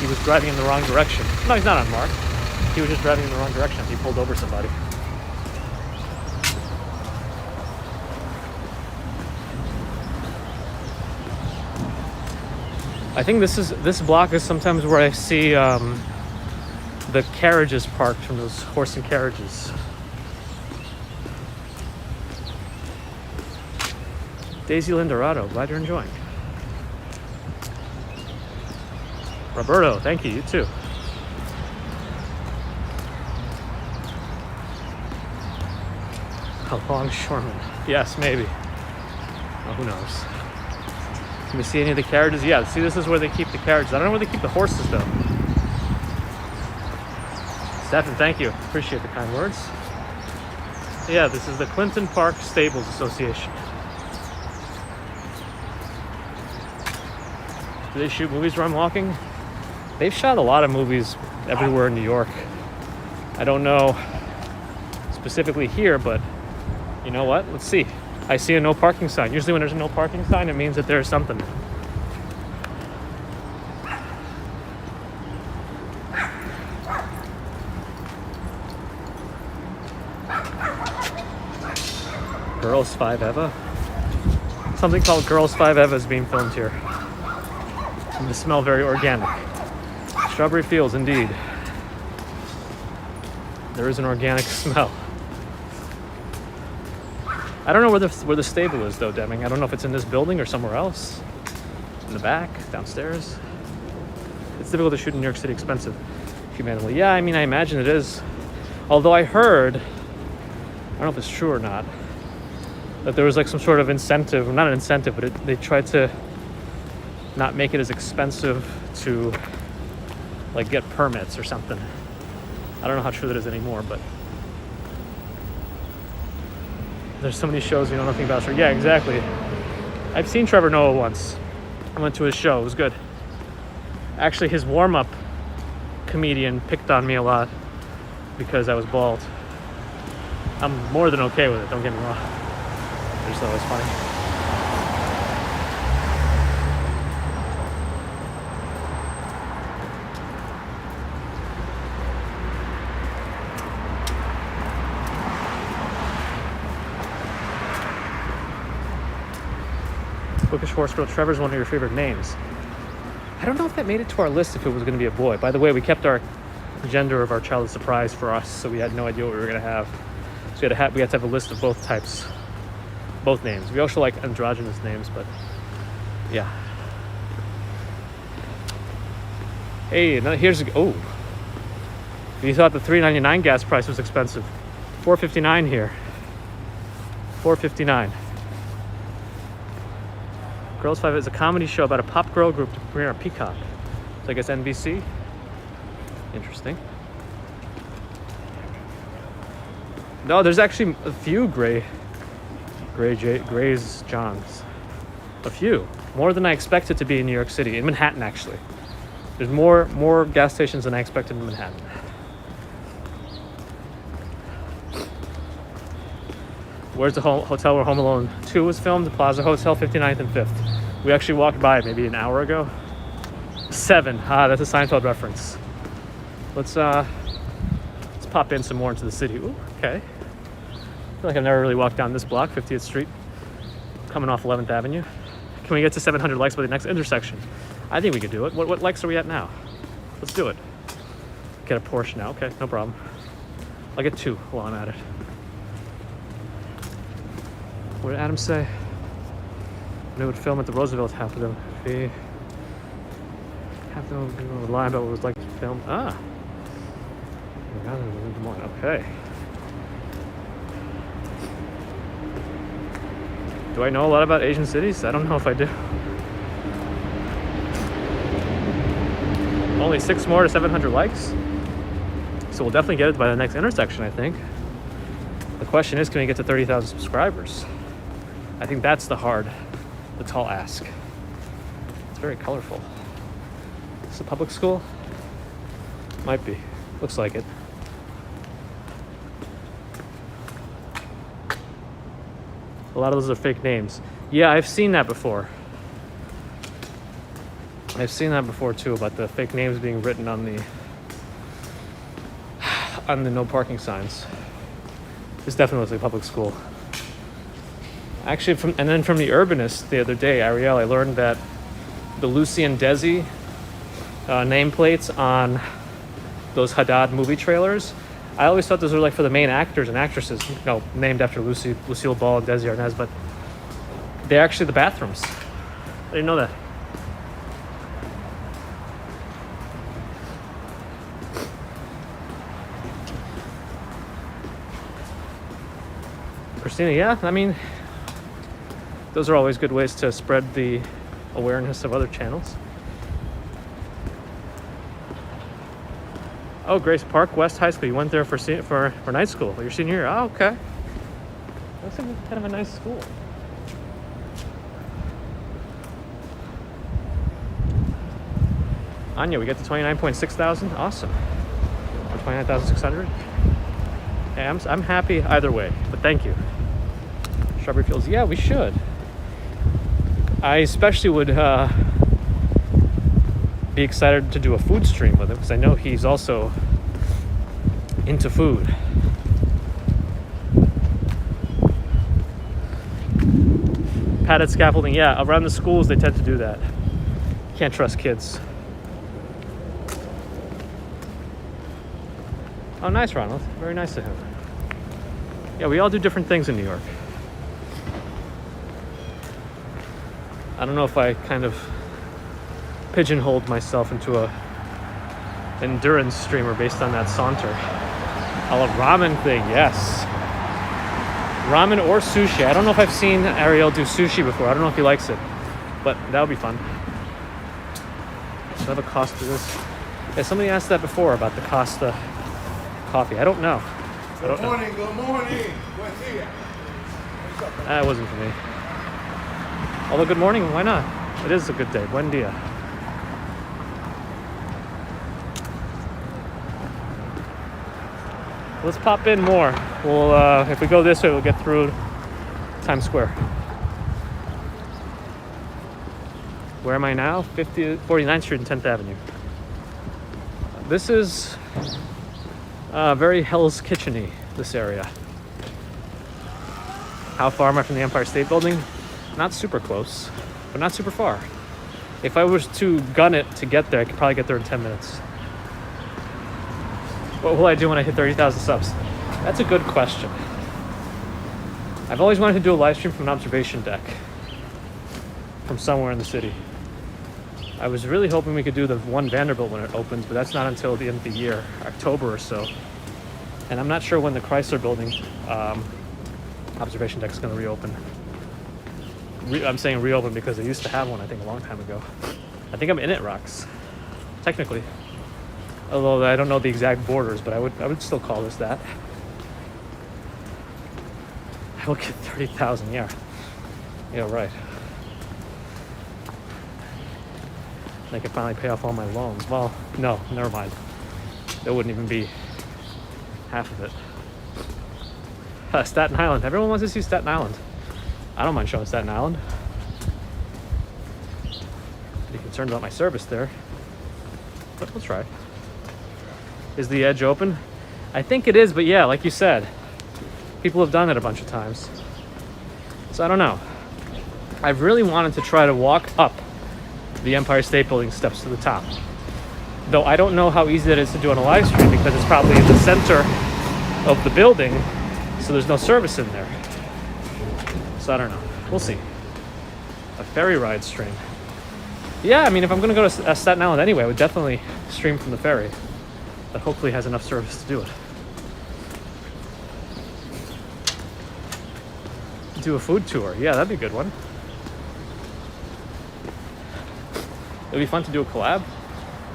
He was driving in the wrong direction. No, he's not unmarked. He was just driving in the wrong direction. He pulled over somebody. I think this block is sometimes where I see the carriages parked from those horse and carriages. Daisy Lindorado, glad you're enjoying. Roberto, thank you. You too. A longshoreman. Yes, maybe. Well, who knows? Can we see any of the carriages? Yeah, see, this is where they keep the carriages. I don't know where they keep the horses, though. Stefan, thank you. Appreciate the kind words. Yeah, this is the Clinton Park Stables Association. Do they shoot movies where I'm walking? They've shot a lot of movies everywhere in New York. I don't know specifically here, but you know what? Let's see. I see a no parking sign. Usually when there's a no parking sign, it means that there's something. Girls 5 Eva? Something called Girls 5 Eva is being filmed here. And they smell very organic. Strawberry fields, indeed. There is an organic smell. I don't know where the stable is though, Deming. I don't know if it's in this building or somewhere else. In the back, downstairs. It's difficult to shoot in New York City, expensive humanely. Yeah, I mean, I imagine it is. Although I heard, I don't know if it's true or not, that there was like some sort of incentive, not an incentive, but they tried to not make it as expensive to like get permits or something. I don't know how true that is anymore, but there's so many shows you know nothing about. Yeah, exactly. I've seen Trevor Noah once. I went to his show. It was good. Actually, his warm-up comedian picked on me a lot because I was bald. I'm more than okay with it, don't get me wrong. I just thought it was funny. Bookish Horse Girl, Trevor's one of your favorite names. I don't know if that made it to our list if it was going to be a boy. By the way, we kept our gender of our child a surprise for us, so we had no idea what we were going to have. So we had to have a list of both types, both names. We also like androgynous names, but yeah. Hey, now here's oh. You thought the $3.99 gas price was expensive. $4.59 here. $4.59. Girls 5 is a comedy show about a pop girl group to premiere on Peacock. So I guess NBC. Interesting. No, there's actually a few Gray's Johns. A few. More than I expected to be in New York City. In Manhattan, actually. There's more gas stations than I expected in Manhattan. Where's the hotel where Home Alone 2 was filmed? The Plaza Hotel, 59th and 5th. We actually walked by it maybe an hour ago. 7. That's a Seinfeld reference. Let's pop in some more into the city. Ooh, okay. I feel like I've never really walked down this block, 50th Street, coming off 11th Avenue. Can we get to 700 likes by the next intersection? I think we could do it. What likes are we at now? Let's do it. Get a Porsche now. Okay, no problem. I'll get 2 while I'm at it. What did Adam say? They would film at the Roosevelt, half of them. Half of them would lie about what it was like to film. Okay. Do I know a lot about Asian cities? I don't know if I do. Only 6 more to 700 likes. So we'll definitely get it by the next intersection, I think. The question is, can we get to 30,000 subscribers? I think that's the tall ask. It's very colorful. Is this a public school? Might be. Looks like it. A lot of those are fake names. Yeah, I've seen that before. I've seen that before too, about the fake names being written on the no parking signs. This definitely looks like a public school. Actually, from the Urbanist the other day, Ariel, I learned that the Lucy and Desi nameplates on those Haddad movie trailers, I always thought those were like for the main actors and actresses, named after Lucille Ball and Desi Arnaz, but they're actually the bathrooms. I didn't know that. Christina, yeah, I mean, those are always good ways to spread the awareness of other channels. Oh, Grace Park West High School. You went there for night school. Your senior year. Oh, okay. That's kind of a nice school. Anya, we get to 29.6 thousand. Awesome. Or 29,600. Hey, I'm happy either way, but thank you. Strawberry Fields. Yeah, we should. I especially would be excited to do a food stream with him because I know he's also into food. Padded scaffolding, yeah, around the schools they tend to do that. Can't trust kids. Oh, nice, Ronald. Very nice of him. Yeah, we all do different things in New York. I don't know if I kind of pigeonholed myself into a endurance streamer based on that saunter. A ramen thing, yes. Ramen or sushi. I don't know if I've seen Ariel do sushi before. I don't know if he likes it, but that would be fun. Do I have a cost to this? Yeah, somebody asked that before about the Costa coffee. I don't know. Good morning. Buen dia. That wasn't for me. Although good morning, why not? It is a good day. Buen dia. Let's pop in more. We'll, if we go this way, we'll get through Times Square. Where am I now? 49th Street and 10th Avenue. This is very Hell's Kitchen-y, this area. How far am I from the Empire State Building? Not super close, but not super far. If I was to gun it to get there, I could probably get there in 10 minutes. What will I do when I hit 30,000 subs? That's a good question. I've always wanted to do a live stream from an observation deck from somewhere in the city. I was really hoping we could do the one Vanderbilt when it opens, but that's not until the end of the year, October or so. And I'm not sure when the Chrysler Building observation deck is going to reopen. I'm saying reopen because they used to have one, I think, a long time ago. I think I'm in it, Rocks. Technically. Although I don't know the exact borders, but I would still call this that. I will get 30,000, yeah. Yeah, right. I can finally pay off all my loans. Well, no, never mind. That wouldn't even be half of it. Staten Island. Everyone wants to see Staten Island. I don't mind showing Staten Island. Pretty concerned about my service there. But we'll try. Is the edge open? I think it is, but yeah, like you said, people have done it a bunch of times. So I don't know. I've really wanted to try to walk up the Empire State Building steps to the top. Though I don't know how easy that is to do on a live stream because it's probably in the center of the building, so there's no service in there. So I don't know. We'll see. A ferry ride stream. Yeah, I mean, if I'm going to go to Staten Island anyway, I would definitely stream from the ferry. That hopefully has enough service to do it. Do a food tour. Yeah, that'd be a good one. It'd be fun to do a collab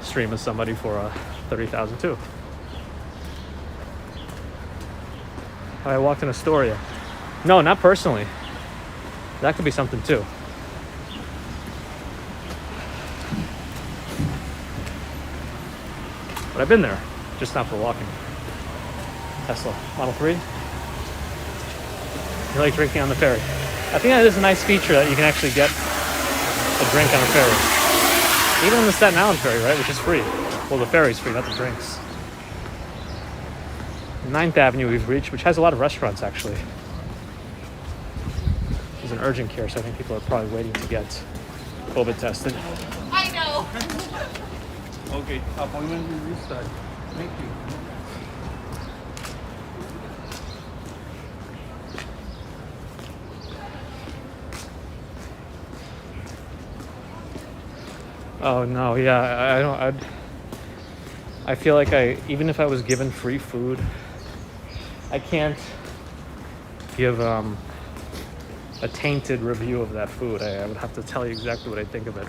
stream with somebody for 30,000 too. I walked in Astoria. No, not personally. That could be something too. But I've been there, just not for walking. Tesla Model 3. You like drinking on the ferry? I think that is a nice feature that you can actually get a drink on a ferry. Even on the Staten Island ferry, right, which is free. Well, the ferry's free, not the drinks. 9th Avenue we've reached, which has a lot of restaurants, actually. There's an urgent care, so I think people are probably waiting to get COVID tested. I know. Okay, appointment will restart. Thank you. Oh no, yeah, I feel like even if I was given free food, I can't give a tainted review of that food. I would have to tell you exactly what I think of it.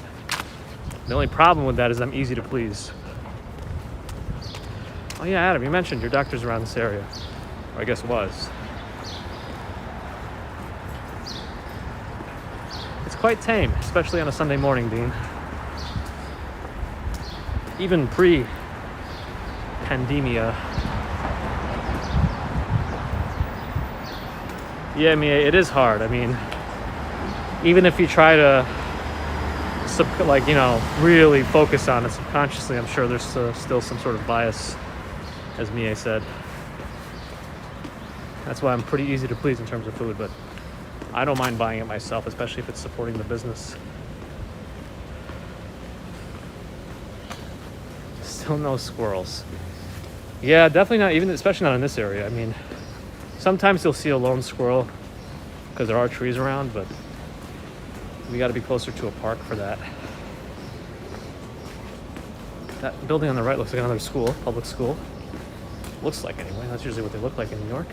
The only problem with that is I'm easy to please. Oh yeah, Adam, you mentioned your doctor's around this area. Or I guess was. It's quite tame, especially on a Sunday morning, Dean. Even pre-pandemia. Yeah, I mean, it is hard. I mean, even if you try to, really focus on it subconsciously, I'm sure there's still some sort of bias, as Mie said. That's why I'm pretty easy to please in terms of food, but I don't mind buying it myself, especially if it's supporting the business. Still no squirrels. Yeah, definitely not, even especially not in this area. I mean, sometimes you'll see a lone squirrel because there are trees around, but we got to be closer to a park for that. That building on the right looks like another school, public school. Looks like, anyway. That's usually what they look like in New York.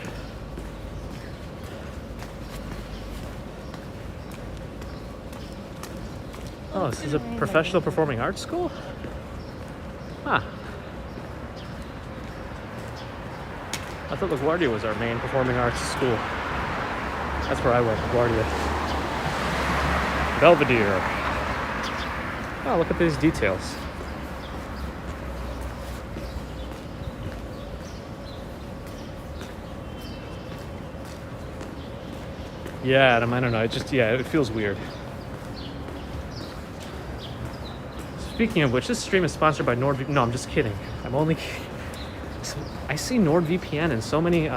Oh, this is a professional performing arts school? Huh. I thought LaGuardia was our main performing arts school. That's where I went, LaGuardia. Belvedere. Oh, look at these details. Yeah, Adam, I don't know. It feels weird. Speaking of which, this stream is sponsored by NordVPN. No, I'm just kidding. I see NordVPN in so many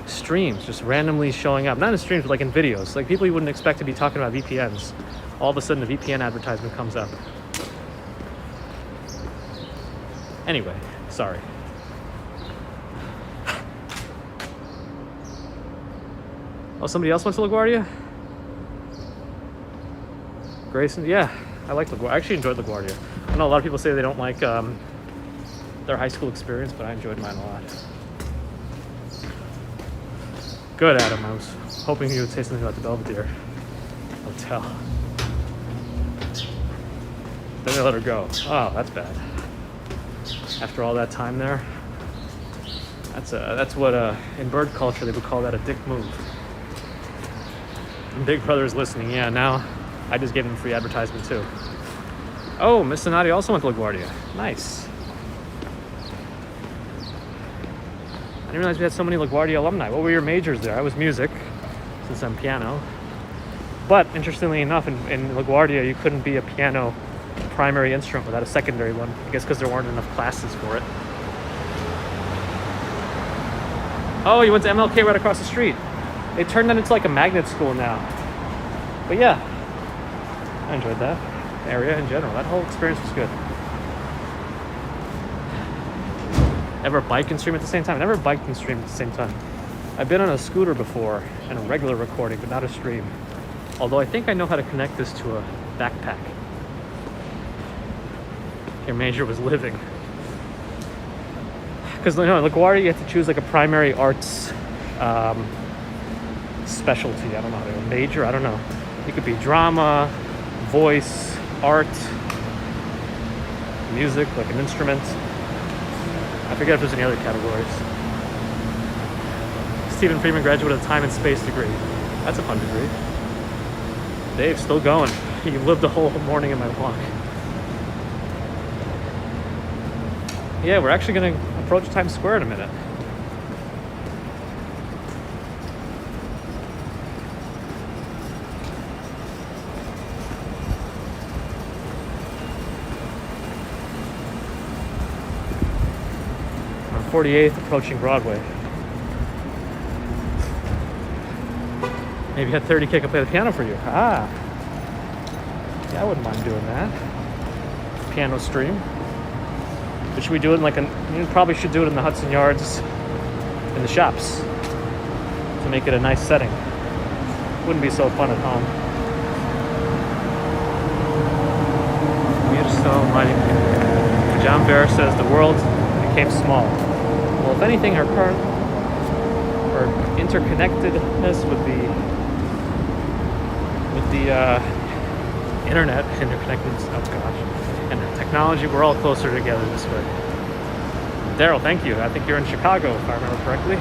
streams just randomly showing up. Not in streams, but like in videos. Like people you wouldn't expect to be talking about VPNs. All of a sudden, a VPN advertisement comes up. Anyway, sorry. Oh, somebody else went to LaGuardia? Grayson? Yeah, I like LaGuardia. I actually enjoyed LaGuardia. I know a lot of people say they don't like their high school experience, but I enjoyed mine a lot. Good, Adam. I was hoping you would say something about the Belvedere Hotel. Then they let her go. Oh, that's bad. After all that time there, that's what in bird culture they would call that a dick move. And Big Brother is listening. Yeah, now I just gave them free advertisement too. Oh, Miss Sonati also went to LaGuardia. Nice. I didn't realize we had so many LaGuardia alumni. What were your majors there? I was music, since I'm piano. But interestingly enough, in LaGuardia, you couldn't be a piano primary instrument without a secondary one. I guess because there weren't enough classes for it. Oh, you went to MLK right across the street. They turned that into like a magnet school now. But yeah, I enjoyed that area in general. That whole experience was good. Ever bike and stream at the same time? I never biked and streamed at the same time. I've been on a scooter before and a regular recording, but not a stream. Although I think I know how to connect this to a backpack. Your major was living. Because in LaGuardia you have to choose like a primary arts specialty. I don't know, a major, I don't know. It could be drama, voice, art, music, like an instrument. I forget if there's any other categories. Stephen Freeman graduated with a time and space degree. That's a fun degree. Dave's still going. He lived the whole morning in my block. Yeah, we're actually going to approach Times Square in a minute. On 48th, approaching Broadway. Maybe had 30K could play the piano for you. Ah. Yeah, I wouldn't mind doing that. Piano stream. But should we do it in like you probably should do it in the Hudson Yards in the shops to make it a nice setting. Wouldn't be so fun at home. We're so mighty. John Bear says the world became small. Well, if anything, our interconnectedness with the internet, interconnectedness, oh gosh, and technology, we're all closer together this way. Daryl, thank you. I think you're in Chicago, if I remember correctly.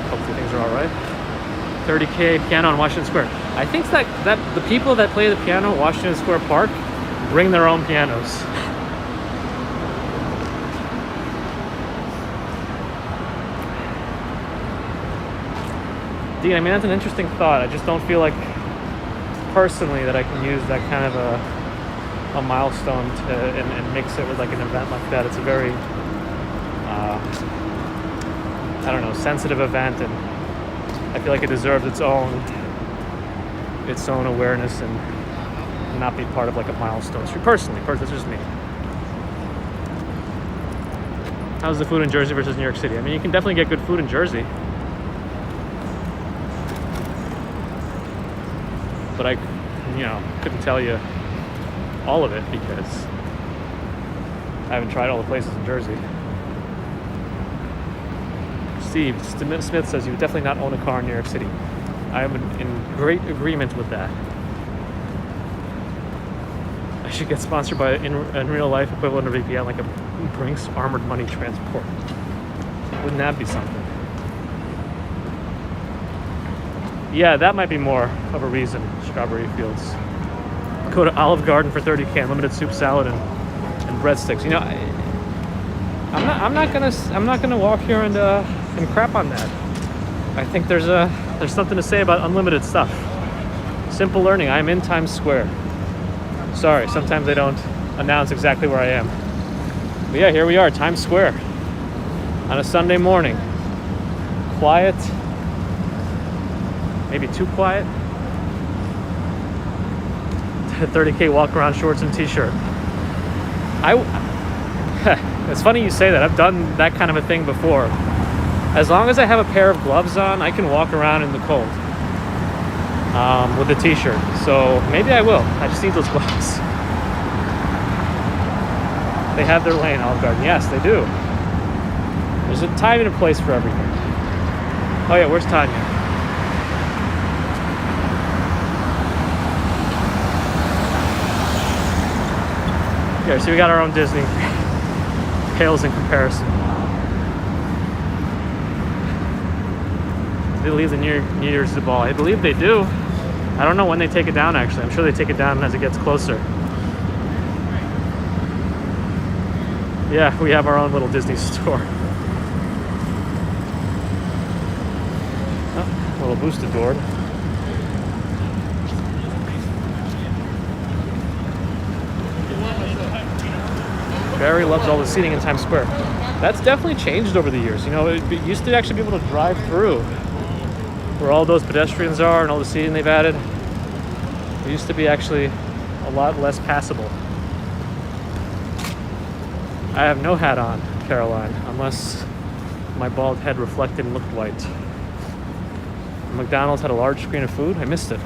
Hopefully things are all right. 30K piano in Washington Square. I think that the people that play the piano at Washington Square Park bring their own pianos. Dean, I mean, that's an interesting thought. I just don't feel like, personally, that I can use that kind of a milestone and mix it with like an event like that. It's a very, I don't know, sensitive event, and I feel like it deserves its own awareness and not be part of like a milestone. Personally, that's just me. How's the food in Jersey versus New York City? I mean, you can definitely get good food in Jersey. But I, couldn't tell you all of it because I haven't tried all the places in Jersey. Steve Smith says you would definitely not own a car in New York City. I am in great agreement with that. I should get sponsored by in real life equivalent of VPN, like a Brinks armored money transport. Wouldn't that be something? Yeah, that might be more of a reason. Strawberry Fields. Go to Olive Garden for $30K, unlimited soup, salad, and breadsticks. I'm not gonna walk here and crap on that. I think there's something to say about unlimited stuff. Simple learning. I'm in Times Square. Sorry, sometimes they don't announce exactly where I am. But yeah, here we are, Times Square, on a Sunday morning. Quiet, maybe too quiet. 30K walk around shorts and t-shirt. It's funny you say that. I've done that kind of a thing before. As long as I have a pair of gloves on, I can walk around in the cold with a t-shirt. So maybe I will. I just need those gloves. They have their lane, Olive Garden. Yes, they do. There's a time and a place for everything. Oh yeah, where's Tanya? Okay, so we got our own Disney. Pales in comparison. They leave the New Year's ball. I believe they do. I don't know when they take it down, actually. I'm sure they take it down as it gets closer. Yeah, we have our own little Disney store. Oh, a little boosted board. Barry loves all the seating in Times Square. That's definitely changed over the years. It used to actually be able to drive through where all those pedestrians are and all the seating they've added. It used to be actually a lot less passable. I have no hat on, Caroline, unless my bald head reflected and looked white. McDonald's had a large screen of food. I missed it.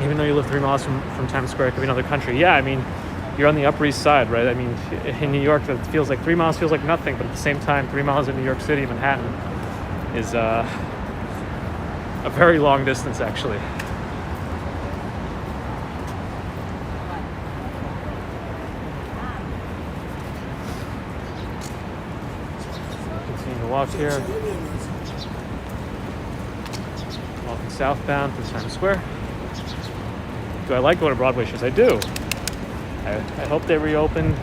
Even though you live 3 miles from Times Square, it could be another country. Yeah, I mean, you're on the Upper East Side, right? I mean, in New York, that feels like 3 miles feels like nothing, but at the same time, 3 miles in New York City, Manhattan, is a very long distance, actually. Continue to walk here. Walking southbound to Times Square. Do I like going to Broadway shows? I do. I hope they reopen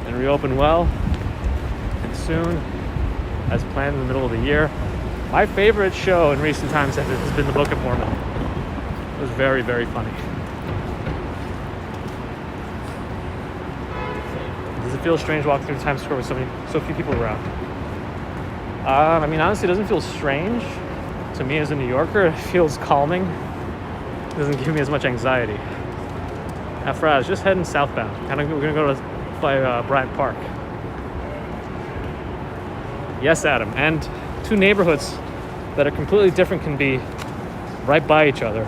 and reopen well and soon, as planned in the middle of the year. My favorite show in recent times has been the Book of Mormon. It was very, very funny. Does it feel strange walking through Times Square with so few people around? I mean, honestly, it doesn't feel strange to me as a New Yorker. It feels calming. It doesn't give me as much anxiety. After I was just heading southbound. We're gonna go by Bryant Park. Yes, Adam. And two neighborhoods that are completely different can be right by each other,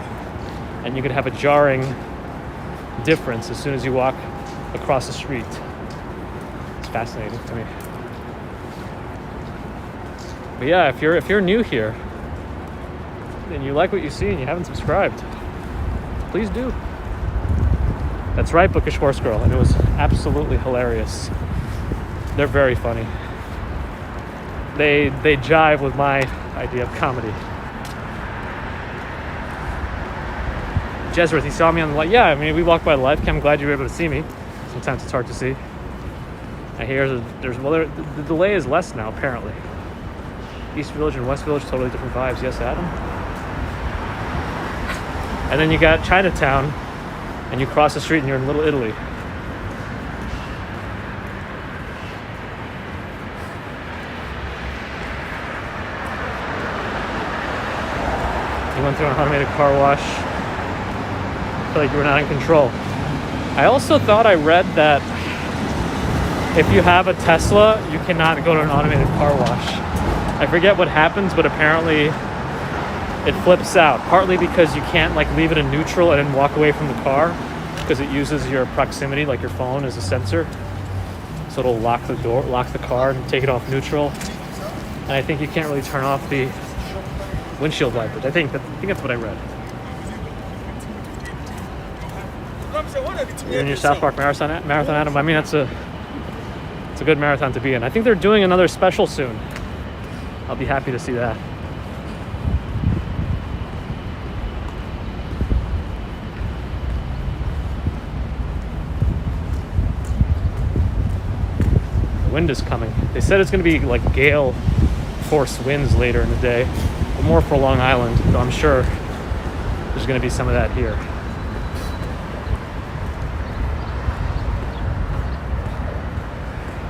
and you could have a jarring difference as soon as you walk across the street. It's fascinating to me. But yeah, if you're new here and you like what you see and you haven't subscribed, please do. That's right, Bookish Horse Girl, and it was absolutely hilarious. They're very funny. They jive with my idea of comedy. Jesworth, he saw me on the light. Yeah, I mean, we walked by the live cam. I'm glad you were able to see me. Sometimes it's hard to see. I hear the delay is less now, apparently. East Village and West Village, totally different vibes. Yes, Adam? And then you got Chinatown, and you cross the street and you're in Little Italy. You went through an automated car wash. I feel like you were not in control. I also thought I read that if you have a Tesla, you cannot go to an automated car wash. I forget what happens, but apparently it flips out. Partly because you can't like leave it in neutral and then walk away from the car because it uses your proximity, like your phone as a sensor. So it'll lock the door, lock the car and take it off neutral. And I think you can't really turn off the windshield wipers. I think that's what I read. You're in your South Park marathon, Adam. I mean, it's a good marathon to be in. I think they're doing another special soon. I'll be happy to see that. The wind is coming. They said it's going to be like gale force winds later in the day, but more for Long Island, though I'm sure there's going to be some of that here.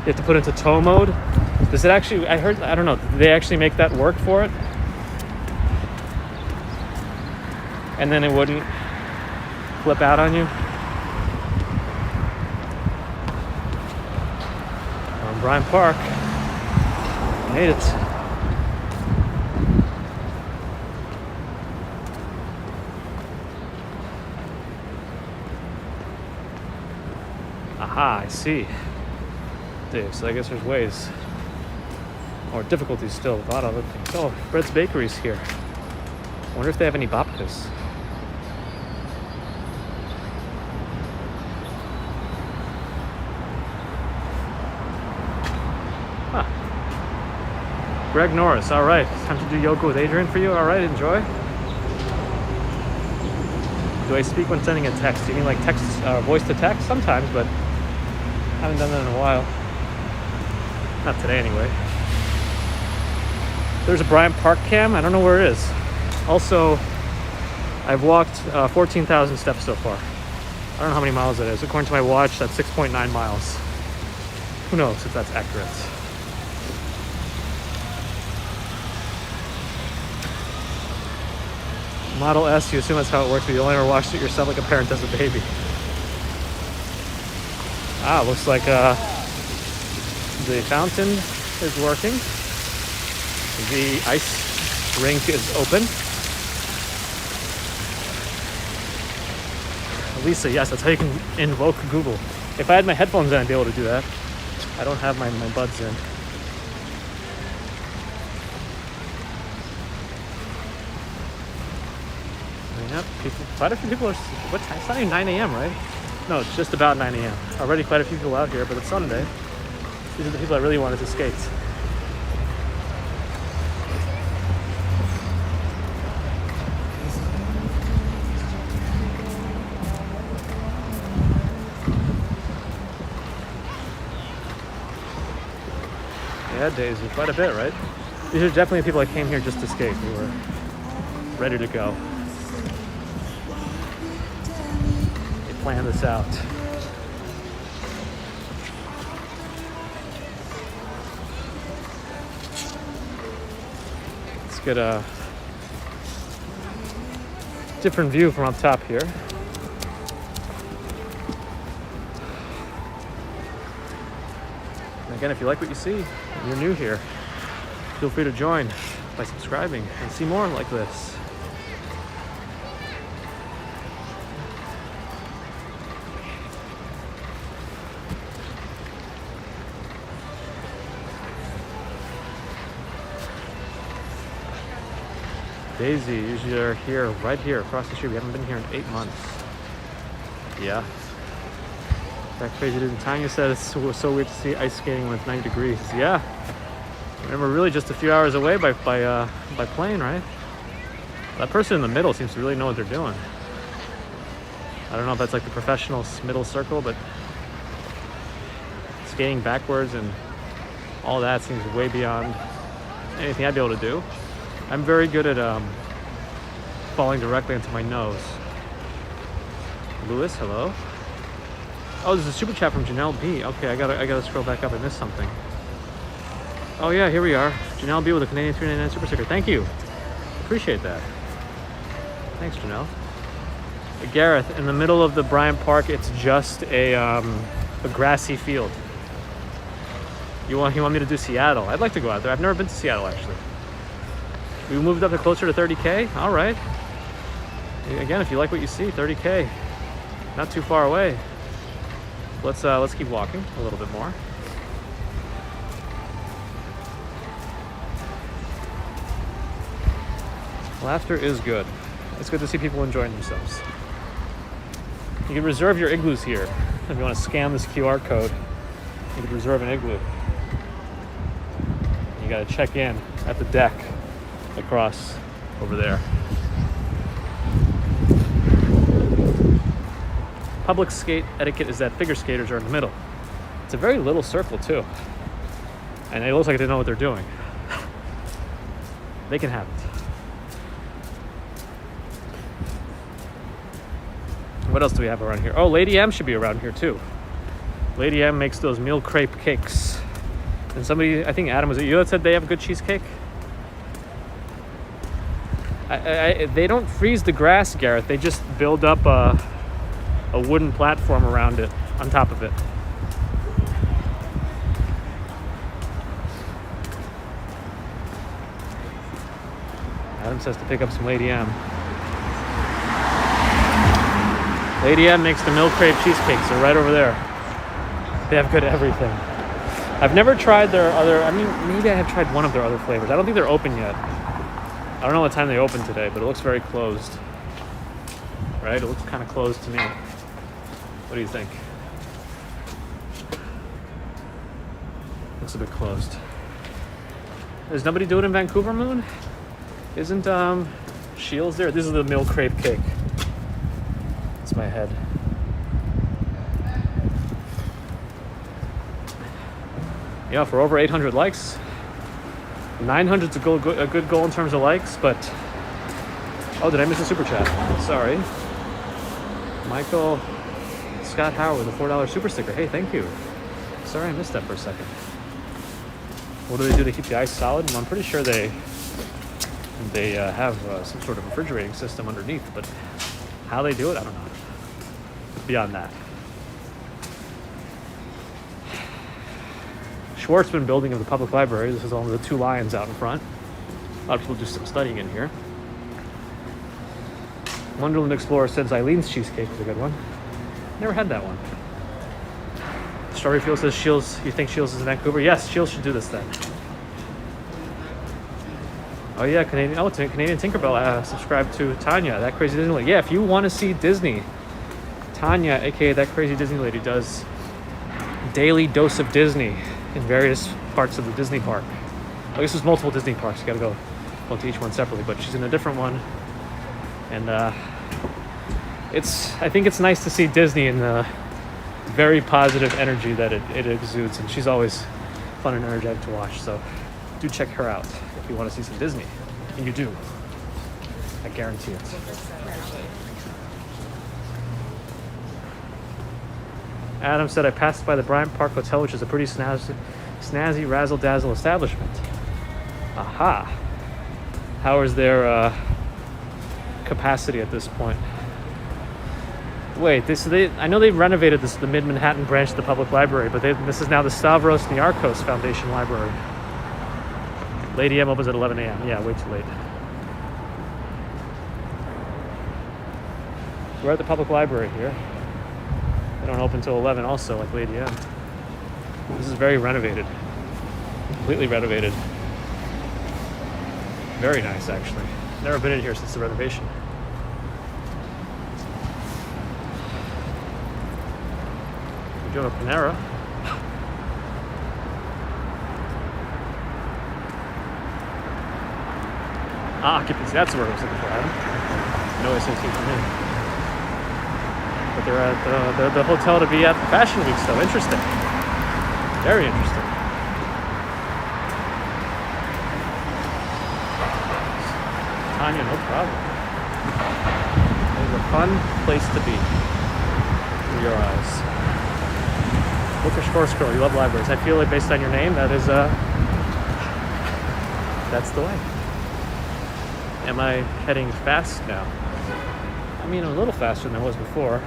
You have to put into tow mode. Does it actually, I don't know, did they actually make that work for it? And then it wouldn't flip out on you? On Bryant Park. Made it. Aha, I see. So I guess there's ways, or difficulties still, a lot of other things. Oh, Brett's Bakery's here. I wonder if they have any babkas. Huh. Greg Norris, all right. It's time to do yoga with Adrian for you. All right, enjoy. Do I speak when sending a text? Do you mean like text, voice to text? Sometimes, but I haven't done that in a while. Not today, anyway. There's a Bryant Park cam. I don't know where it is. Also, I've walked 14,000 steps so far. I don't know how many miles that is. According to my watch, that's 6.9 miles. Who knows if that's accurate. Model S, you assume that's how it works, but you only ever watched it yourself like a parent does a baby. Ah, looks like the fountain is working. The ice rink is open. Lisa, yes, that's how you can invoke Google. If I had my headphones in, I'd be able to do that. I don't have my buds in. Yep, quite a few people are, what time? It's not even 9 a.m., right? No, it's just about 9 a.m. Already quite a few people out here, but it's Sunday. These are the people that really wanted to skate. Yeah, Daisy, quite a bit, right? These are definitely people that came here just to skate. They were ready to go. They planned this out. Let's get a different view from up top here. And again, if you like what you see and you're new here, feel free to join by subscribing and see more like this. Daisy, usually are here, right here, across the street. We haven't been here in 8 months. Yeah. That crazy dude. Tanya said it was so weird to see ice skating when it's 90 degrees. Yeah. And we're really just a few hours away by plane, right? That person in the middle seems to really know what they're doing. I don't know if that's like the professional middle circle, but skating backwards and all that seems way beyond anything I'd be able to do. I'm very good at falling directly into my nose. Lewis, hello. Oh, there's a super chat from Janelle B. Okay, I gotta scroll back up. I missed something. Oh yeah, here we are. Janelle B with a Canadian $3.99 super sticker. Thank you. Appreciate that. Thanks, Janelle. Gareth, in the middle of the Bryant Park, it's just a grassy field. You want me to do Seattle? I'd like to go out there. I've never been to Seattle, actually. We moved up to closer to 30K. All right. Again, if you like what you see, 30K, not too far away. Let's keep walking a little bit more. Laughter is good. It's good to see people enjoying themselves. You can reserve your igloos here. If you want to scan this QR code, you can reserve an igloo. You got to check in at the deck across over there. Public skate etiquette is that figure skaters are in the middle. It's a very little circle too. And it looks like they know what they're doing. They can have it. What else do we have around here? Oh, Lady M should be around here too. Lady M makes those meal crepe cakes. And somebody, I think Adam, was it you that said they have a good cheesecake? They don't freeze the grass, Gareth. They just build up a wooden platform around it, on top of it. Adam says to pick up some Lady M. Lady M makes the milk crave cheesecakes. They're right over there. They have good everything. I've never tried their other, maybe I have tried one of their other flavors. I don't think they're open yet. I don't know what time they open today, but it looks very closed. Right? It looks kind of closed to me. What do you think? Looks a bit closed. Is nobody doing it in Vancouver, Moon? Isn't Shields there? This is the milk crepe cake. It's my head. Yeah, for over 800 likes. 900's a good goal in terms of likes, but... Oh, did I miss a super chat? Sorry. Michael Scott Howard with a $4 super sticker. Hey, thank you. Sorry I missed that for a second. What do they do to keep the ice solid? Well, I'm pretty sure they have some sort of refrigerating system underneath, but how they do it, I don't know. Beyond that. Schwartzman building of the public library. This is all the two lions out in front. A lot of people do some studying in here. Wonderland Explorer says Eileen's cheesecake is a good one. Never had that one. Strawberry Field says Shields. You think Shields is in Vancouver? Yes, Shields should do this then. Oh yeah, Canadian. Oh, Canadian Tinkerbell. Subscribe to Tanya, That Crazy Disney Lady. Yeah, if you want to see Disney, Tanya, aka That Crazy Disney Lady, does daily dose of Disney in various parts of the Disney park. I guess there's multiple Disney parks. You gotta go to each one separately, but she's in a different one. And I think it's nice to see Disney in the very positive energy that it exudes, and she's always fun and energetic to watch. So do check her out if you want to see some Disney, and you do. I guarantee it. Adam said, I passed by the Bryant Park Hotel, which is a pretty snazzy razzle-dazzle establishment. Aha. How is their capacity at this point? Wait, I know they renovated the Mid-Manhattan branch of the public library, but this is now the Stavros Niarchos Foundation Library. Lady M opens at 11 a.m. Yeah, way too late. We're at the public library here. They don't open until 11 also, like Lady M. This is very renovated. Completely renovated. Very nice, actually. Never been in here since the renovation. We do have a Panera. Occupancy, that's the word I was looking for, Adam. No SAT for me. But they're at the hotel to be at Fashion Week, so interesting. Very interesting. Tanya, no problem. It's a fun place to be in your eyes. Bookish horse girl, you love libraries. I feel like based on your name, that is that's the way. Am I heading fast now? I mean, I'm a little faster than I was before.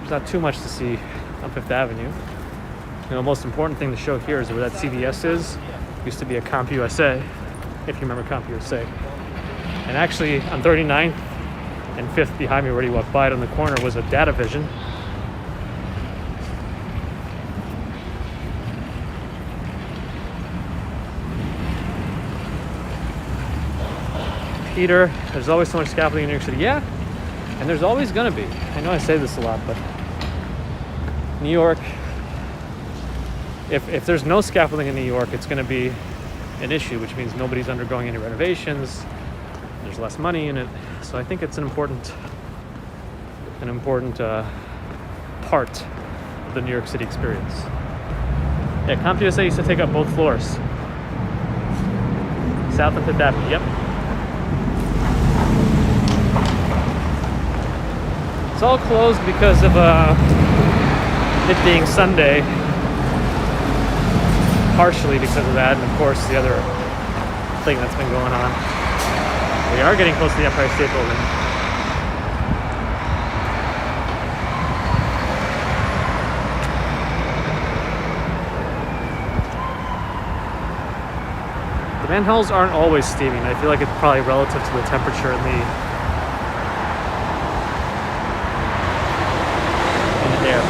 There's not too much to see on Fifth Avenue. You know, the most important thing to show here is where that CVS is. Used to be a CompUSA, if you remember CompUSA. And actually, on 39th and 5th behind me, where you walk by it on the corner, was a Data Vision. Peter, there's always so much scaffolding in New York City. Yeah, and there's always going to be. I know I say this a lot, but New York, if there's no scaffolding in New York, it's going to be an issue, which means nobody's undergoing any renovations. There's less money in it. So I think it's an important part of the New York City experience. Yeah, CompUSA used to take up both floors. South of Fifth Avenue, yep. It's all closed because of it being Sunday, partially because of that, and of course the other thing that's been going on. We are getting close to the Empire State Building. The manholes aren't always steaming. I feel like it's probably relative to the temperature in the air.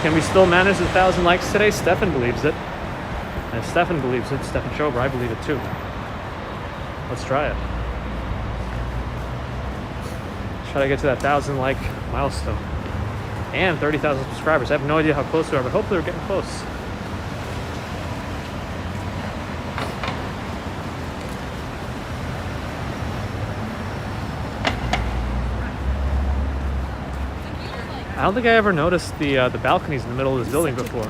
Can we still manage 1,000 likes today? Stefan believes it. And if Stefan believes it, Stefan Schober, I believe it too. Let's try it. Try to get to that 1,000 like milestone. And 30,000 subscribers. I have no idea how close we are, but hopefully we're getting close. I don't think I ever noticed the balconies in the middle of this building before.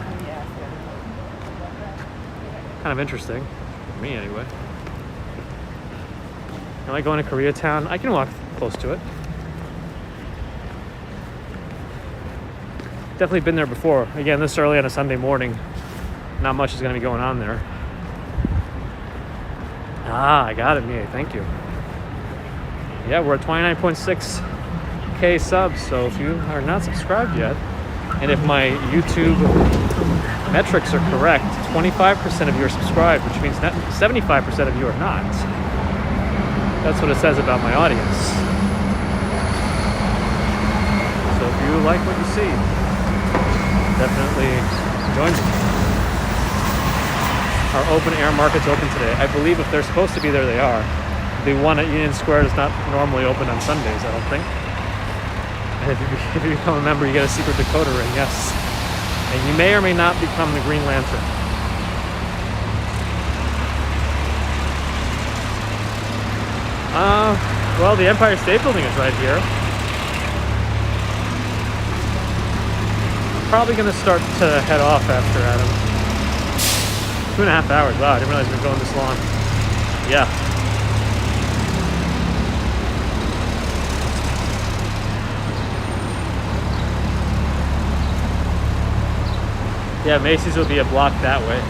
Kind of interesting, for me anyway. I like going to Koreatown. I can walk close to it. Definitely been there before. Again, this early on a Sunday morning. Not much is going to be going on there. Ah, I got it, Mia. Thank you. Yeah, we're at 29.6K subs. So if you are not subscribed yet, and if my YouTube metrics are correct, 25% of you are subscribed, which means 75% of you are not. That's what it says about my audience. So if you like what you see, definitely join me. Our open air market's open today. I believe if they're supposed to be there, they are. The one at Union Square is not normally open on Sundays, I don't think. And if you become a member, you get a secret decoder ring, yes. And you may or may not become the Green Lantern. Well, the Empire State Building is right here. I'm probably going to start to head off after Adam. 2.5 hours. Wow, I didn't realize we've been going this long. Yeah. Yeah, Macy's will be a block that way.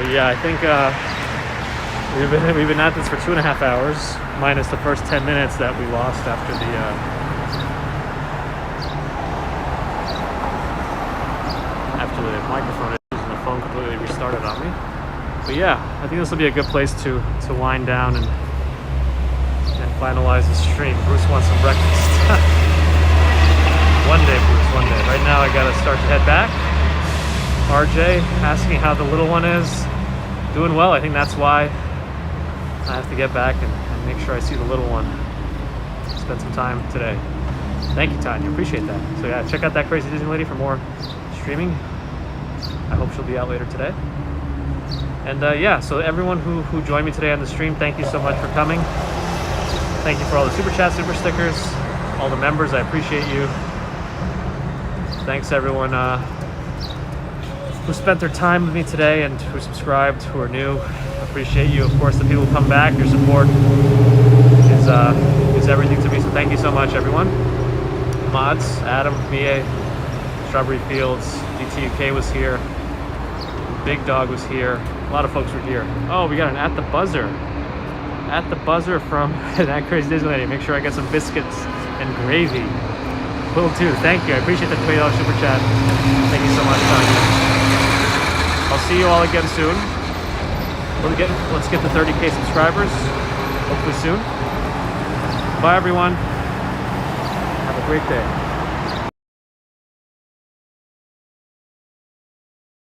But yeah, I think we've been at this for 2.5 hours, minus the first 10 minutes that we lost after the microphone issues and the phone completely restarted on me. But yeah, I think this will be a good place to wind down and finalize the stream. Bruce wants some breakfast. One day, Bruce, one day. Right now I gotta start to head back. RJ asking how the little one is. Doing well. I think that's why I have to get back and make sure I see the little one. Spend some time today. Thank you, Tanya. Appreciate that. So yeah, check out that Crazy Disney Lady for more streaming. I hope she'll be out later today. And yeah, so everyone who joined me today on the stream, thank you so much for coming. Thank you for all the super chats, super stickers, all the members. I appreciate you. Thanks everyone who spent their time with me today and who subscribed, who are new. I appreciate you. Of course, the people who come back, your support is everything to me. So thank you so much, everyone. Mods, Adam, Mie, Strawberry Fields, DTUK was here. Big Dog was here. A lot of folks were here. Oh, we got an at the buzzer. At the buzzer from That Crazy Disneyland. Make sure I get some biscuits and gravy. Will too. Thank you. I appreciate the $20 super chat. Thank you so much, Tanya. I'll see you all again soon. Let's get to 30K subscribers. Hopefully soon. Bye, everyone. Have a great day.